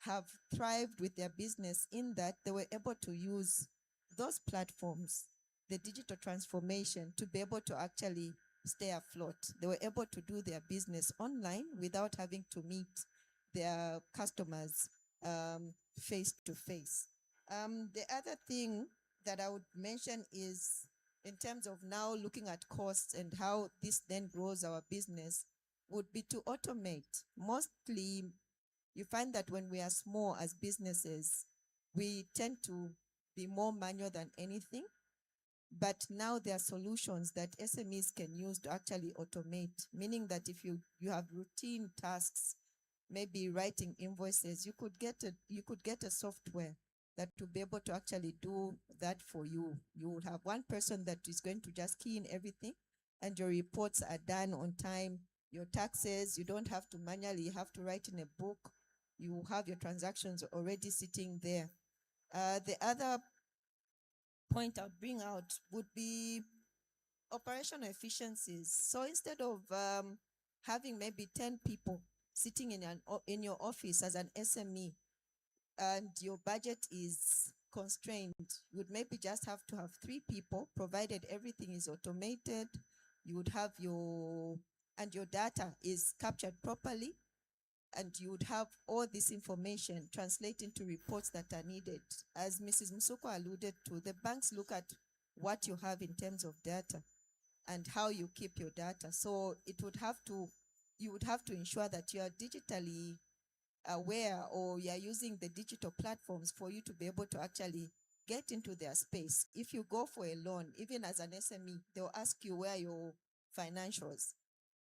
have thrived with their business in that they were able to use those platforms, the digital transformation, to be able to actually stay afloat. They were able to do their business online without having to meet their customers face to face. The other thing that I would mention is in terms of now looking at costs and how this then grows our business would be to automate. Mostly, you find that when we are small as businesses, we tend to be more manual than anything. But now there are solutions that SMEs can use to actually automate, meaning that if you have routine tasks, maybe writing invoices, you could get a software that will be able to actually do that for you. You would have one person that is going to just key in everything and your reports are done on time. Your taxes, you don't have to manually have to write in a book. You have your transactions already sitting there. The other point I'll bring out would be operational efficiencies. So instead of having maybe 10 people sitting in your office as an SME and your budget is constrained, you would maybe just have to have 3 people, provided everything is automated. You would have your data is captured properly, and you would have all this information translate into reports that are needed. As Mrs. Musuko alluded to, the banks look at what you have in terms of data and how you keep your data. So you would have to ensure that you are digitally aware, or you are using the digital platforms for you to be able to actually get into their space. If you go for a loan, even as an SME, they'll ask you where are your financials.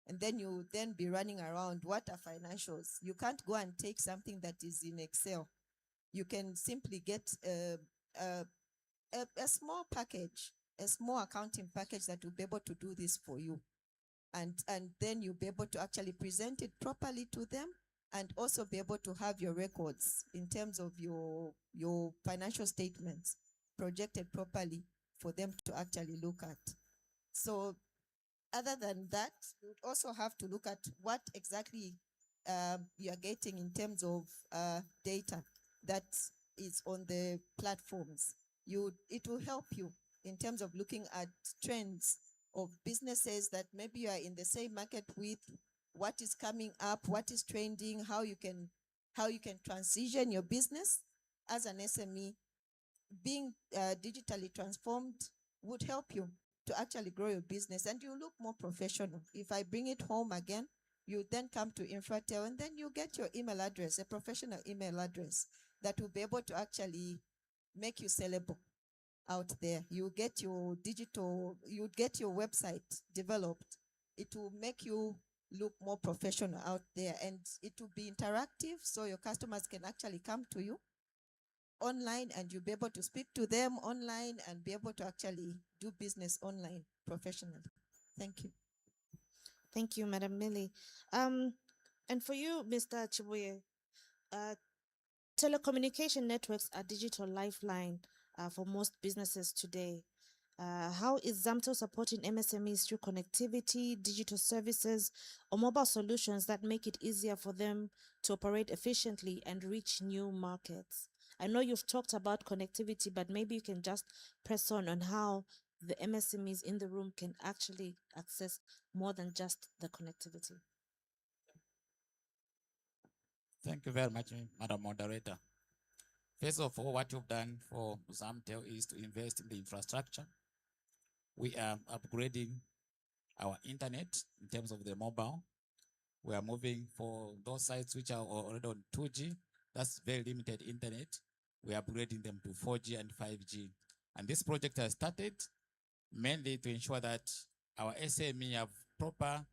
And then you then be running around, what are financials? You can't go and take something that is in Excel. You can simply get a small package, a small accounting package that will be able to do this for you. And then you'll be able to actually present it properly to them and also be able to have your records in terms of your financial statements projected properly for them to actually look at. So other than that, you would also have to look at what exactly you are getting in terms of data that is on the platforms. It will help you in terms of looking at trends of businesses that maybe you are in the same market with, what is coming up, what is trending, how you can transition your business as an SME. Being digitally transformed would help you to actually grow your business, and you look more professional. If I bring it home again, you then come to Infratel, and then you get your email address, a professional email address that will be able to actually make you sellable out there. You get your website developed. It will make you look more professional out there, and it will be interactive, so your customers can actually come to you online, and you'll be able to speak to them online and be able to actually do business online professionally. Thank you. Thank you, Madam Millie. And for you, Mr. Chibuye, telecommunication networks are digital lifeline for most businesses today. How is Zamtel supporting MSMEs through connectivity, digital services, or mobile solutions that make it easier for them to operate efficiently and reach new markets? I know you've talked about connectivity, but maybe you can just press on how the MSMEs in the room can actually access more than just the connectivity. Thank you very much, Madam Moderator. First of all, what you've done for Zamtel is to invest in the infrastructure. We are upgrading our internet in terms of the mobile. We are moving for those sites which are already on 2G. That's very limited internet. We are upgrading them to 4G and 5G. And this project has started mainly to ensure that our SME have proper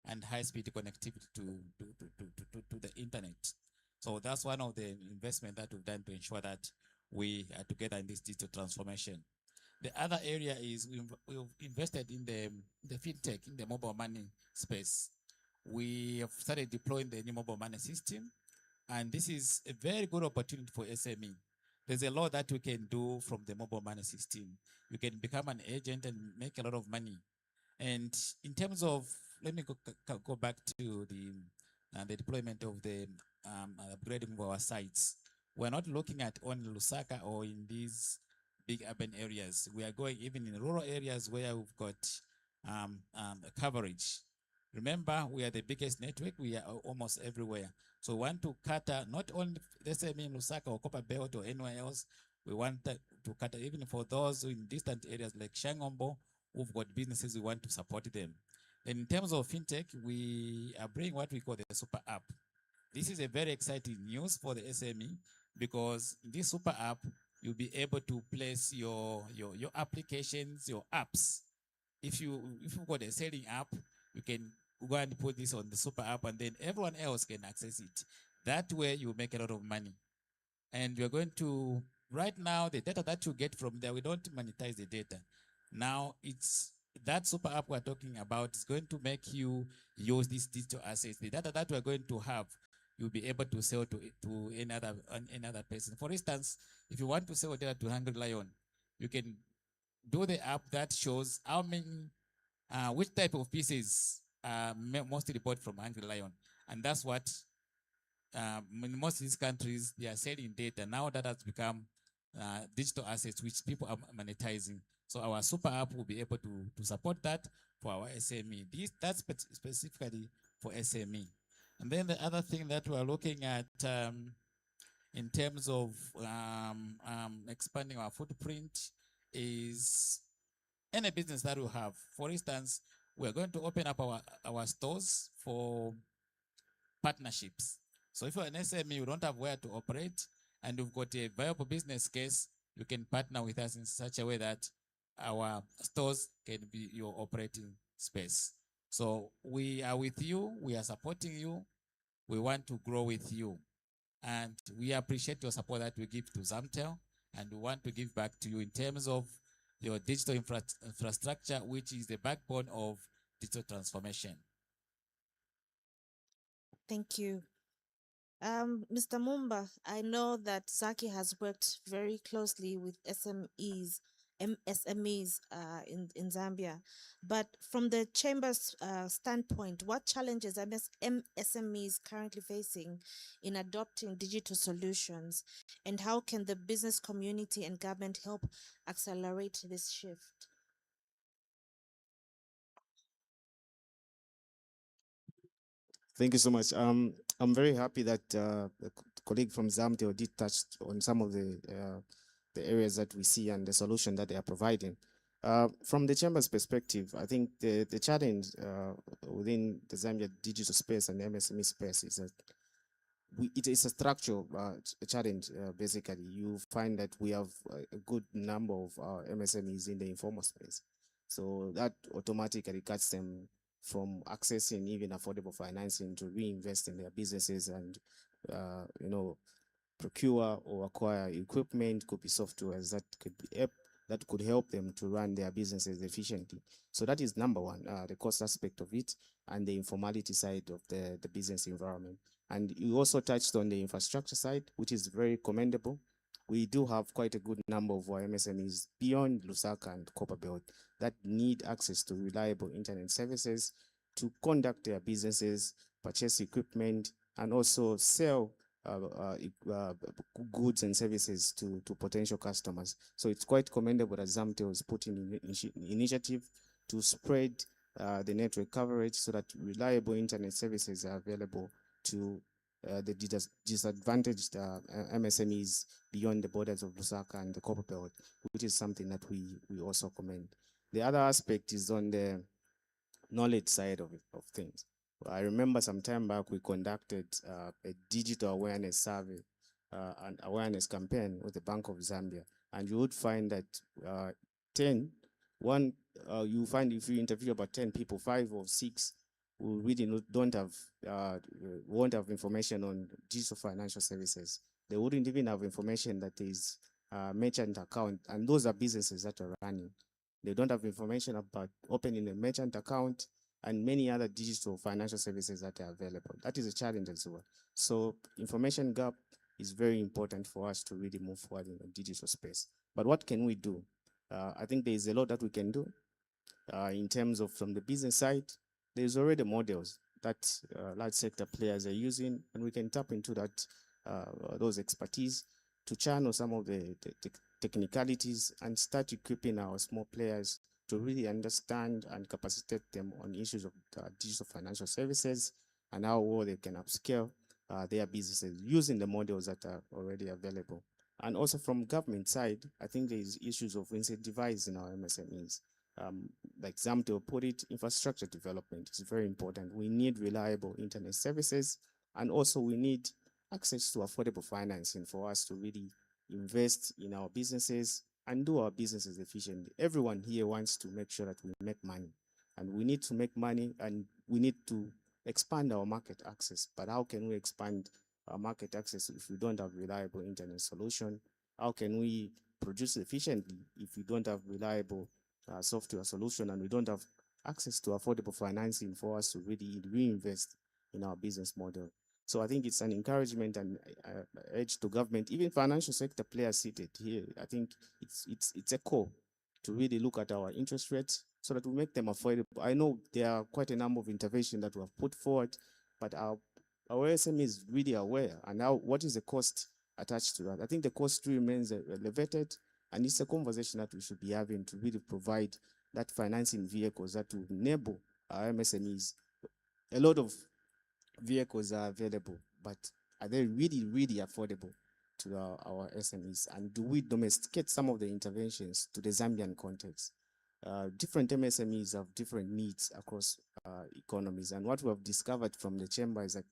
and high-speed connectivity to the internet. So that's one of the investment that we've done to ensure that we are together in this digital transformation. The other area is we've invested in the fintech, in the mobile money space. We have started deploying the new mobile money system, and this is a very good opportunity for SME. There's a lot that we can do from the mobile money system. You can become an agent and make a lot of money. And in terms of, let me go back to the deployment of the upgrading of our sites. We're not looking at only Lusaka or in these big urban areas. We are going even in rural areas where we've got coverage. Remember, we are the biggest network. We are almost everywhere. So we want to cater not only, let's say, in Lusaka or Copper Belt or anywhere else. We want to cater even for those in distant areas like Shangombo, who've got businesses. We want to support them. And in terms of fintech, we are bringing what we call the super app. This is a very exciting news for the SME, because in this super app, you'll be able to place your applications, your apps. If you've got a selling app, you can go and put this on the super app, and then everyone else can access it. That way you make a lot of money. And we're going to, right now, the data that you get from there, we don't monetize the data. Now it's that super app we're talking about is going to make you use these digital assets. The data that we're going to have, you'll be able to sell to any other person. For instance, if you want to sell data to Hungry Lion, you can do the app that shows how many, which type of pieces are mostly bought from Hungry Lion. And that's what, in most of these countries, they are selling data. Now that has become digital assets which people are monetizing. So our super app will be able to support that for our SME. That's specifically for SME. And then the other thing that we're looking at in terms of expanding our footprint is any business that we have. For instance, we're going to open up our stores for partnerships. So if you're an SME, you don't have where to operate, and you've got a viable business case, you can partner with us in such a way that our stores can be your operating space. So we are with you, we are supporting you, we want to grow with you. And we appreciate your support that we give to Zamtel, and we want to give back to you in terms of your digital infrastructure, which is the backbone of digital transformation. Thank you. Mr. Mumba, I know that Zaki has worked very closely with SMEs SMEs in Zambia. But from the chamber's standpoint, what challenges are MSMEs currently facing in adopting digital solutions, and how can the business community and government help accelerate this shift? Thank you so much. I'm very happy that the colleague from Zamteo did touch on some of the areas that we see and the solution that they are providing. From the chamber's perspective, I think the challenge within the Zambia digital space and MSME space is that it is a structural challenge. Basically, you find that we have a good number of our MSMEs in the informal space, so that automatically cuts them from accessing even affordable financing to reinvest in their businesses and procure or acquire equipment, could be softwares that could help them to run their businesses efficiently. So that is number one, the cost aspect of it and the informality side of the business environment. And you also touched on the infrastructure side, which is very commendable. We do have quite a good number of our MSMEs beyond Lusaka and Copperbelt that need access to reliable internet services to conduct their businesses, purchase equipment, and also sell goods and services to potential customers. So it's quite commendable that Zamteo is putting in initiative to spread the network coverage so that reliable internet services are available to the disadvantaged MSMEs beyond the borders of Lusaka and the Copperbelt, which is something that we also commend. The other aspect is on the knowledge side of things. I remember some time back we conducted a digital awareness survey and awareness campaign with the Bank of Zambia, and you would find that you find if you interview about 10 people, 5 or 6 who really don't have won't have information on digital financial services. They wouldn't even have information that there is a merchant account, and those are businesses that are running. They don't have information about opening a merchant account and many other digital financial services that are available. That is a challenge as well. So information gap is very important for us to really move forward in the digital space. But what can we do? I think there is a lot that we can do in terms of from the business side. There's already models that large sector players are using, and we can tap into that those expertise to channel some of the technicalities and start equipping our small players to really understand and capacitate them on issues of digital financial services and how well they can upscale their businesses using the models that are already available. And also from government side, I think there is issues of incentivizing our MSMEs. Like Zamteo put it, infrastructure development is very important. We need reliable internet services, and also we need access to affordable financing for us to really invest in our businesses and do our businesses efficiently. Everyone here wants to make sure that we make money, and we need to make money, and we need to expand our market access. But how can we expand our market access if we don't have reliable internet solution? How can we produce efficiently if we don't have reliable software solution and we don't have access to affordable financing for us to really reinvest in our business model? So I think it's an encouragement and urge to government, even financial sector players seated here. I think it's a call to really look at our interest rates so that we make them affordable. I know there are quite a number of interventions that we have put forward, but our SME is really aware. And now, what is the cost attached to that? I think the cost remains elevated, and it's a conversation that we should be having to really provide that financing vehicles that will enable our MSMEs. A lot of vehicles are available, but are they really, really affordable to our SMEs? And do we domesticate some of the interventions to the Zambian context? Different MSMEs have different needs across economies. And what we have discovered from the chamber is that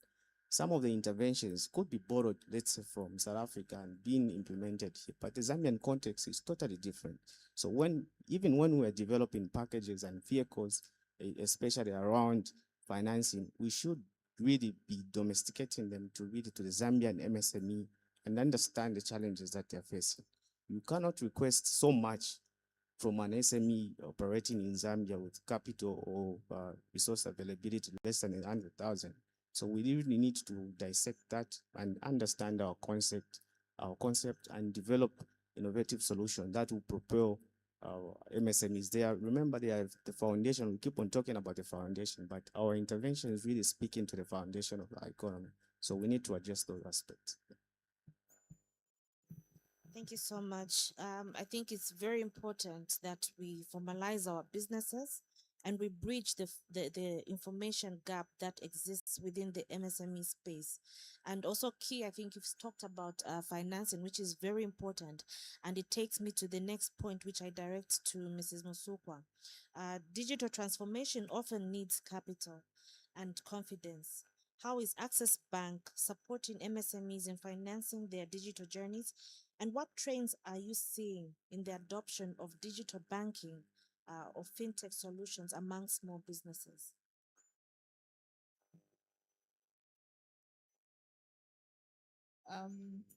some of the interventions could be borrowed, let's say, from South Africa and being implemented here, but the Zambian context is totally different. So even when we're developing packages and vehicles, especially around financing, we should really be domesticating them to the Zambian MSME and understand the challenges that they're facing. You cannot request so much from an SME operating in Zambia with capital or resource availability less than 100,000. So we really need to dissect that and understand our concept and develop innovative solutions that will propel MSMEs. They are, remember, they are the foundation. We keep on talking about the foundation, but our intervention is really speaking to the foundation of our economy. So we need to address those aspects. Thank you so much. I think it's very important that we formalize our businesses and we bridge the information gap that exists within the MSME space. And also key, I think you've talked about financing, which is very important. And it takes me to the next point, which I direct to Mrs. Musukwa. Digital transformation often needs capital and confidence. How is Access Bank supporting MSMEs in financing their digital journeys? And what trends are you seeing in the adoption of digital banking or fintech solutions among small businesses?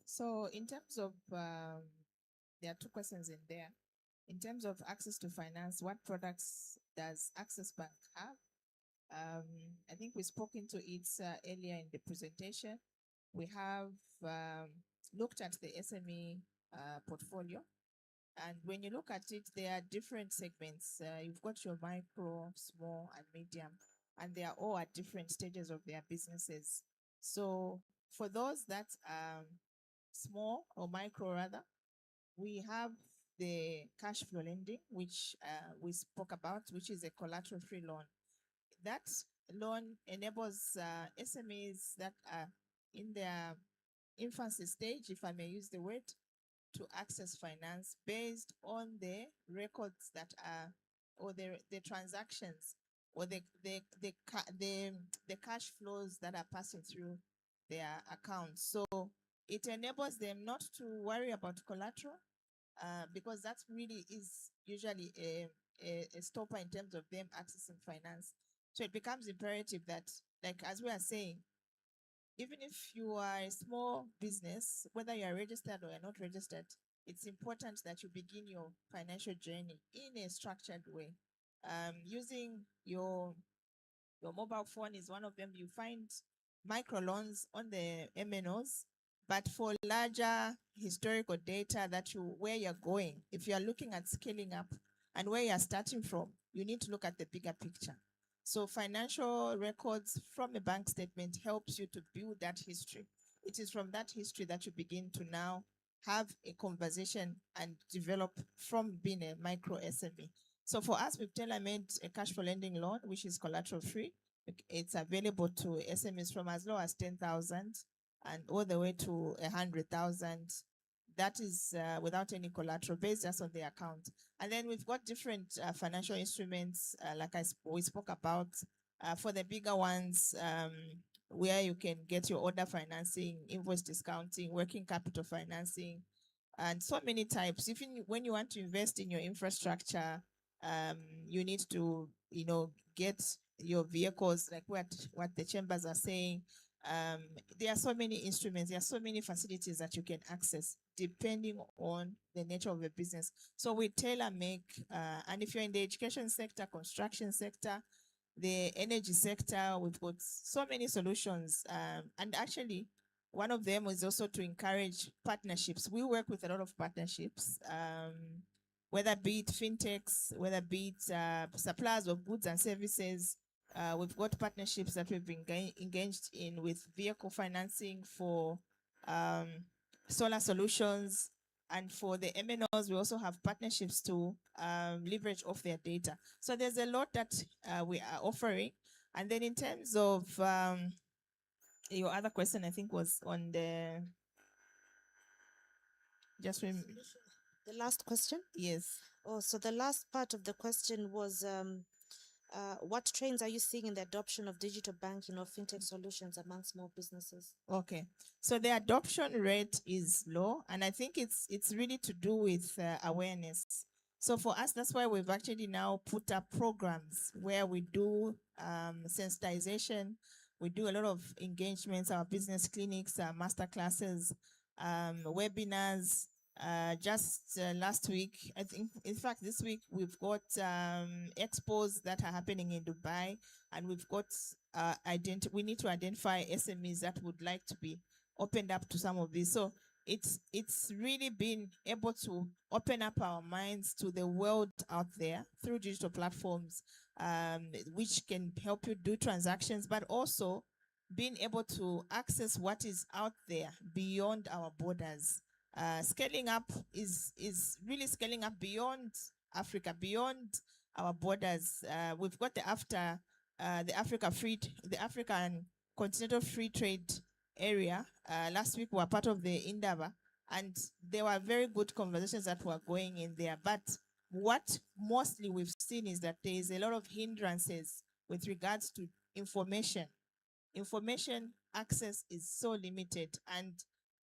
So in terms of, there are two questions in there. In terms of access to finance, what products does Access Bank have? I think we spoke into it earlier in the presentation. We have looked at the SME portfolio. And when you look at it, there are different segments. You've got your micro, small, and medium, and they are all at different stages of their businesses. So for those that are small or micro rather, we have the cash flow lending, which we spoke about, which is a collateral-free loan. That loan enables SMEs that are in their infancy stage, if I may use the word, to access finance based on the records that are, or the transactions, or the cash flows that are passing through their accounts. So it enables them not to worry about collateral, because that really is usually a stopper in terms of them accessing finance. So it becomes imperative that, like as we are saying, even if you are a small business, whether you are registered or you're not registered, it's important that you begin your financial journey in a structured way. Using your mobile phone is one of them. You find microloans on the MNOs, but for larger historical data that where you're going, if you're looking at scaling up and where you're starting from, you need to look at the bigger picture. So financial records from a bank statement helps you to build that history. It is from that history that you begin to now have a conversation and develop from being a micro SME. So for us, we've tailor-made a cash flow lending loan, which is collateral free. It's available to SMEs from as low as 10,000 and all the way to 100,000. That is without any collateral, based just on the account. And then we've got different financial instruments, like we spoke about, for the bigger ones, where you can get your order financing, invoice discounting, working capital financing, and so many types. Even when you want to invest in your infrastructure, you need to, get your vehicles, like what the chambers are saying. There are so many instruments, there are so many facilities that you can access depending on the nature of the business. So we tailor make, and if you're in the education sector, construction sector, the energy sector, we've got so many solutions. And actually, one of them is also to encourage partnerships. We work with a lot of partnerships, whether be it fintechs, whether be it suppliers of goods and services. We've got partnerships that we've been engaged in with vehicle financing for solar solutions. And for the MNOs, we also have partnerships to leverage off their data. So there's a lot that we are offering. And then in terms of your other question, I think was on the, the last question? Yes. Oh, so the last part of the question was, what trends are you seeing in the adoption of digital banking or fintech solutions among small businesses? Okay, so the adoption rate is low, and I think it's really to do with awareness. So for us, that's why we've actually now put up programs where we do sensitization. We do a lot of engagements, our business clinics, master classes, webinars. Just last week, I think, in fact, this week we've got expos that are happening in Dubai, and we've got we need to identify SMEs that would like to be opened up to some of these. So it's really been able to open up our minds to the world out there through digital platforms, which can help you do transactions, but also being able to access what is out there beyond our borders. Scaling up is really scaling up beyond Africa, beyond our borders. We've got the African Continental Free Trade area. Last week we were part of the Indaba, and there were very good conversations that were going in there. But what mostly we've seen is that there is a lot of hindrances with regards to information. Information access is so limited, and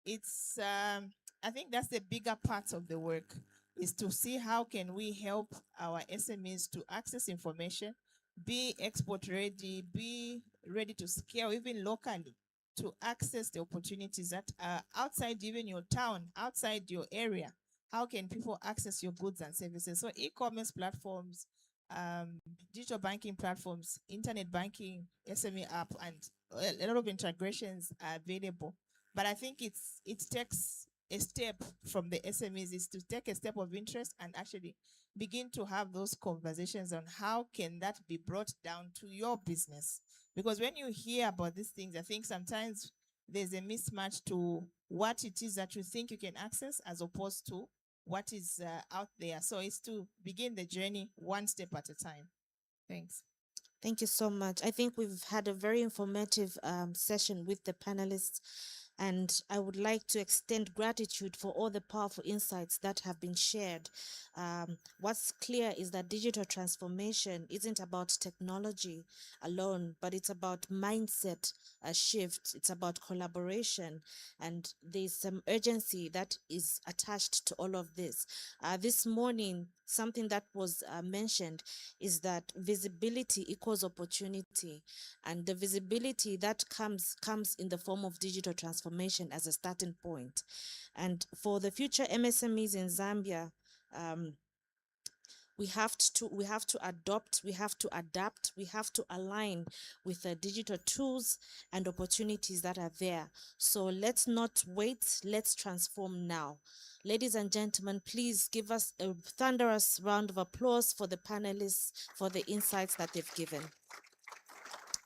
it's I think that's the bigger part of the work, is to see how can we help our SMEs to access information, be export ready, be ready to scale even locally, to access the opportunities that are outside even your town, outside your area. How can people access your goods and services? So e-commerce platforms, digital banking platforms, internet banking, SME app, and a lot of integrations are available. But I think it takes a step from the SMEs, is to take a step of interest and actually begin to have those conversations on how can that be brought down to your business. Because when you hear about these things, I think sometimes there's a mismatch to what it is that you think you can access as opposed to what is out there. So it's to begin the journey one step at a time. Thanks. Thank you so much. I think we've had a very informative session with the panelists, and I would like to extend gratitude for all the powerful insights that have been shared. What's clear is that digital transformation isn't about technology alone, but it's about mindset shift. It's about collaboration, and there's some urgency that is attached to all of this. This morning, something that was mentioned is that visibility equals opportunity, and the visibility that comes in the form of digital transformation as a starting point. And for the future MSMEs in Zambia, we have to adopt, we have to adapt, we have to align with the digital tools and opportunities that are there. So let's not wait, let's transform now. Ladies and gentlemen, please give us a thunderous round of applause for the panelists for the insights that they've given.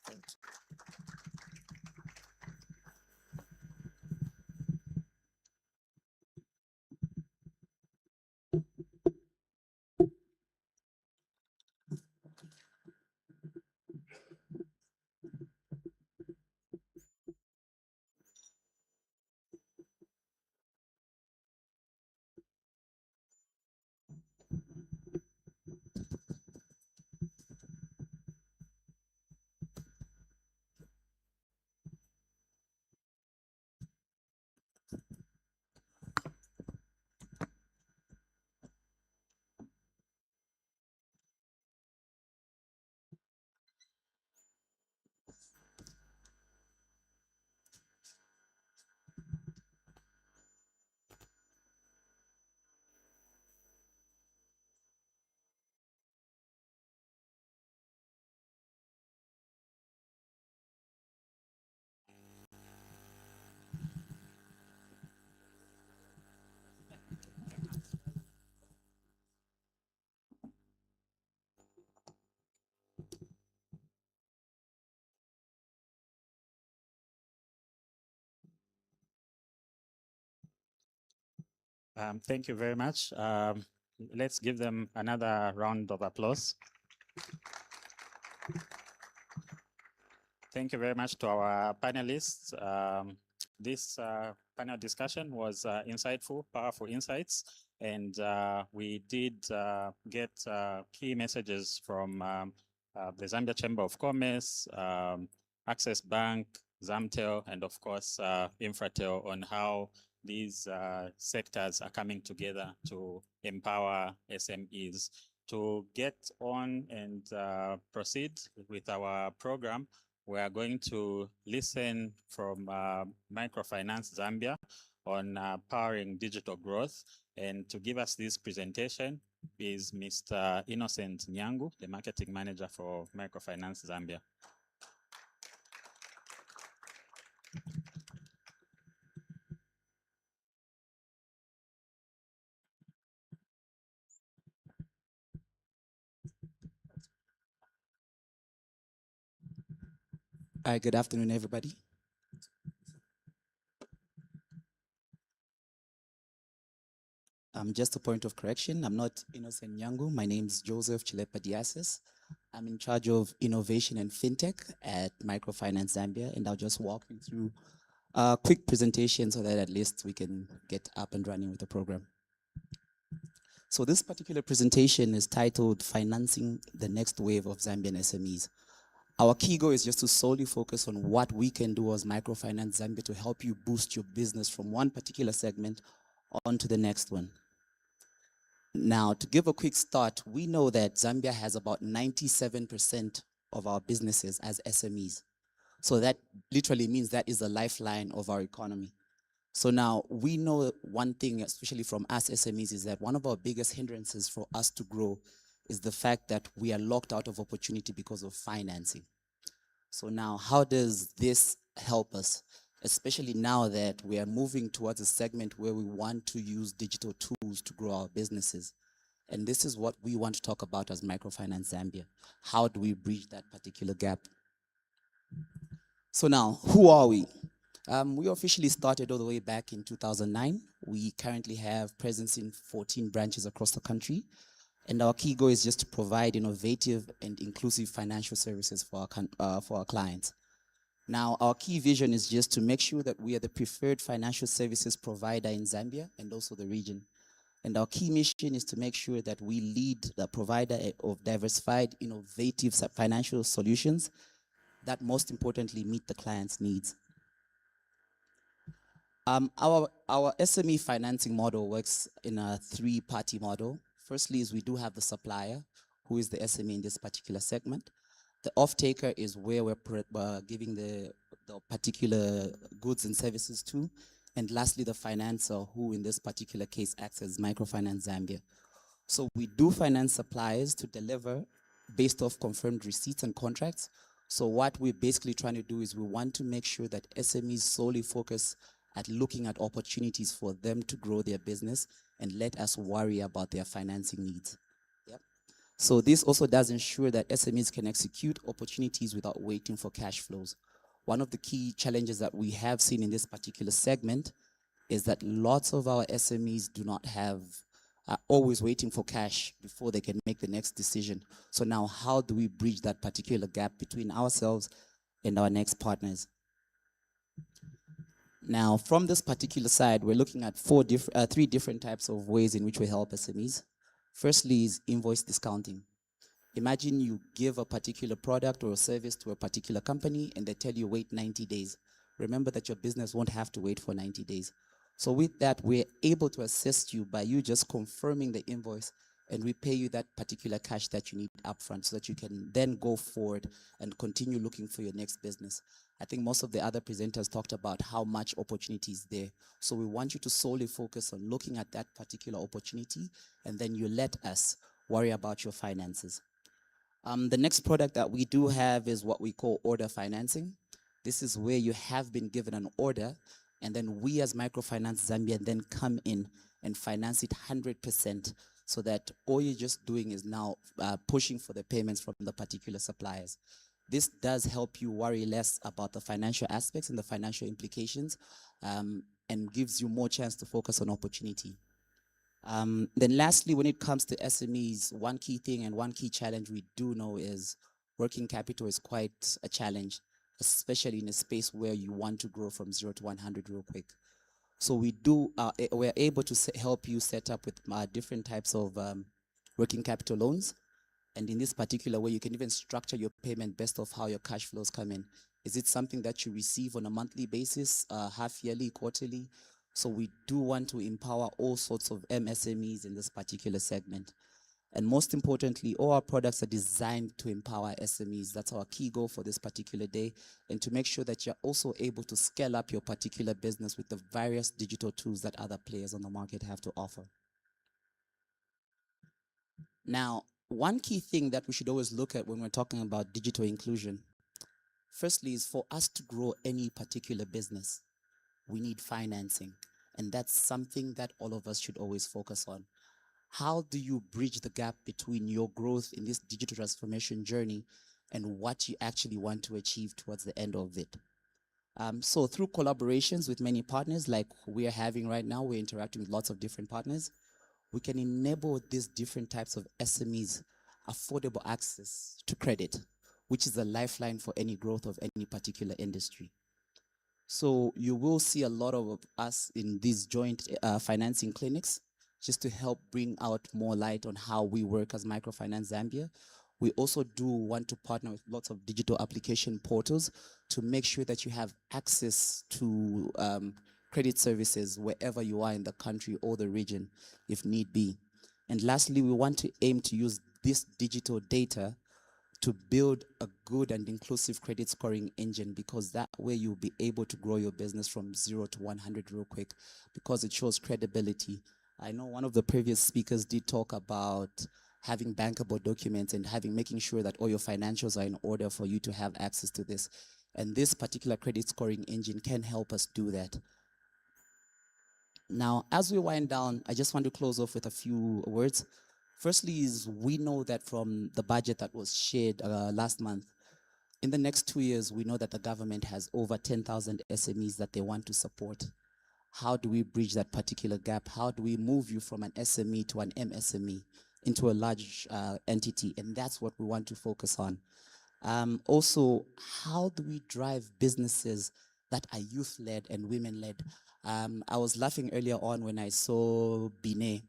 Thank you. Thank you very much. Let's give them another round of applause. Thank you very much to our panelists. This panel discussion was insightful, powerful insights, and we did get key messages from the Zambia Chamber of Commerce, Access Bank, Zamtel, and of course Infratel on how these sectors are coming together to empower SMEs. To get on and proceed with our program, we are going to listen from Microfinance Zambia on powering digital growth. And to give us this presentation is Mr. Innocent Nyangu, the marketing manager for Microfinance Zambia. All right, good afternoon, everybody. Just a point of correction, I'm not Innocent Nyangu. My name is Joseph Chilepa Diasis. I'm in charge of innovation and fintech at Microfinance Zambia, and I'll just walk you through a quick presentation so that at least we can get up and running with the program. So this particular presentation is titled Financing the Next Wave of Zambian SMEs. Our key goal is just to solely focus on what we can do as Microfinance Zambia to help you boost your business from one particular segment on to the next one. Now, to give a quick start, we know that Zambia has about 97% of our businesses as SMEs. So that literally means that is the lifeline of our economy. So now we know one thing, especially from us SMEs, is that one of our biggest hindrances for us to grow is the fact that we are locked out of opportunity because of financing. So now, how does this help us? Especially now that we are moving towards a segment where we want to use digital tools to grow our businesses. And this is what we want to talk about as Microfinance Zambia. How do we bridge that particular gap? So now, who are we? We officially started all the way back in 2009. We currently have presence in 14 branches across the country. And our key goal is just to provide innovative and inclusive financial services for our clients. Now, our key vision is just to make sure that we are the preferred financial services provider in Zambia and also the region. And our key mission is to make sure that we lead the provider of diversified, innovative financial solutions that most importantly meet the client's needs. Our SME financing model works in a three-party model. Firstly is we do have the supplier, who is the SME in this particular segment. The off-taker is where we're giving the particular goods and services to. And lastly, the financer, who in this particular case acts as Microfinance Zambia. So we do finance suppliers to deliver based off confirmed receipts and contracts. So what we're basically trying to do is we want to make sure that SMEs solely focus at looking at opportunities for them to grow their business and let us worry about their financing needs. Yep. So this also does ensure that SMEs can execute opportunities without waiting for cash flows. One of the key challenges that we have seen in this particular segment is that lots of our SMEs do not have, are always waiting for cash before they can make the next decision. So now how do we bridge that particular gap between ourselves and our next partners? Now, from this particular side, we're looking at three different types of ways in which we help SMEs. Firstly is invoice discounting. Imagine you give a particular product or a service to a particular company and they tell you wait 90 days. Remember that your business won't have to wait for 90 days. So with that, we're able to assist you by you just confirming the invoice and we pay you that particular cash that you need upfront so that you can then go forward and continue looking for your next business. I think most of the other presenters talked about how much opportunity is there. So we want you to solely focus on looking at that particular opportunity and then you let us worry about your finances. The next product that we do have is what we call order financing. This is where you have been given an order and then we as Microfinance Zambia then come in and finance it 100% so that all you're just doing is now pushing for the payments from the particular suppliers. This does help you worry less about the financial aspects and the financial implications and gives you more chance to focus on opportunity. Then lastly, when it comes to SMEs, one key thing and one key challenge we do know is working capital is quite a challenge, especially in a space where you want to grow from 0 to 100 real quick. So we're able to help you set up with different types of working capital loans. And in this particular way, you can even structure your payment based off how your cash flows come in. Is it something that you receive on a monthly basis, half yearly, quarterly? So we do want to empower all sorts of MSMEs in this particular segment. And most importantly, all our products are designed to empower SMEs. That's our key goal for this particular day, and to make sure that you're also able to scale up your particular business with the various digital tools that other players on the market have to offer. Now, one key thing that we should always look at when we're talking about digital inclusion, firstly, is for us to grow any particular business, we need financing. And that's something that all of us should always focus on. How do you bridge the gap between your growth in this digital transformation journey and what you actually want to achieve towards the end of it. So through collaborations with many partners like we are having right now, we're interacting with lots of different partners, we can enable these different types of SMEs affordable access to credit, which is a lifeline for any growth of any particular industry. So you will see a lot of us in these joint financing clinics just to help bring out more light on how we work as Microfinance Zambia. We also do want to partner with lots of digital application portals to make sure that you have access to credit services wherever you are in the country or the region, if need be. And lastly, we want to aim to use this digital data to build a good and inclusive credit scoring engine, because that way you'll be able to grow your business from 0 to 100 real quick, because it shows credibility. I know one of the previous speakers did talk about having bankable documents and making sure that all your financials are in order for you to have access to this. And this particular credit scoring engine can help us do that. Now, as we wind down, I just want to close off with a few words. Firstly is we know that from the budget that was shared last month, in the next 2 years, we know that the government has over 10,000 SMEs that they want to support. How do we bridge that particular gap? How do we move you from an SME to an MSME into a large entity? And that's what we want to focus on. Also, how do we drive businesses that are youth-led and women-led? I was laughing earlier on when I saw Bine.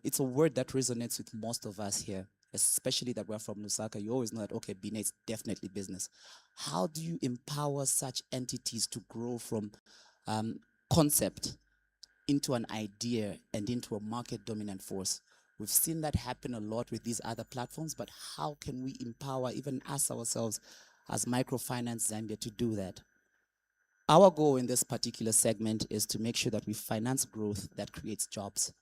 It's a word that resonates with most of us here, especially that we're from Lusaka. You always know that, okay, Bine is definitely business. How do you empower such entities to grow from concept into an idea and into a market dominant force? We've seen that happen a lot with these other platforms, but how can we empower even us ourselves as Microfinance Zambia to do that? Our goal in this particular segment is to make sure that we finance growth that creates jobs.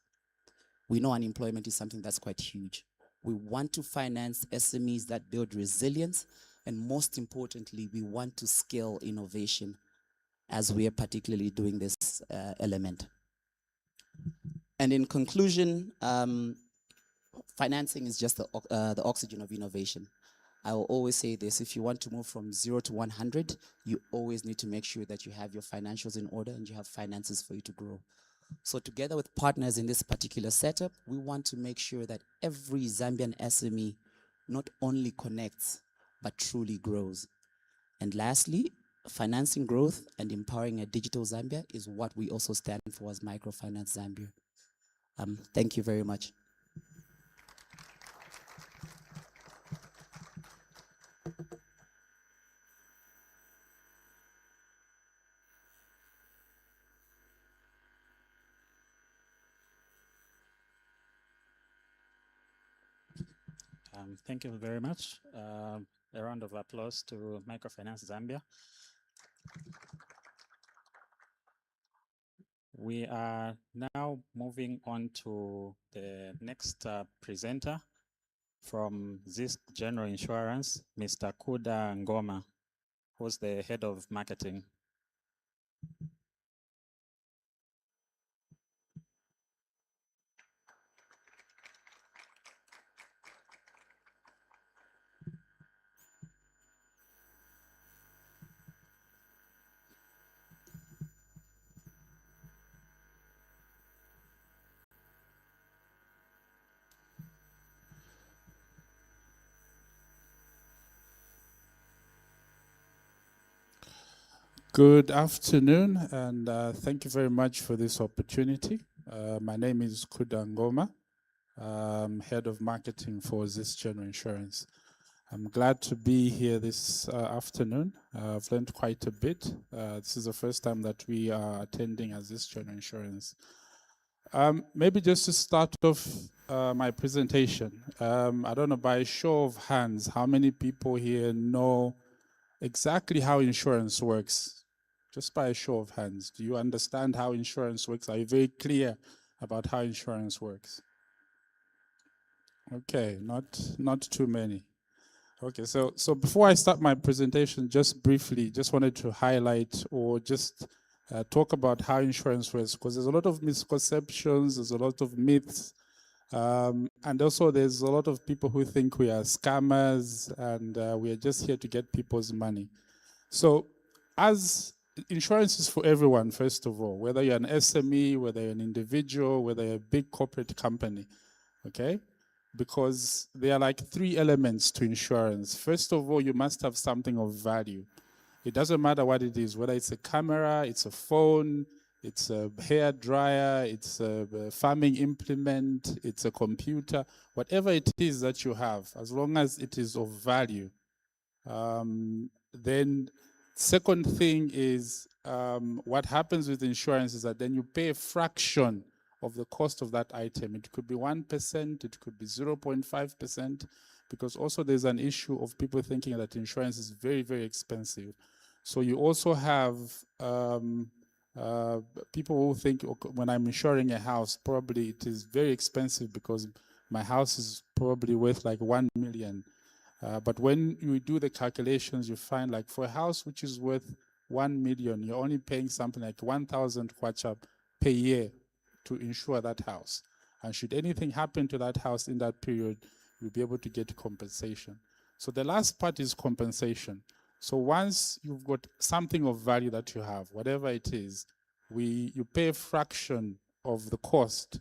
We know unemployment is something that's quite huge. We want to finance SMEs that build resilience, and most importantly, we want to scale innovation, as we are particularly doing this element. And in conclusion, financing is just the oxygen of innovation. I will always say this: if you want to move from 0 to 100, you always need to make sure that you have your financials in order and you have finances for you to grow. So together with partners in this particular setup, we want to make sure that every Zambian SME not only connects, but truly grows. And lastly, financing growth and empowering a digital Zambia is what we also stand for as Microfinance Zambia. Thank you very much. Thank you very much. A round of applause to Microfinance Zambia. We are now moving on to the next presenter from ZISC General Insurance, Mr. Kuda Ngoma, who's the head of marketing. Good afternoon, and thank you very much for this opportunity. My name is Kuda Ngoma, Head of Marketing for ZISC General Insurance. I'm glad to be here this afternoon. I've learned quite a bit. This is the first time that we are attending as ZISC General Insurance. Maybe just to start off my presentation, I don't know, by a show of hands, how many people here know exactly how insurance works? Just by a show of hands, do you understand how insurance works? Are you very clear about how insurance works? Okay, not too many. Okay, so before I start my presentation, just briefly, just wanted to highlight or just talk about how insurance works, because there's a lot of misconceptions, there's a lot of myths And also there's a lot of people who think we are scammers and we are just here to get people's money. So as insurance is for everyone, first of all, whether you're an SME, whether you're an individual, whether you're a big corporate company, okay? Because there are like three elements to insurance. First of all, you must have something of value. It doesn't matter what it is, whether it's a camera, it's a phone, it's a hair dryer, it's a farming implement, it's a computer, whatever it is that you have, as long as it is of value. Then second thing is what happens with insurance is that then you pay a fraction of the cost of that item. It could be 1%, it could be 0.5%, because also there's an issue of people thinking that insurance is very, very expensive. So you also have people who think, okay, when I'm insuring a house, probably it is very expensive because my house is probably worth like 1 million. But when you do the calculations, you find like for a house which is worth 1 million, you're only paying something like 1,000 kwacha per year to insure that house. And should anything happen to that house in that period, you'll be able to get compensation. So the last part is compensation. So once you've got something of value that you have, whatever it is, you pay a fraction of the cost,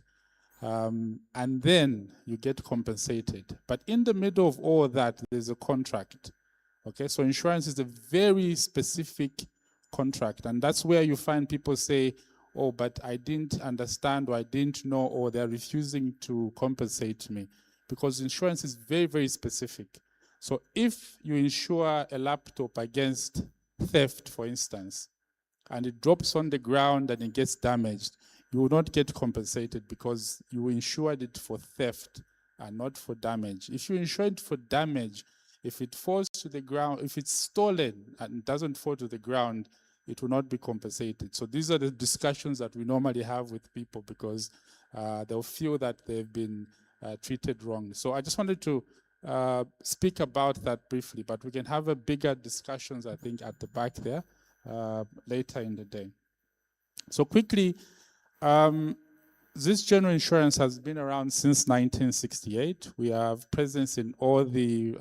and then you get compensated. But in the middle of all that, there's a contract. Okay, so insurance is a very specific contract, and that's where you find people say, oh, but I didn't understand, or I didn't know, or they're refusing to compensate me, because insurance is very, very specific. So if you insure a laptop against theft, for instance, and it drops on the ground and it gets damaged, you will not get compensated because you insured it for theft and not for damage. If you insure it for damage, if it falls to the ground, if it's stolen and doesn't fall to the ground, it will not be compensated. So these are the discussions that we normally have with people because they'll feel that they've been treated wrongly. So I just wanted to speak about that briefly, but we can have a bigger discussions, I think, at the back there later in the day. So quickly, this general insurance has been around since 1968. We have presence in all the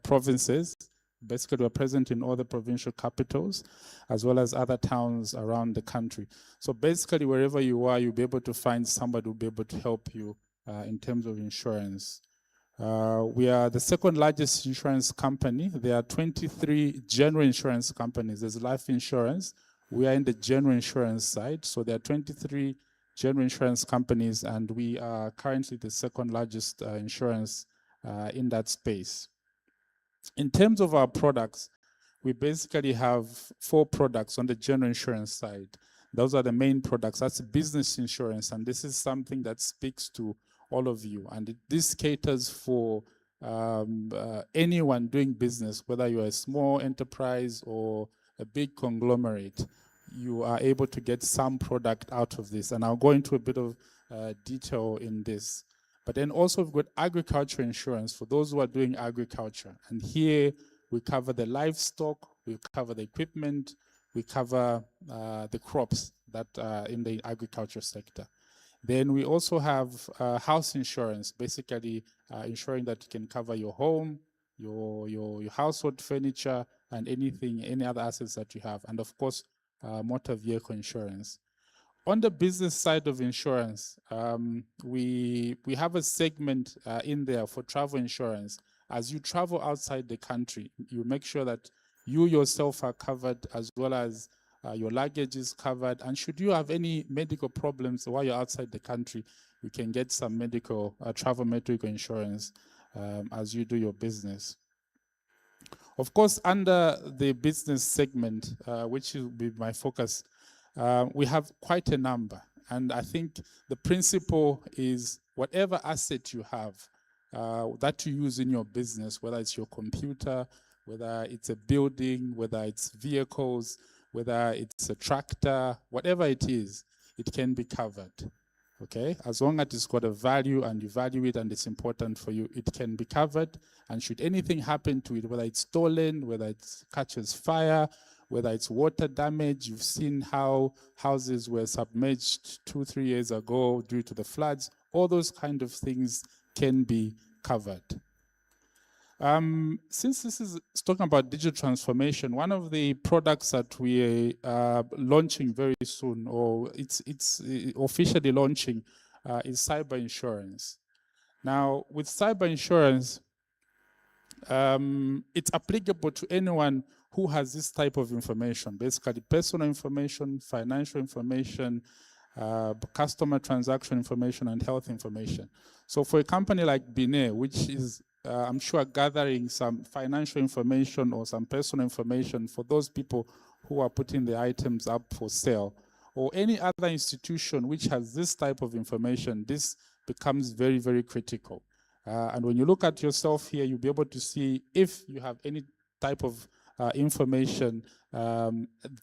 provinces. Basically, we're present in all the provincial capitals, as well as other towns around the country. So basically, wherever you are, you'll be able to find somebody who'll be able to help you in terms of insurance. We are the second largest insurance company. There are 23 general insurance companies. There's life insurance. We are in the general insurance side. So there are 23 general insurance companies, and we are currently the second largest insurance in that space. In terms of our products, we basically have 4 products on the general insurance side. Those are the main products. That's business insurance, and this is something that speaks to all of you. And this caters for anyone doing business, whether you're a small enterprise or a big conglomerate. You are able to get some product out of this. And I'll go into a bit of detail in this. But then also we've got agriculture insurance for those who are doing agriculture. And here we cover the livestock, we cover the equipment, we cover the crops that are in the agriculture sector. Then we also have house insurance, basically ensuring that you can cover your home, your household furniture, and any other assets that you have. And of course, motor vehicle insurance. On the business side of insurance, we have a segment in there for travel insurance. As you travel outside the country, you make sure that you yourself are covered, as well as your luggage is covered. And should you have any medical problems while you're outside the country, you can get some travel medical insurance as you do your business. Of course, under the business segment, which will be my focus, we have quite a number. And I think the principle is whatever asset you have that you use in your business, whether it's your computer, whether it's a building, whether it's vehicles, whether it's a tractor, whatever it is, it can be covered. Okay, as long as it's got a value and you value it and it's important for you, it can be covered. And should anything happen to it, whether it's stolen, whether it catches fire, whether it's water damage, you've seen how houses were submerged 2-3 years ago due to the floods, All those kind of things can be covered. Since this is talking about digital transformation, one of the products that we are launching very soon, or it's officially launching, is cyber insurance. Now, with cyber insurance, it's applicable to anyone who has this type of information, basically personal information, financial information, customer transaction information, and health information. So for a company like Bine, which is, I'm sure, gathering some financial information or some personal information for those people who are putting the items up for sale, or any other institution which has this type of information, this becomes very, very critical. And when you look at yourself here, you'll be able to see if you have any type of information,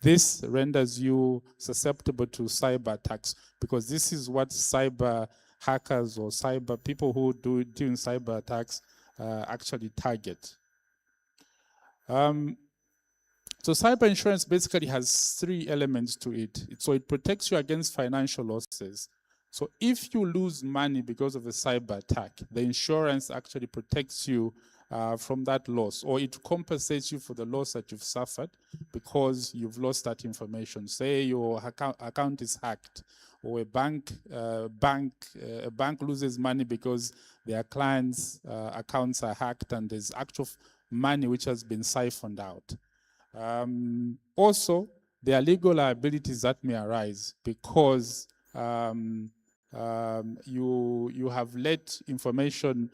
this renders you susceptible to cyber attacks, because this is what cyber hackers or cyber people who doing cyber attacks actually target. So cyber insurance basically has three elements to it. So it protects you against financial losses. So if you lose money because of a cyber attack, the insurance actually protects you from that loss, or it compensates you for the loss that you've suffered because you've lost that information. Say your account is hacked, or a bank loses money because their clients' accounts are hacked and there's actual money which has been siphoned out. Also, there are legal liabilities that may arise because you have let information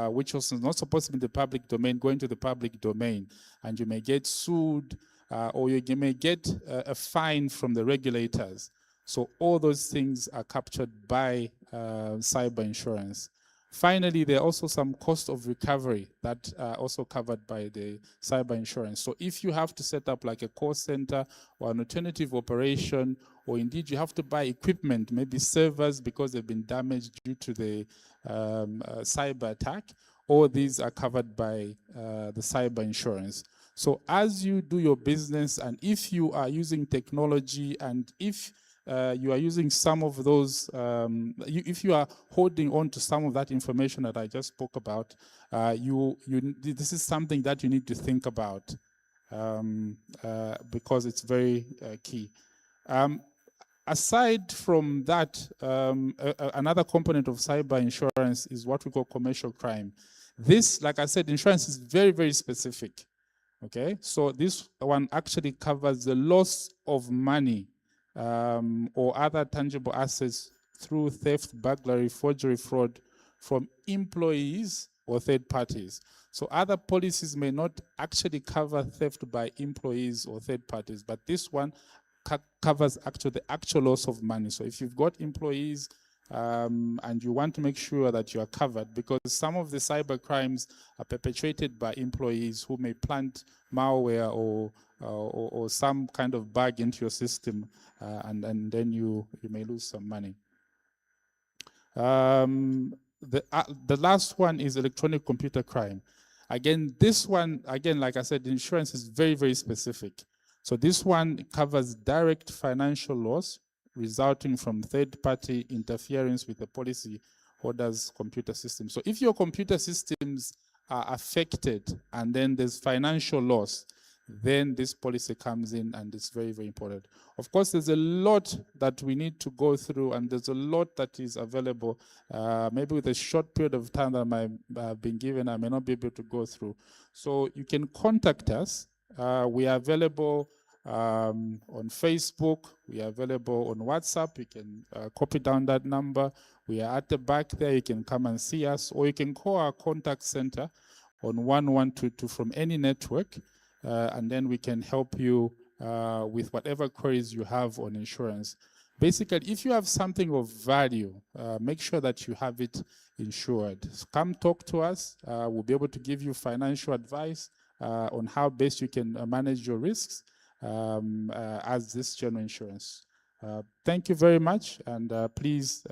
which was not supposed to be in the public domain go into the public domain, and you may get sued or you may get a fine from the regulators. So all those things are captured by cyber insurance. Finally, there are also some cost of recovery that are also covered by the cyber insurance. So if you have to set up like a call center or an alternative operation, or indeed you have to buy equipment, maybe servers because they've been damaged due to the cyber attack, all these are covered by the cyber insurance. So as you do your business, and if you are using technology, and if you are using some of those, if you are holding on to some of that information that I just spoke about, this is something that you need to think about because it's very key. Aside from that, another component of cyber insurance is what we call commercial crime. This, like I said, insurance is very, very specific. Okay, so this one actually covers the loss of money or other tangible assets through theft, burglary, forgery, fraud from employees or third parties. So other policies may not actually cover theft by employees or third parties, but this one covers actually the actual loss of money. So if you've got employees and you want to make sure that you are covered, because some of the cyber crimes are perpetrated by employees who may plant malware or some kind of bug into your system, and then you may lose some money. The last one is electronic computer crime. Again, this one, like I said, insurance is very, very specific. So this one covers direct financial loss resulting from third-party interference with the policy holder's computer system. So if your computer systems are affected and then there's financial loss, then this policy comes in, and it's very, very important. Of course, there's a lot that we need to go through, and there's a lot that is available. Maybe with a short period of time that I've been given, I may not be able to go through. So you can contact us. We are available on Facebook. We are available on WhatsApp. You can copy down that number. We are at the back there. You can come and see us, or you can call our contact center on 1122 from any network, and then we can help you with whatever queries you have on insurance. Basically, if you have something of value, make sure that you have it insured. So come talk to us. We'll be able to give you financial advice on how best you can manage your risks as this general insurance. Thank you very much, and please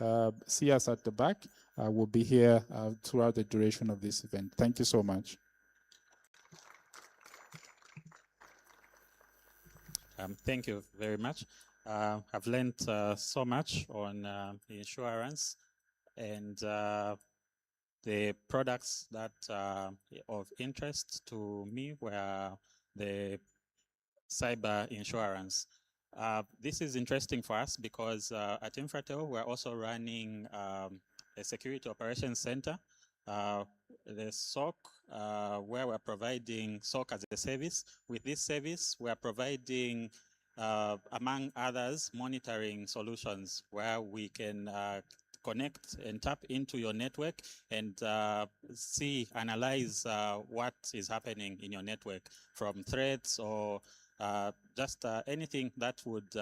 see us at the back. We'll be here throughout the duration of this event. Thank you so much. Thank you very much. I've learned so much on insurance. and the products that of interest to me were the cyber insurance. This is interesting for us because at Infratel, we're also running a security operations center, the SOC, where we're providing SOC as a service. With this service, we're providing, among others, monitoring solutions where we can connect and tap into your network and analyze what is happening in your network, from threats or just anything that would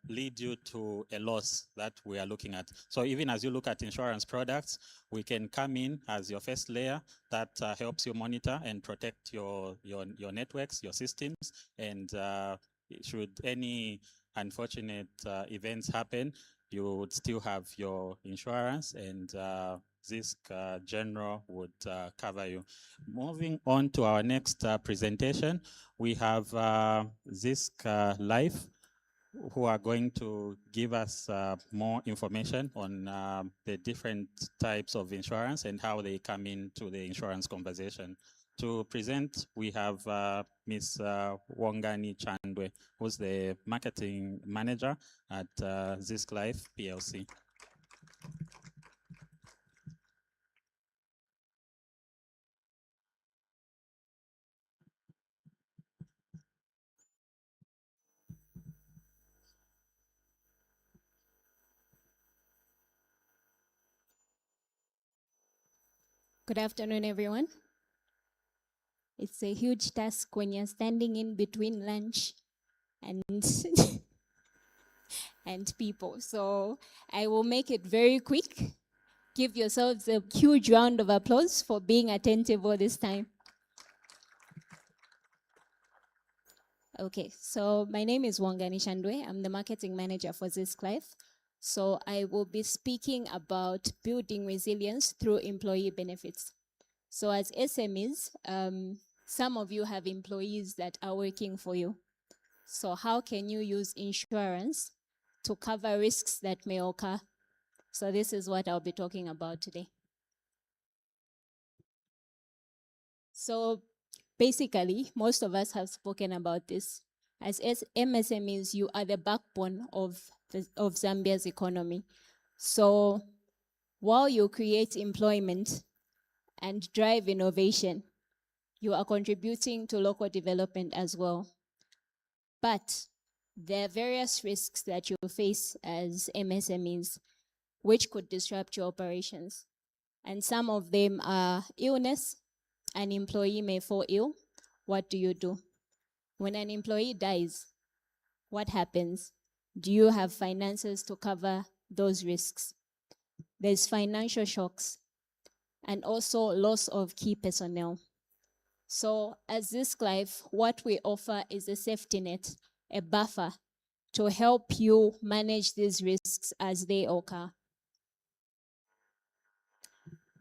lead you to a loss that we are looking at. So even as you look at insurance products, we can come in as your first layer that helps you monitor and protect your networks, your systems, and should any unfortunate events happen, you would still have your insurance, and Zisk General would cover you. Moving on to our next presentation, we have Zisk Life, who are going to give us more information on the different types of insurance and how they come into the insurance conversation. To present, we have Ms. Wongani Chandwe, who's the marketing manager at Zisk Life PLC. Good afternoon, everyone. It's a huge task when you're standing in between lunch and and people. So I will make it very quick. Give yourselves a huge round of applause for being attentive all this time. Okay, so my name is Wongani Chandwe. I'm the marketing manager for Zisk Life. So I will be speaking about building resilience through employee benefits. So as SMEs, some of you have employees that are working for you. So how can you use insurance to cover risks that may occur? So this is what I'll be talking about today. So basically, most of us have spoken about this. As MSMEs, you are the backbone of Zambia's economy. So while you create employment and drive innovation, you are contributing to local development as well. But there are various risks that you face as MSMEs, which could disrupt your operations. And some of them are illness. An employee may fall ill. What do you do? When an employee dies, what happens? Do you have finances to cover those risks? There's financial shocks and also loss of key personnel. So as Zisk Life, what we offer is a safety net, a buffer to help you manage these risks as they occur.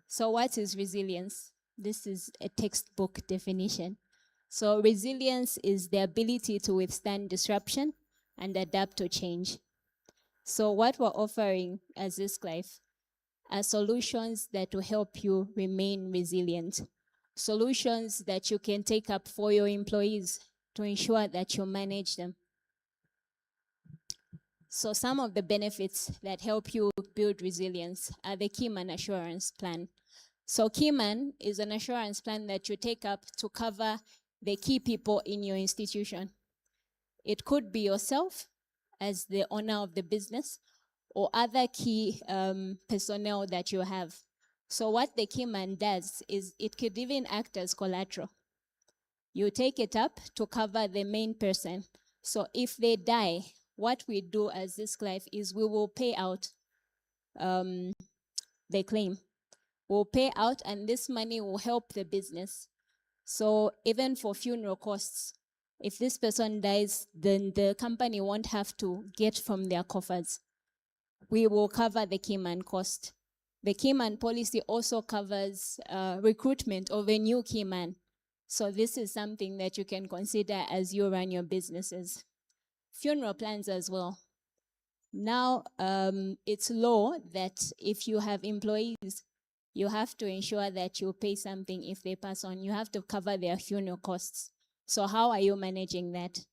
So what is resilience? This is a textbook definition. So resilience is the ability to withstand disruption and adapt to change. So what we're offering as Zisk Life are solutions that will help you remain resilient. Solutions that you can take up for your employees to ensure that you manage them. So some of the benefits that help you build resilience are the Keyman Assurance Plan. So Keyman is an assurance plan that you take up to cover the key people in your institution. It could be yourself as the owner of the business or other key personnel that you have. So what the Keyman does is it could even act as collateral. You take it up to cover the main person. So if they die, what we do as Zisk Life is we will pay out the claim. We'll pay out, and this money will help the business. So even for funeral costs, if this person dies, then the company won't have to get from their coffers. We will cover the Keyman cost. The Keyman policy also covers recruitment of a new Keyman. So this is something that you can consider as you run your businesses. Funeral plans as well. Now, it's law that if you have employees, you have to ensure that you pay something if they pass on. You have to cover their funeral costs. So how are you managing that?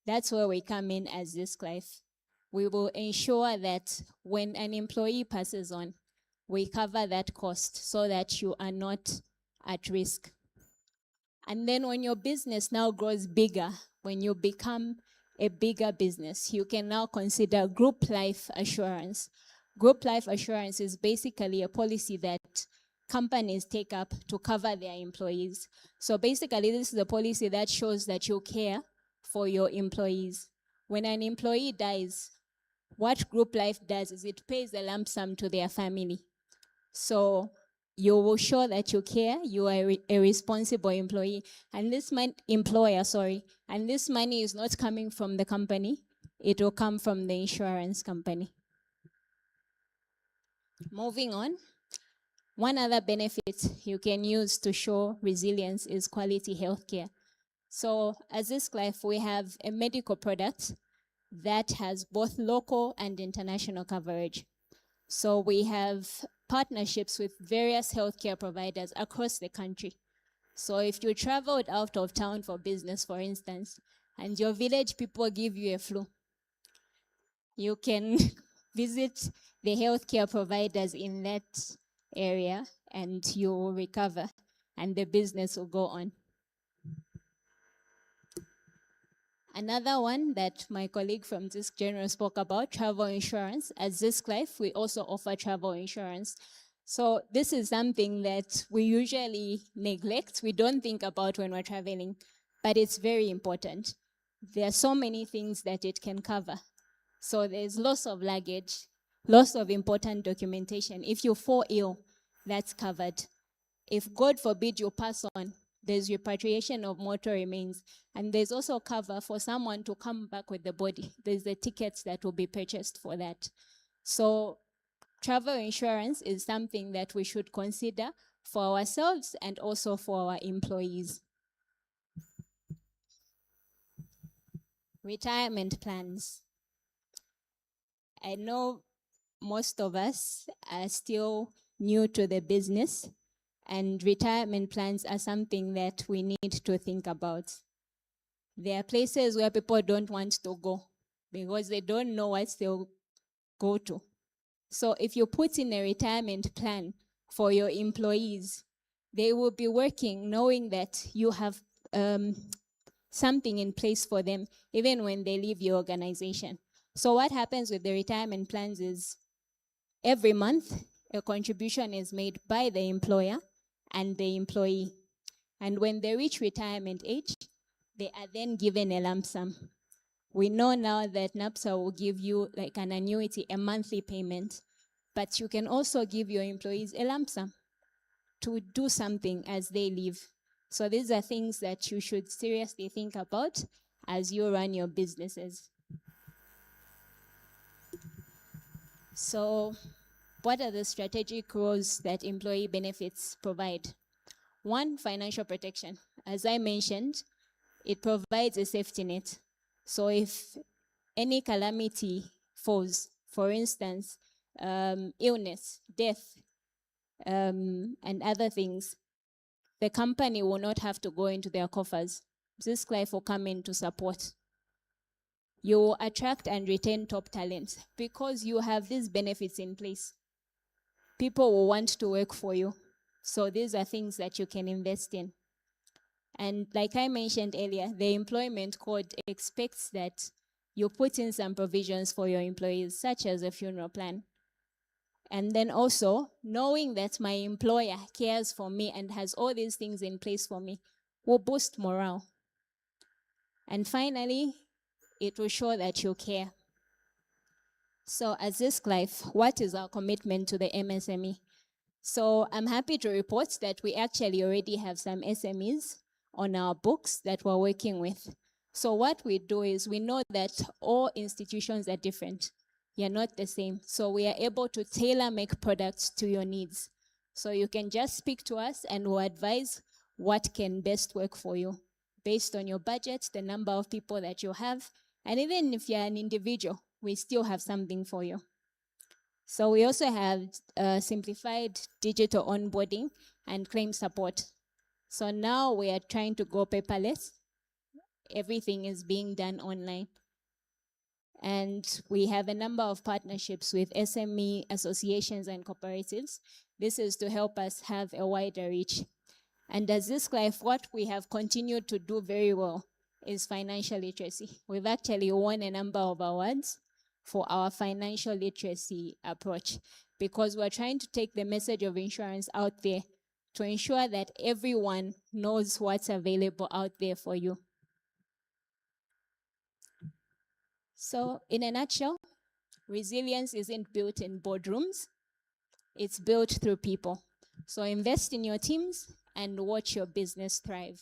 That's where we come in as Zisk Life. We will ensure that when an employee passes on, we cover that cost so that you are not at risk. And then when your business now grows bigger, when you become a bigger business, you can now consider group life assurance. Group life assurance is basically a policy that companies take up to cover their employees. So basically, this is a policy that shows that you care for your employees. When an employee dies, what group life does is it pays a lump sum to their family. So you will show that you care, you are a responsible employee, and this and this money is not coming from the company, it will come from the insurance company. Moving on, one other benefit you can use to show resilience is quality healthcare. So as Zisk Life, we have a medical product that has both local and international coverage. So we have partnerships with various healthcare providers across the country. So if you traveled out of town for business, for instance, and your village people give you a flu, you can visit the healthcare providers in that area and you will recover and the business will go on. Another one that my colleague from Zisk General spoke about, travel insurance. At Zisk Life, we also offer travel insurance. So this is something that we usually neglect. We don't think about when we're traveling, but it's very important. There are so many things that it can cover. So there's loss of luggage, loss of important documentation. If you fall ill, that's covered. If God forbid you pass on, there's repatriation of mortal remains. And there's also cover for someone to come back with the body. There's the tickets that will be purchased for that. So travel insurance is something that we should consider for ourselves and also for our employees. Retirement plans. I know most of us are still new to the business, and retirement plans are something that we need to think about. There are places where people don't want to go because they don't know what they'll go to. So if you put in a retirement plan for your employees, they will be working knowing that you have something in place for them even when they leave your organization. So what happens with the retirement plans is every month a contribution is made by the employer and the employee. And when they reach retirement age, they are then given a lump sum. We know now that NAPSA will give you like an annuity, a monthly payment, but you can also give your employees a lump sum to do something as they leave. So these are things that you should seriously think about as you run your businesses. So what are the strategic roles that employee benefits provide? One, financial protection. As I mentioned, it provides a safety net. So if any calamity falls, for instance, illness, death, and other things, the company will not have to go into their coffers. Zisk Life will come in to support. You will attract and retain top talent because you have these benefits in place. People will want to work for you. So these are things that you can invest in. And like I mentioned earlier, the employment code expects that you put in some provisions for your employees, such as a funeral plan. And then also, knowing that my employer cares for me and has all these things in place for me will boost morale. And finally, it will show that you care. So as Zisk Life, what is our commitment to the MSME? So I'm happy to report that we actually already have some SMEs on our books that we're working with. So what we do is we know that all institutions are different. You're not the same. So we are able to tailor-make products to your needs. So you can just speak to us and we'll advise what can best work for you based on your budget, the number of people that you have, and even if you're an individual, we still have something for you. So we also have simplified digital onboarding and claim support. So now we are trying to go paperless. Everything is being done online. And we have a number of partnerships with SME associations and cooperatives. This is to help us have a wider reach. And as this life, what we have continued to do very well is financial literacy. We've actually won a number of awards for our financial literacy approach because we're trying to take the message of insurance out there to ensure that everyone knows what's available out there for you. So in a nutshell, resilience isn't built in boardrooms, it's built through people. So invest in your teams and watch your business thrive.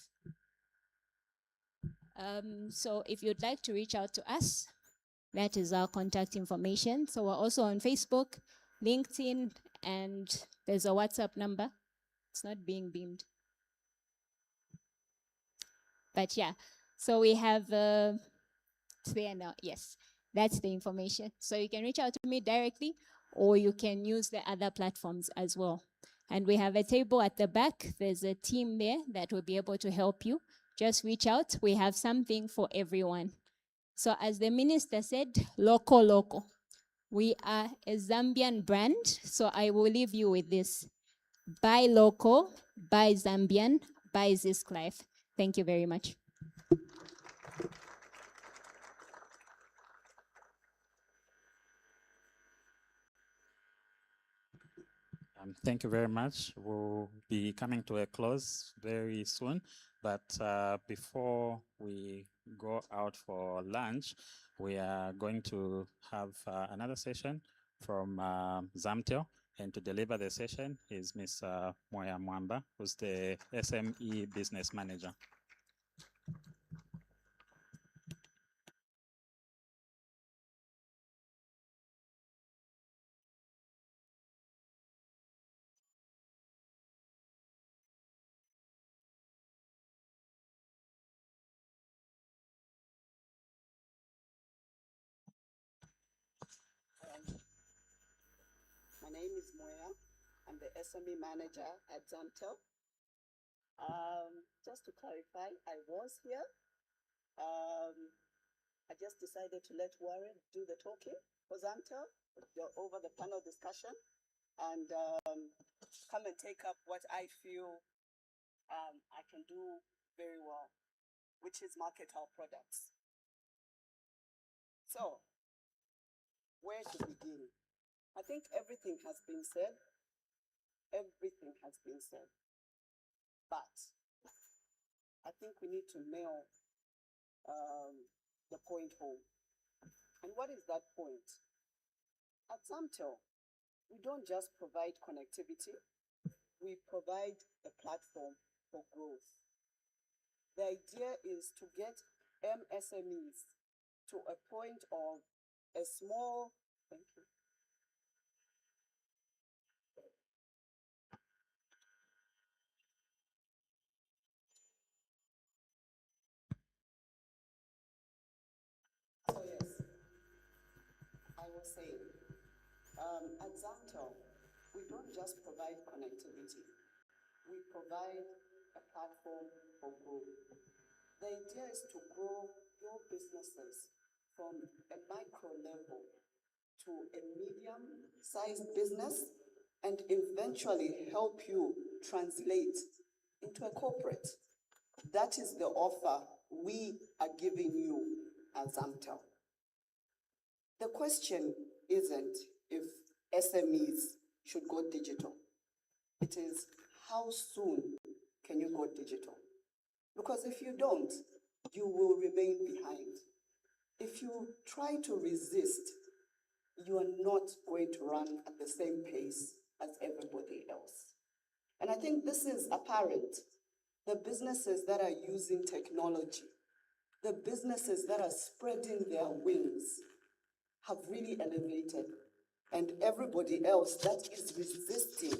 So if you'd like to reach out to us, that is our contact information. So we're also on Facebook, LinkedIn, and there's a WhatsApp number. It's not being beamed. But yeah, so we have, it's there now, yes, that's the information. So you can reach out to me directly or you can use the other platforms as well. And we have a table at the back. There's a team there that will be able to help you. Just reach out. We have something for everyone. So as the minister said, local, local. We are a Zambian brand, so I will leave you with this. Buy local, buy Zambian, buy Zisk Life. Thank you very much. Thank you very much. We'll be coming to a close very soon. But before we go out for lunch, we are going to have another session from Zamtel. And to deliver the session is Ms. Moya Mwamba, who's the SME Business Manager. My name is Moya. I'm the SME manager at Zamtel. Just to clarify, I was here. I just decided to let Warren do the talking for Zamtel over the panel discussion and come and take up what I feel I can do very well, which is market our products. So, where to begin? I think everything has been said. Everything has been said. But I think we need to nail the point home. And what is that point? At Zamtel, we don't just provide connectivity, we provide a platform for growth. The idea is to get MSMEs to a point of a small, thank you. So yes, I was saying, at Zamtel, we don't just provide connectivity, we provide a platform for growth. The idea is to grow your businesses from a micro level to a medium-sized business and eventually help you translate into a corporate. That is the offer we are giving you as Zamtel. The question isn't if SMEs should go digital. It is how soon can you go digital? Because if you don't, you will remain behind. If you try to resist, you are not going to run at the same pace as everybody else. And I think this is apparent. The businesses that are using technology, the businesses that are spreading their wings have really elevated. And everybody else that is resisting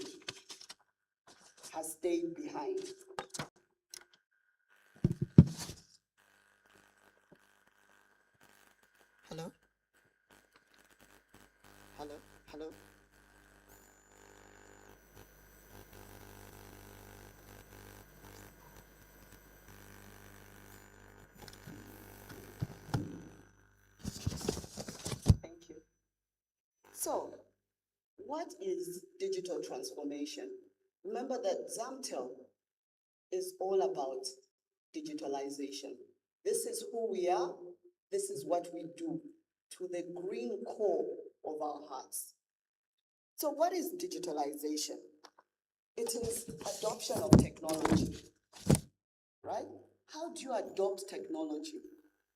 has stayed behind. Hello? Hello, hello. Thank you. So, what is digital transformation? Remember that Zamtel is all about digitalization. This is who we are. This is what we do to the green core of our hearts. So what is digitalization? It is adoption of technology, right? How do you adopt technology?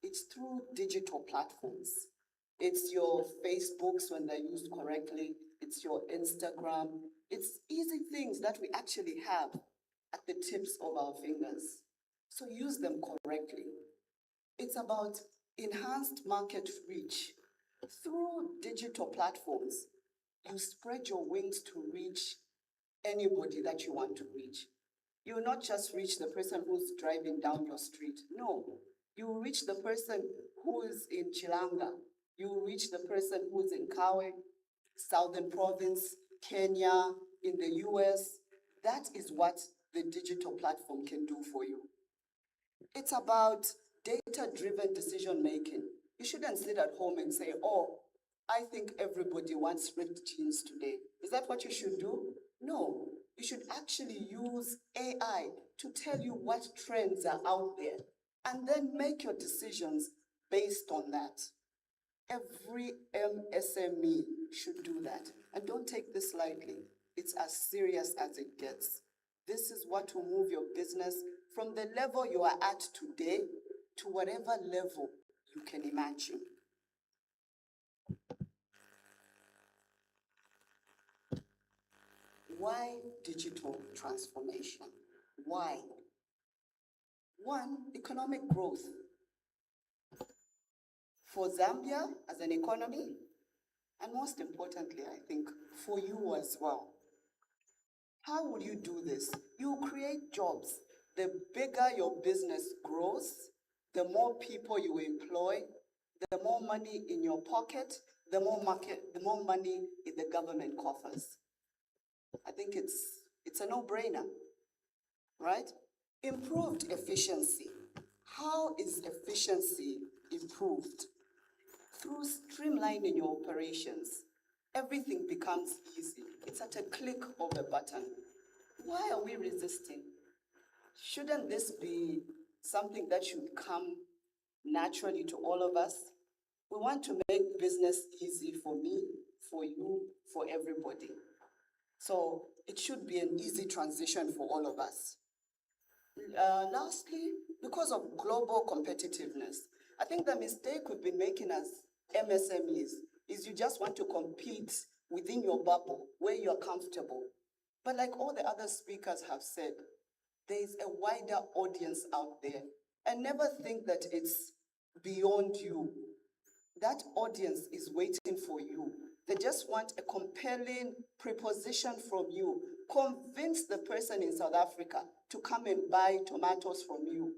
It's through digital platforms. It's your Facebooks when they're used correctly. It's your Instagram. It's easy things that we actually have at the tips of our fingers. So use them correctly. It's about enhanced market reach. Through digital platforms, you spread your wings to reach anybody that you want to reach. You will not just reach the person who's driving down your street. No, you will reach the person who is in Chilanga. You will reach the person who's in Kawe, Southern Province, Kenya, in the US. That is what the digital platform can do for you. It's about data-driven decision-making. You shouldn't sit at home and say, oh, I think everybody wants ripped jeans today. Is that what you should do? No, you should actually use AI to tell you what trends are out there and then make your decisions based on that. Every MSME should do that. And don't take this lightly. It's as serious as it gets. This is what will move your business from the level you are at today to whatever level you can imagine. Why digital transformation? Why? One, economic growth. For Zambia as an economy, and most importantly, I think, for you as well. How would you do this? You create jobs. The bigger your business grows, the more people you employ, the more money in your pocket, the more money in the government coffers. I think it's a no-brainer, right? Improved efficiency. How is efficiency improved? Through streamlining your operations. Everything becomes easy. It's at a click of a button. Why are we resisting? Shouldn't this be something that should come naturally to all of us? We want to make business easy for me, for you, for everybody. So it should be an easy transition for all of us. Lastly, because of global competitiveness, I think the mistake we've been making as MSMEs is you just want to compete within your bubble where you're comfortable. But like all the other speakers have said, there is a wider audience out there. And never think that it's beyond you. That audience is waiting for you. They just want a compelling proposition from you. Convince the person in South Africa to come and buy tomatoes from you.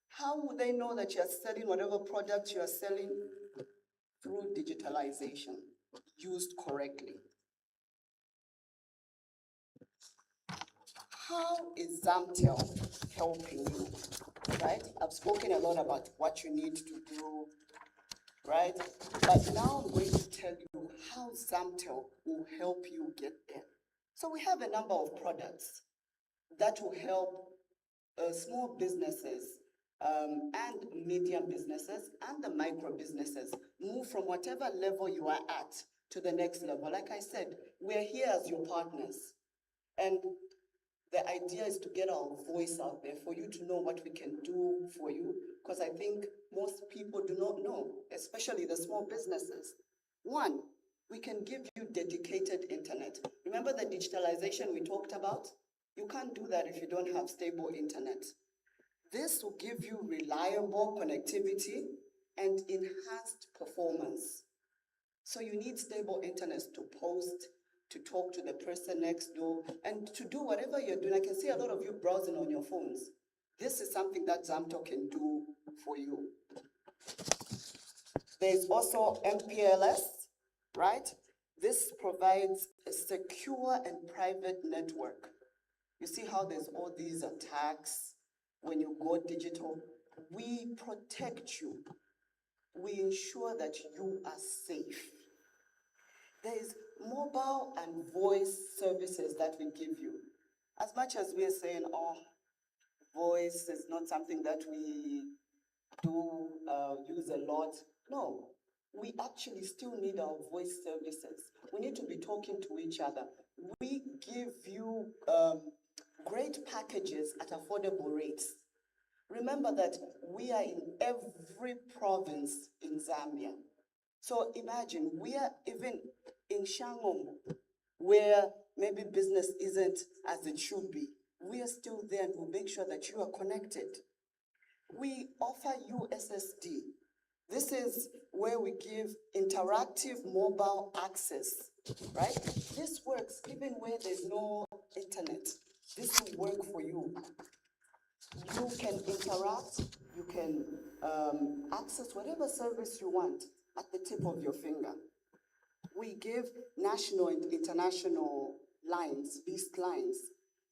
How would they know that you're selling whatever product you're selling? Through digitalization, used correctly. How is Zamtel helping you, right? I've spoken a lot about what you need to do, right? But now I'm going to tell you how Zamtel will help you get there. So we have a number of products that will help small businesses and medium businesses and the micro businesses move from whatever level you are at to the next level. Like I said, we're here as your partners. And the idea is to get our voice out there for you to know what we can do for you, because I think most people do not know, especially the small businesses. One, we can give you dedicated internet. Remember the digitalization we talked about? You can't do that if you don't have stable internet. This will give you reliable connectivity and enhanced performance. So you need stable internet to post, to talk to the person next door, and to do whatever you're doing. I can see a lot of you browsing on your phones. This is something that Zamtel can do for you. There's also MPLS, right? This provides a secure and private network. You see how there's all these attacks when you go digital? We protect you. We ensure that you are safe. There is mobile and voice services that we give you. As much as we are saying, oh, voice is not something that we do use a lot. No, we actually still need our voice services. We need to be talking to each other. We give you great packages at affordable rates. Remember that we are in every province in Zambia. So imagine we are even in Shangom, where maybe business isn't as it should be. We are still there and we'll make sure that you are connected. We offer USSD. This is where we give interactive mobile access, right? This works even where there's no internet. This will work for you. You can interact, you can access whatever service you want at the tip of your finger. We give national and international lines, leased lines.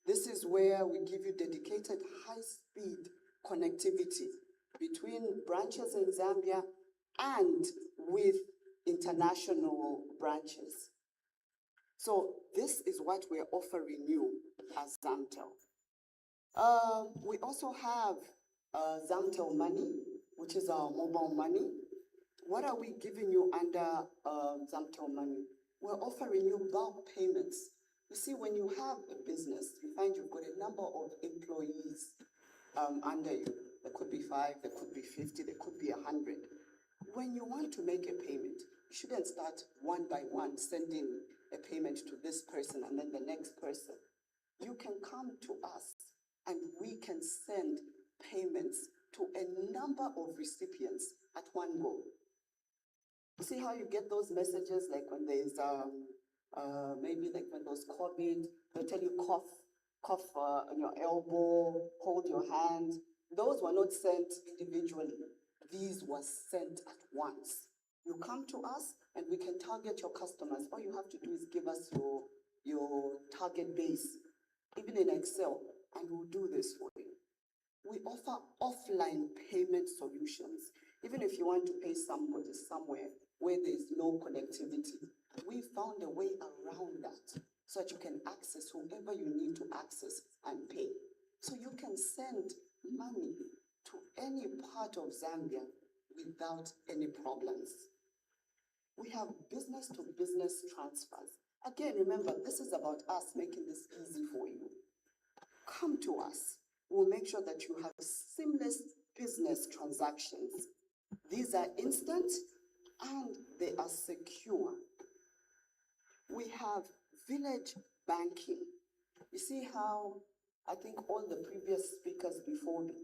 This is where we give you dedicated high-speed connectivity between branches in Zambia and with international branches. So this is what we're offering you as Zamtel. We also have Zamtel Money, which is our mobile money. What are we giving you under Zamtel Money? We're offering you bulk payments. You see, when you have a business, you find you've got a number of employees under you. There could be 5, there could be 50, there could be 100. When you want to make a payment, you shouldn't start one by one sending a payment to this person and then the next person. You can come to us and we can send payments to a number of recipients at one go. You see how you get those messages, like when there's maybe like when there's COVID, they'll tell you cough on your elbow, hold your hand. Those were not sent individually. These were sent at once. You come to us and we can target your customers. All you have to do is give us your target base, even in Excel, and we'll do this for you. We offer offline payment solutions. Even if you want to pay somebody somewhere where there's no connectivity, we found a way around that so that you can access whoever you need to access and pay. So you can send money to any part of Zambia without any problems. We have business-to-business transfers. Again, remember, this is about us making this easy for you. Come to us. We'll make sure that you have seamless business transactions. These are instant and they are secure. We have village banking. You see how I think all the previous speakers before me,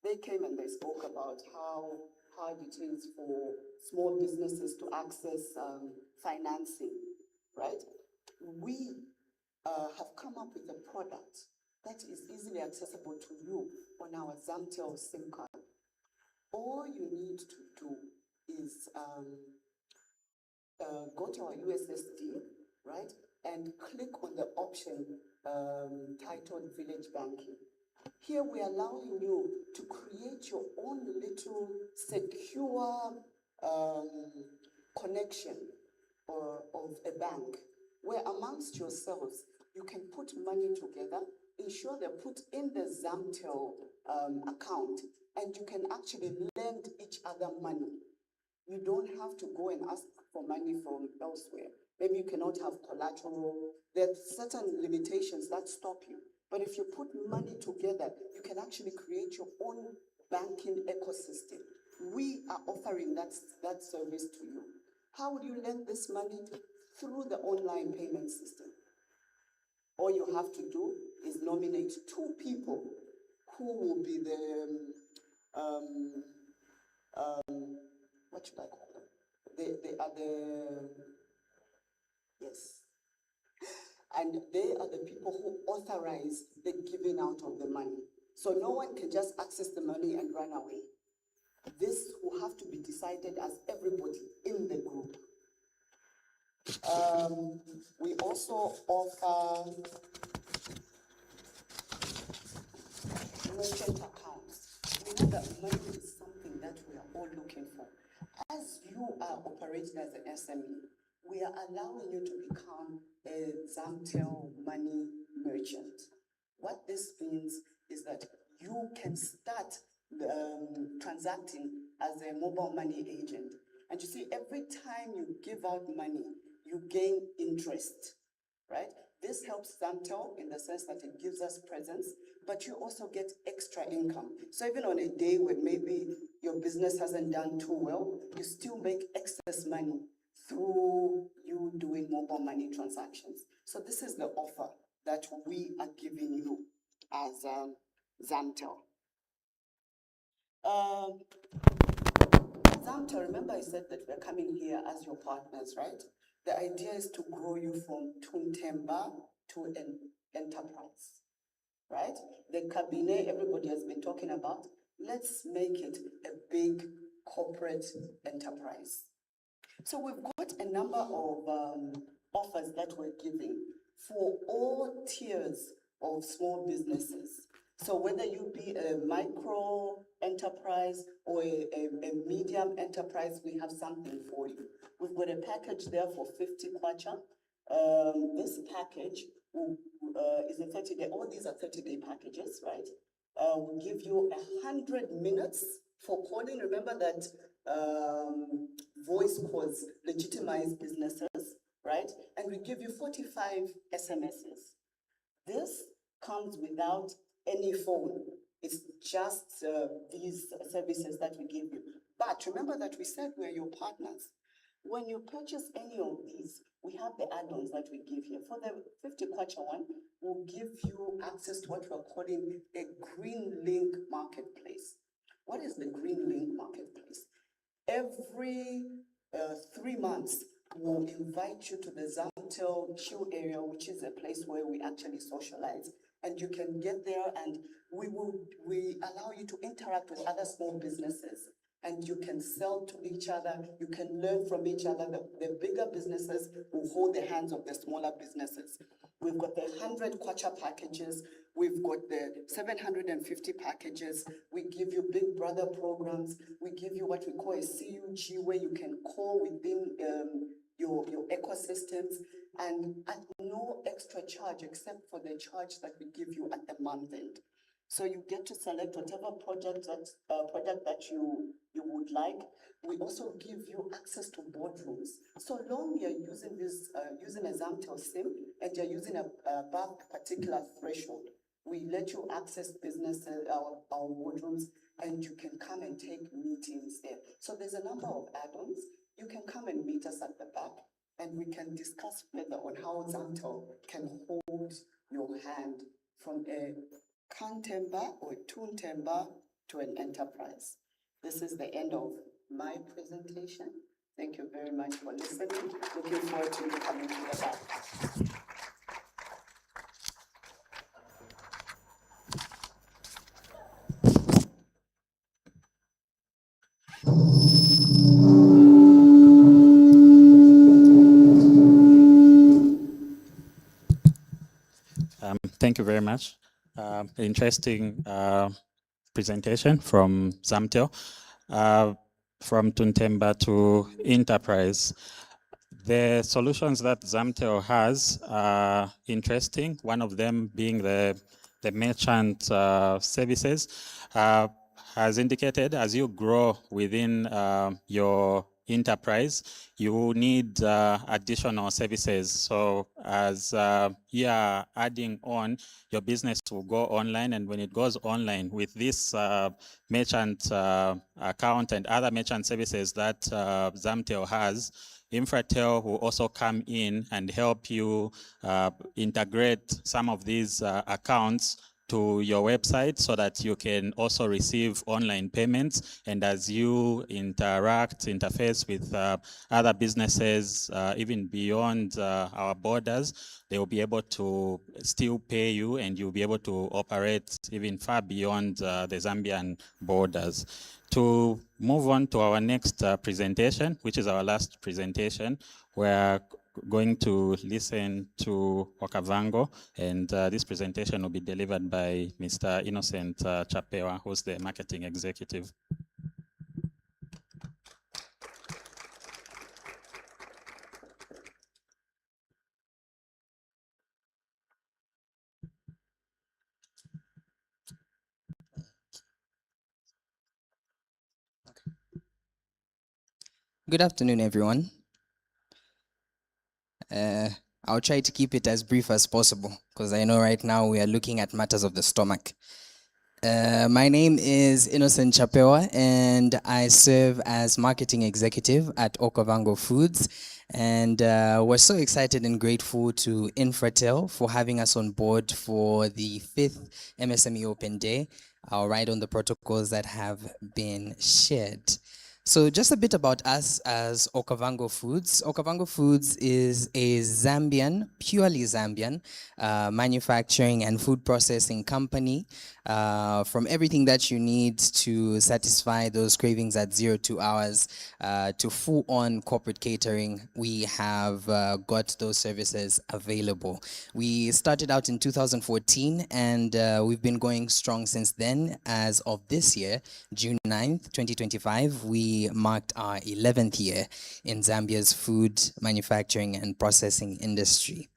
they came and they spoke about how hard it is for small businesses to access financing, right? We have come up with a product that is easily accessible to you on our Zamtel SIM card. All you need to do is go to our USSD, right, and click on the option titled Village Banking. Here we're allowing you to create your own little secure connection of a bank, where amongst yourselves, you can put money together, ensure they're put in the Zamtel account, and you can actually lend each other money. You don't have to go and ask for money from elsewhere. Maybe you cannot have collateral. There are certain limitations that stop you. But if you put money together, you can actually create your own banking ecosystem. We are offering that service to you. How would you lend this money? Through the online payment system. All you have to do is nominate 2 people who will be the, what should I call them? They are the, yes. And they are the people who authorize the giving out of the money. So no one can just access the money and run away. This will have to be decided as everybody in the group. We also offer merchant accounts. We know that money is something that we are all looking for. As you are operating as an SME, we are allowing you to become a Zamtel money merchant. What this means is that you can start transacting as a mobile money agent. And you see, every time you give out money, you gain interest, right? This helps Zamtel in the sense that it gives us presence, but you also get extra income. So even on a day when maybe your business hasn't done too well, you still make excess money through you doing mobile money transactions. So this is the offer that we are giving you as Zamtel. Zamtel, remember I said that we're coming here as your partners, right? The idea is to grow you from Tuntemba to an enterprise, right? The cabinet everybody has been talking about, let's make it a big corporate enterprise. So we've got a number of offers that we're giving for all tiers of small businesses. So whether you be a micro enterprise or a medium enterprise, we have something for you. We've got a package there for 50 kwacha. This package is a 30-day, all these are 30-day packages, right? We'll give you 100 minutes for calling. Remember that voice calls legitimize businesses, right? And we give you 45 SMSs. This comes without any phone. It's just these services that we give you. But remember that we said we're your partners. When you purchase any of these, we have the add-ons that we give here. For the 50 kwacha one, we'll give you access to what we're calling a Green Link Marketplace. What is the Green Link Marketplace? Every 3 months, we'll invite you to the Zamtel Chill area, which is a place where we actually socialize. And you can get there and we allow you to interact with other small businesses. And you can sell to each other, you can learn from each other. The bigger businesses will hold the hands of the smaller businesses. We've got the 100 kwacha packages, we've got the 750 packages, we give you Big Brother programs, we give you what we call a CUG where you can call within your ecosystems and at no extra charge except for the charge that we give you at the month end. So you get to select whatever project that you would like. We also give you access to boardrooms. So long you're using this, using a Zamtel SIM and you're using above a particular threshold, we let you access businesses, our boardrooms, and you can come and take meetings there. So there's a number of add-ons. You can come and meet us at the back and we can discuss further on how Zamtel can hold your hand from a Kantemba or Tuntemba to an enterprise. This is the end of my presentation. Thank you very much for listening. Looking forward to you coming to the back. Thank you very much. Interesting presentation from Zamtel. From Tuntemba to enterprise. The solutions that Zamtel has are interesting. One of them being the merchant services. As indicated, as you grow within your enterprise, you need additional services. So as you are adding on, your business will go online, and when it goes online with this merchant account and other merchant services that Zamtel has, Infratel will also come in and help you integrate some of these accounts to your website so that you can also receive online payments. And as you interface with other businesses, even beyond our borders, they will be able to still pay you and you'll be able to operate even far beyond the Zambian borders. To move on to our next presentation, which is our last presentation, we're going to listen to Okavango, and this presentation will be delivered by Mr. Innocent Chapewa, who's the marketing executive. Good afternoon, everyone. I'll try to keep it as brief as possible because I know right now we are looking at matters of the stomach. My name is Innocent Chapewa and I serve as marketing executive at Okavango Foods. And we're so excited and grateful to Infratel for having us on board for the 5th MSME Open Day. I'll write on the protocols that have been shared. So just a bit about us as Okavango Foods. Okavango Foods is a Zambian, purely Zambian, manufacturing and food processing company. From everything that you need to satisfy those cravings at 0 to hours to full-on corporate catering, we have got those services available. We started out in 2014 and we've been going strong since then. As of this year, June 9th, 2025, we marked our 11th year in Zambia's food manufacturing and processing industry.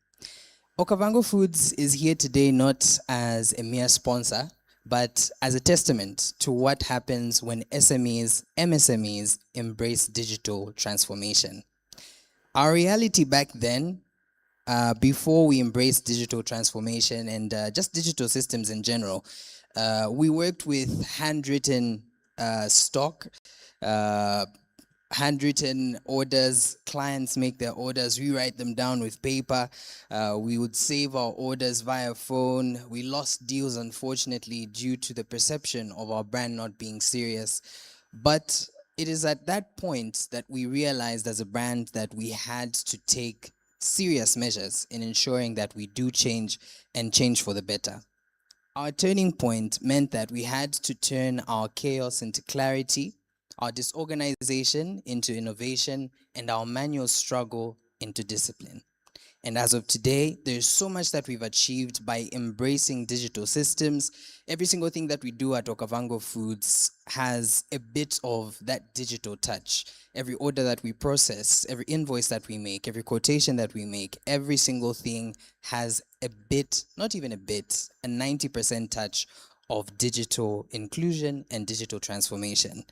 Okavango Foods is here today not as a mere sponsor, but as a testament to what happens when SMEs, MSMEs embrace digital transformation. Our reality back then, before we embraced digital transformation and just digital systems in general, we worked with handwritten stock, handwritten orders. Clients make their orders, we write them down with paper. We would save our orders via phone. We lost deals, unfortunately, due to the perception of our brand not being serious. But it is at that point that we realized as a brand that we had to take serious measures in ensuring that we do change and change for the better. Our turning point meant that we had to turn our chaos into clarity, our disorganization into innovation, and our manual struggle into discipline. And as of today, there's so much that we've achieved by embracing digital systems. Every single thing that we do at Okavango Foods has a bit of that digital touch. Every order that we process, every invoice that we make, every quotation that we make, every single thing has a bit, not even a bit, a 90% touch of digital inclusion and digital transformation.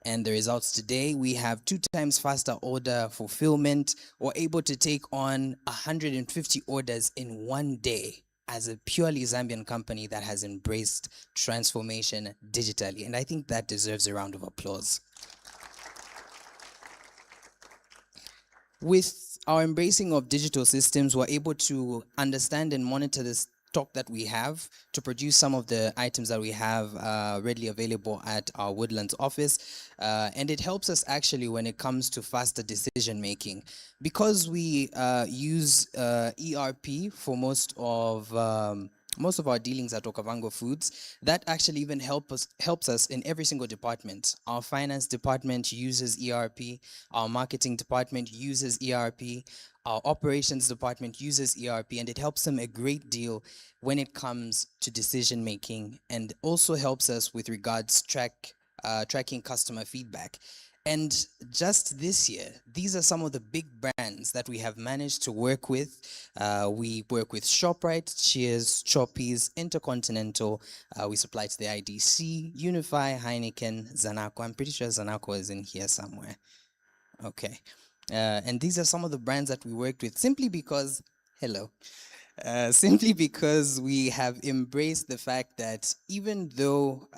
And the results today, we have 2 times faster order fulfillment. We're able to take on 150 orders in 1 day as a purely Zambian company that has embraced transformation digitally. And I think that deserves a round of applause. With our embracing of digital systems, we're able to understand and monitor the stock that we have to produce some of the items that we have readily available at our Woodlands office. And it helps us actually when it comes to faster decision making. Because we use ERP for most of our dealings at Okavango Foods, that actually even helps us in every single department. Our finance department uses ERP, our marketing department uses ERP, our operations department uses ERP, and it helps them a great deal when it comes to decision making, and also helps us with regards tracking customer feedback. And just this year, these are some of the big brands that we have managed to work with. We work with ShopRite, Cheers, Choppies, Intercontinental. We supply to the IDC, Unify, Heineken, Zanaco. I'm pretty sure Zanaco is in here somewhere. Okay. And these are some of the brands that we worked with simply because, simply because we have embraced the fact that even though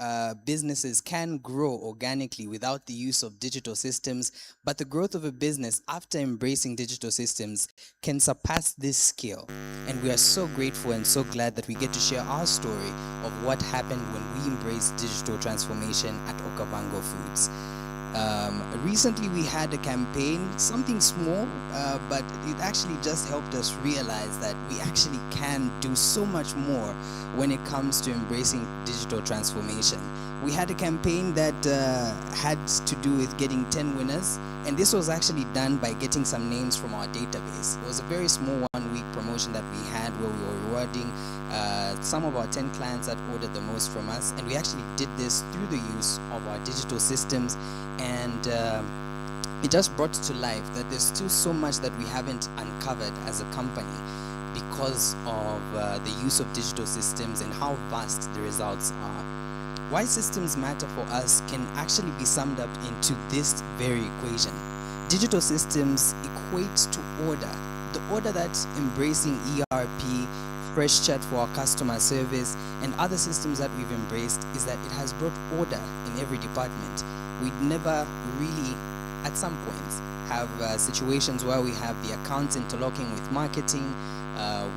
businesses can grow organically without the use of digital systems, but the growth of a business after embracing digital systems can surpass this scale. And we are so grateful and so glad that we get to share our story of what happened when we embraced digital transformation at Okavango Foods. Recently, we had a campaign, something small, but it actually just helped us realize that we actually can do so much more when it comes to embracing digital transformation. We had a campaign that had to do with getting 10 winners, and this was actually done by getting some names from our database. It was a very small one-week promotion that we had where we were rewarding some of our 10 clients that ordered the most from us, and we actually did this through the use of our digital systems, and it just brought to life that there's still so much that we haven't uncovered as a company because of the use of digital systems and how vast the results are. Why systems matter for us can actually be summed up into this very equation. Digital systems equate to order. The order that embracing ERP, Fresh Chat for our customer service, and other systems that we've embraced is that it has brought order in every department. We'd never really, at some points, have situations where we have the accounts interlocking with marketing,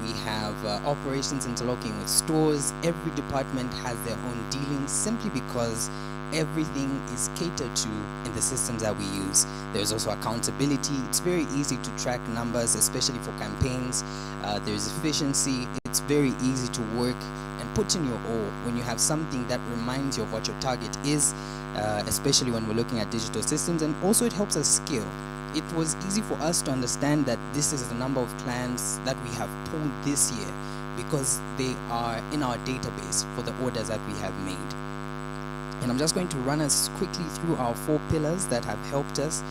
we have operations interlocking with stores. Every department has their own dealings simply because everything is catered to in the systems that we use. There's also accountability. It's very easy to track numbers, especially for campaigns. There's efficiency. It's very easy to work and put in your all when you have something that reminds you of what your target is, especially when we're looking at digital systems. And also it helps us scale. It was easy for us to understand that this is the number of clients that we have pulled this year because they are in our database for the orders that we have made. And I'm just going to run us quickly through our 4 pillars that have helped us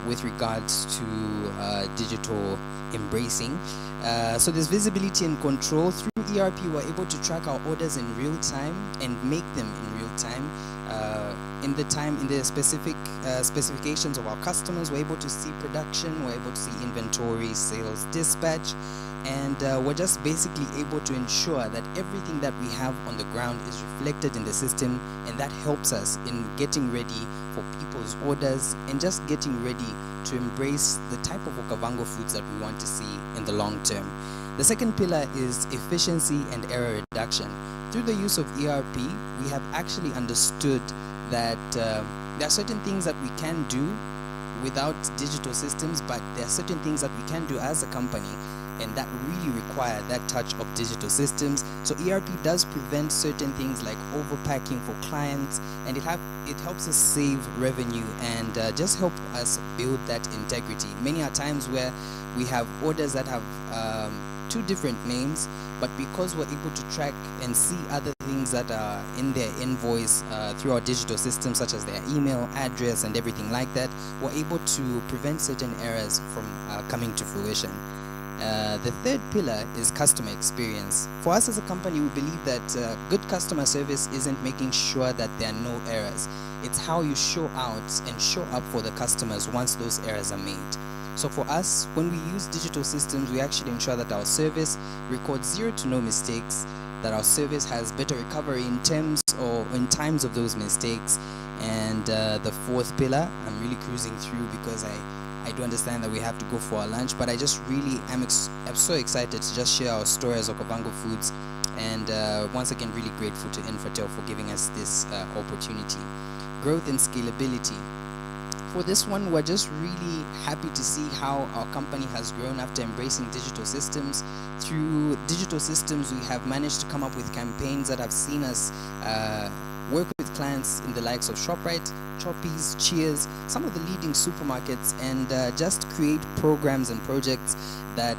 with regards to digital embracing. So there's visibility and control. Through ERP, we're able to track our orders in real time and make them in real time. In the specific specifications of our customers, we're able to see production, we're able to see inventory, sales, dispatch, and we're just basically able to ensure that everything that we have on the ground is reflected in the system, and that helps us in getting ready for people's orders and just getting ready to embrace the type of Okavango foods that we want to see in the long term. The second pillar is efficiency and error reduction. Through the use of ERP, we have actually understood that there are certain things that we can do without digital systems, but there are certain things that we can do as a company and that really require that touch of digital systems. So ERP does prevent certain things like overpacking for clients, and it helps us save revenue and just help us build that integrity. Many are times where we have orders that have 2 different names, but because we're able to track and see other things that are in their invoice through our digital systems, such as their email address and everything like that, we're able to prevent certain errors from coming to fruition. The third pillar is customer experience. For us as a company, we believe that good customer service isn't making sure that there are no errors. It's how you show out and show up for the customers once those errors are made. So for us, when we use digital systems, we actually ensure that our service records 0 to no mistakes, that our service has better recovery in terms or in times of those mistakes. And the 4th pillar, I'm really cruising through because I do understand that we have to go for our lunch, but I just really am so excited to just share our story as Okavango Foods, and once again really grateful to Infratel for giving us this opportunity. Growth and scalability. For this one, we're just really happy to see how our company has grown after embracing digital systems. Through digital systems, we have managed to come up with campaigns that have seen us work with clients in the likes of ShopRite, Choppies, Cheers, some of the leading supermarkets, and just create programs and projects that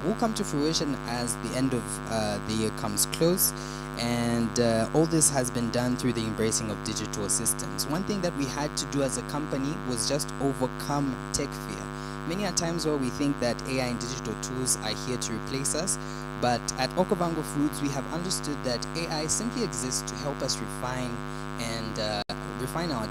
will come to fruition as the end of the year comes close. And all this has been done through the embracing of digital systems. One thing that we had to do as a company was just overcome tech fear. Many are times where we think that AI and digital tools are here to replace us, but at Okavango Foods, we have understood that AI simply exists to help us refine our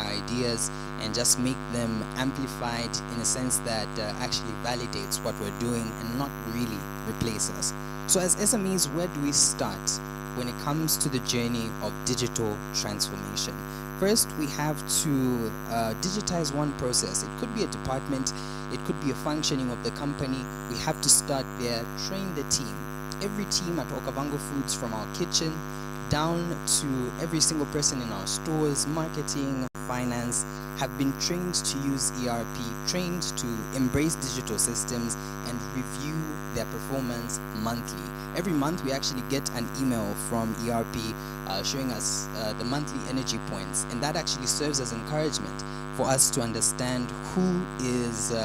ideas and just make them amplified in a sense that actually validates what we're doing and not really replace us. So as SMEs, where do we start when it comes to the journey of digital transformation? First, we have to digitize one process. It could be a department, it could be a functioning of the company. We have to start there, train the team. Every team at Okavango Foods, from our kitchen down to every single person in our stores, marketing, finance have been trained to use ERP, trained to embrace digital systems and review their performance monthly. Every month we actually get an email from ERP showing us the monthly energy points, and that actually serves as encouragement for us to understand who is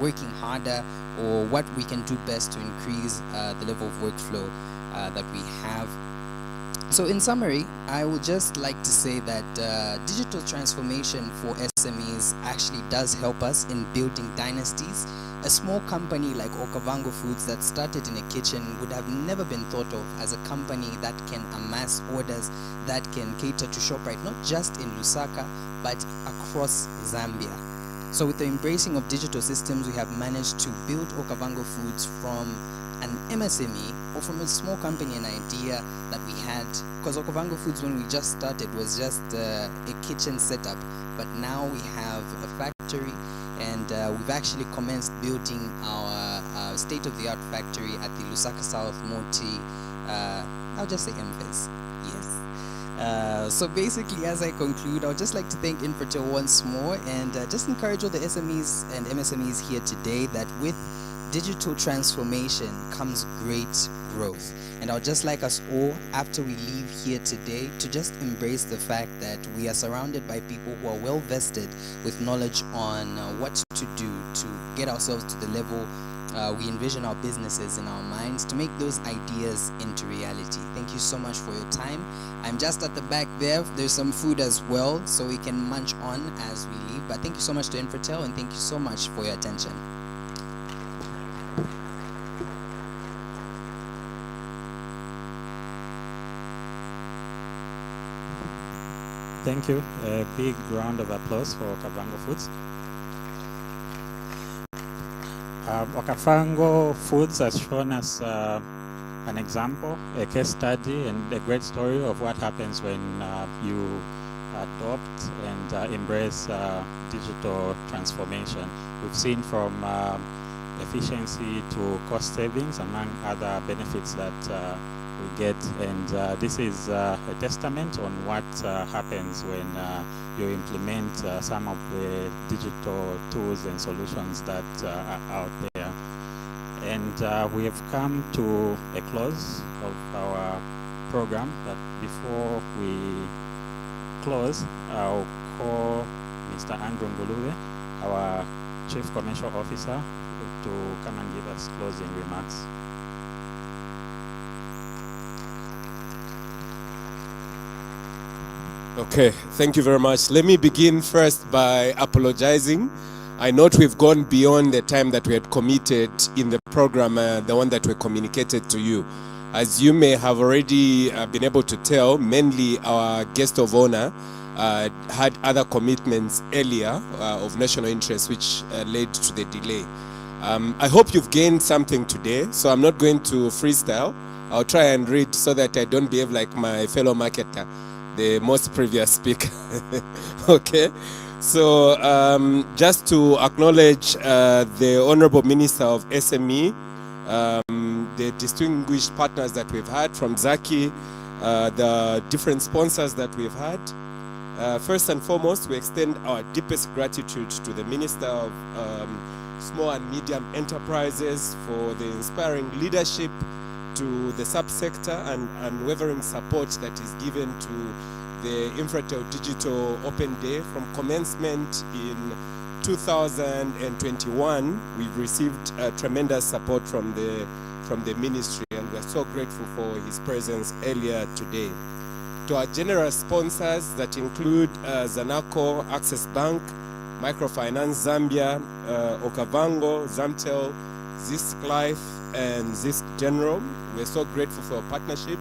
working harder or what we can do best to increase the level of workflow that we have. So in summary, I would just like to say that digital transformation for SMEs actually does help us in building dynasties. A small company like Okavango Foods that started in a kitchen would have never been thought of as a company that can amass orders, that can cater to ShopRite, not just in Lusaka, but across Zambia. So with the embracing of digital systems, we have managed to build Okavango Foods from an MSME or from a small company, an idea that we had, because Okavango Foods when we just started was just a kitchen setup, but now we have a factory, and we've actually commenced building our state-of-the-art factory at the Lusaka South Moti, I'll just say MFES, yes. So basically, as I conclude, I would just like to thank Infratel once more and just encourage all the SMEs and MSMEs here today that with digital transformation comes great growth. And I would just like us all, after we leave here today, to just embrace the fact that we are surrounded by people who are well vested with knowledge on what to do to get ourselves to the level we envision our businesses in our minds, to make those ideas into reality. Thank you so much for your time. I'm just at the back there. There's some food as well, so we can munch on as we leave. But thank you so much to Infratel, and thank you so much for your attention. Thank you. A big round of applause for Okavango Foods. Okavango Foods has shown us an example, a case study, and a great story of what happens when you adopt and embrace digital transformation. We've seen from efficiency to cost savings, among other benefits that we get, and this is a testament on what happens when you implement some of the digital tools and solutions that are out there. And we have come to a close of our program, but before we close, I'll call Mr. Andrew Ngulube, our Chief Commercial Officer, to come and give us closing remarks. Okay, thank you very much. Let me begin first by apologizing. I note we've gone beyond the time that we had committed in the program, the one that we communicated to you. As you may have already been able to tell, mainly our guest of honor had other commitments earlier of national interest, which led to the delay. I hope you've gained something today, so I'm not going to freestyle. I'll try and read so that I don't behave like my fellow marketer, the most previous speaker. Okay, so just to acknowledge the Honorable Minister of SME, the distinguished partners that we've had from Zaki, the different sponsors that we've had. First and foremost, we extend our deepest gratitude to the Minister of Small and Medium Enterprises for the inspiring leadership, to the subsector and unwavering support that is given to the Infratel Digital Open Day. From commencement in 2021, we've received tremendous support from the ministry, and we're so grateful for his presence earlier today. To our generous sponsors that include Zanaco, Access Bank, Microfinance Zambia, Okavango, Zamtel, Zisk Life, and Zisk General, we're so grateful for your partnership.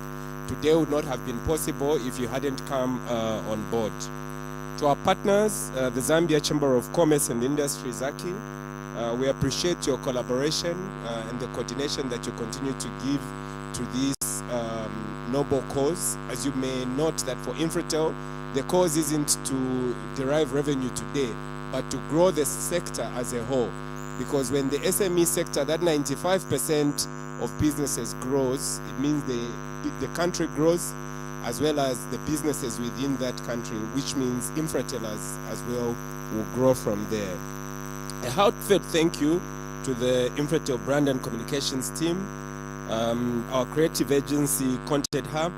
Today would not have been possible if you hadn't come on board. To our partners, the Zambia Chamber of Commerce and Industry, Zaki, we appreciate your collaboration and the coordination that you continue to give to this noble cause. As you may note that for Infratel, the cause isn't to derive revenue today, but to grow the sector as a whole. Because when the SME sector, that 95% of businesses grows, it means the country grows, as well as the businesses within that country, which means Infratel as well will grow from there. A heartfelt thank you to the Infratel brand and communications team, our creative agency Content Hub,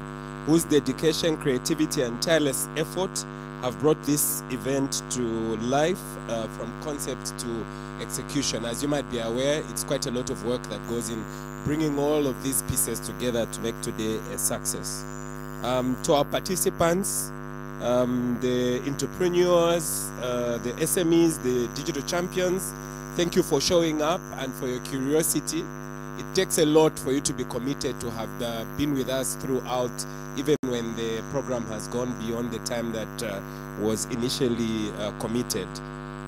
whose dedication, creativity, and tireless effort have brought this event to life from concept to execution. As you might be aware, it's quite a lot of work that goes in bringing all of these pieces together to make today a success. To our participants, the entrepreneurs, the SMEs, the digital champions, thank you for showing up and for your curiosity. It takes a lot for you to be committed to have been with us throughout, even when the program has gone beyond the time that was initially committed.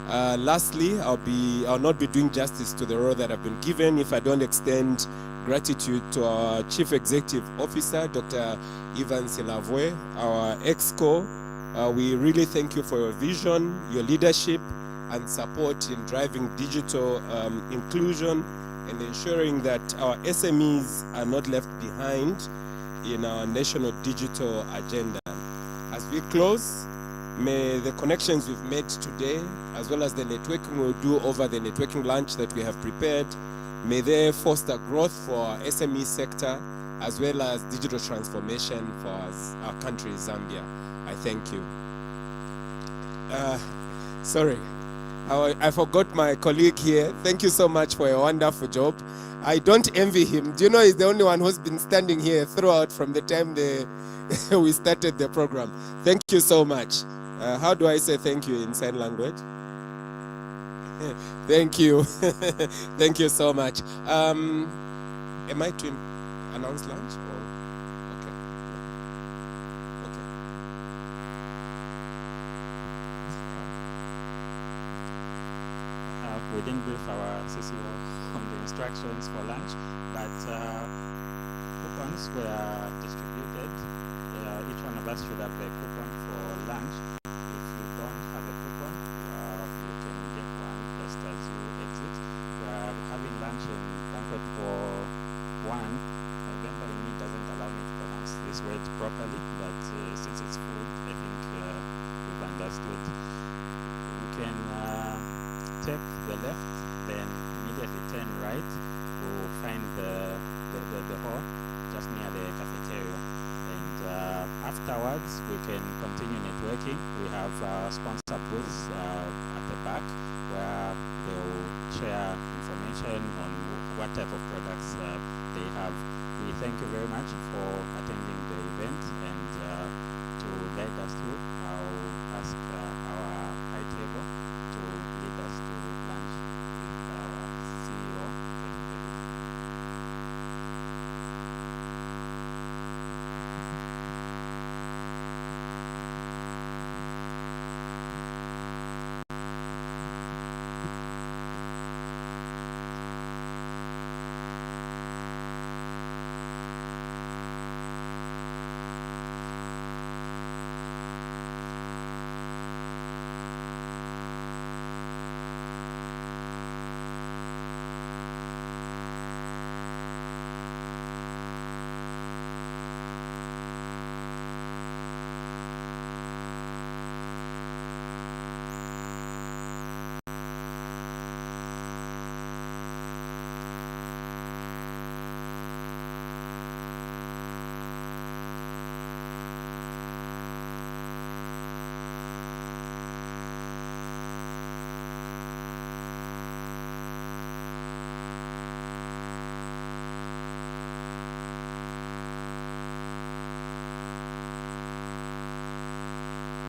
Lastly, I'll not be doing justice to the role that I've been given if I don't extend gratitude to our Chief Executive Officer, Dr. Ivan Silavwe, our EXCO. We really thank you for your vision, your leadership, and support in driving digital inclusion and ensuring that our SMEs are not left behind in our national digital agenda. As we close, may the connections we've made today, as well as the networking we'll do over the networking lunch that we have prepared, may they foster growth for our SME sector, as well as digital transformation for our country, Zambia. I thank you. Sorry, I forgot my colleague here. Thank you so much for a wonderful job. I don't envy him. Do you know he's the only one who's been standing here throughout from the time we started the program. Thank you so much. How do I say thank you in sign language? Thank you. Thank you so much. Am I to announce lunch? Or? Okay. Okay. We didn't brief our CCO on the instructions for lunch, but coupons were distributed. Each one of us should have a coupon for lunch. If you don't have a coupon, you can get one just as you exit. We're having lunch in banquet for one. November in me doesn't allow me to pronounce this word properly, but since it's food, I think we've understood. We can take the left, then immediately turn right. We'll find the hall just near the cafeteria. And afterwards, we can continue networking. We have sponsor booths at the back where they'll share information on what type of products they have. We thank you very much for attending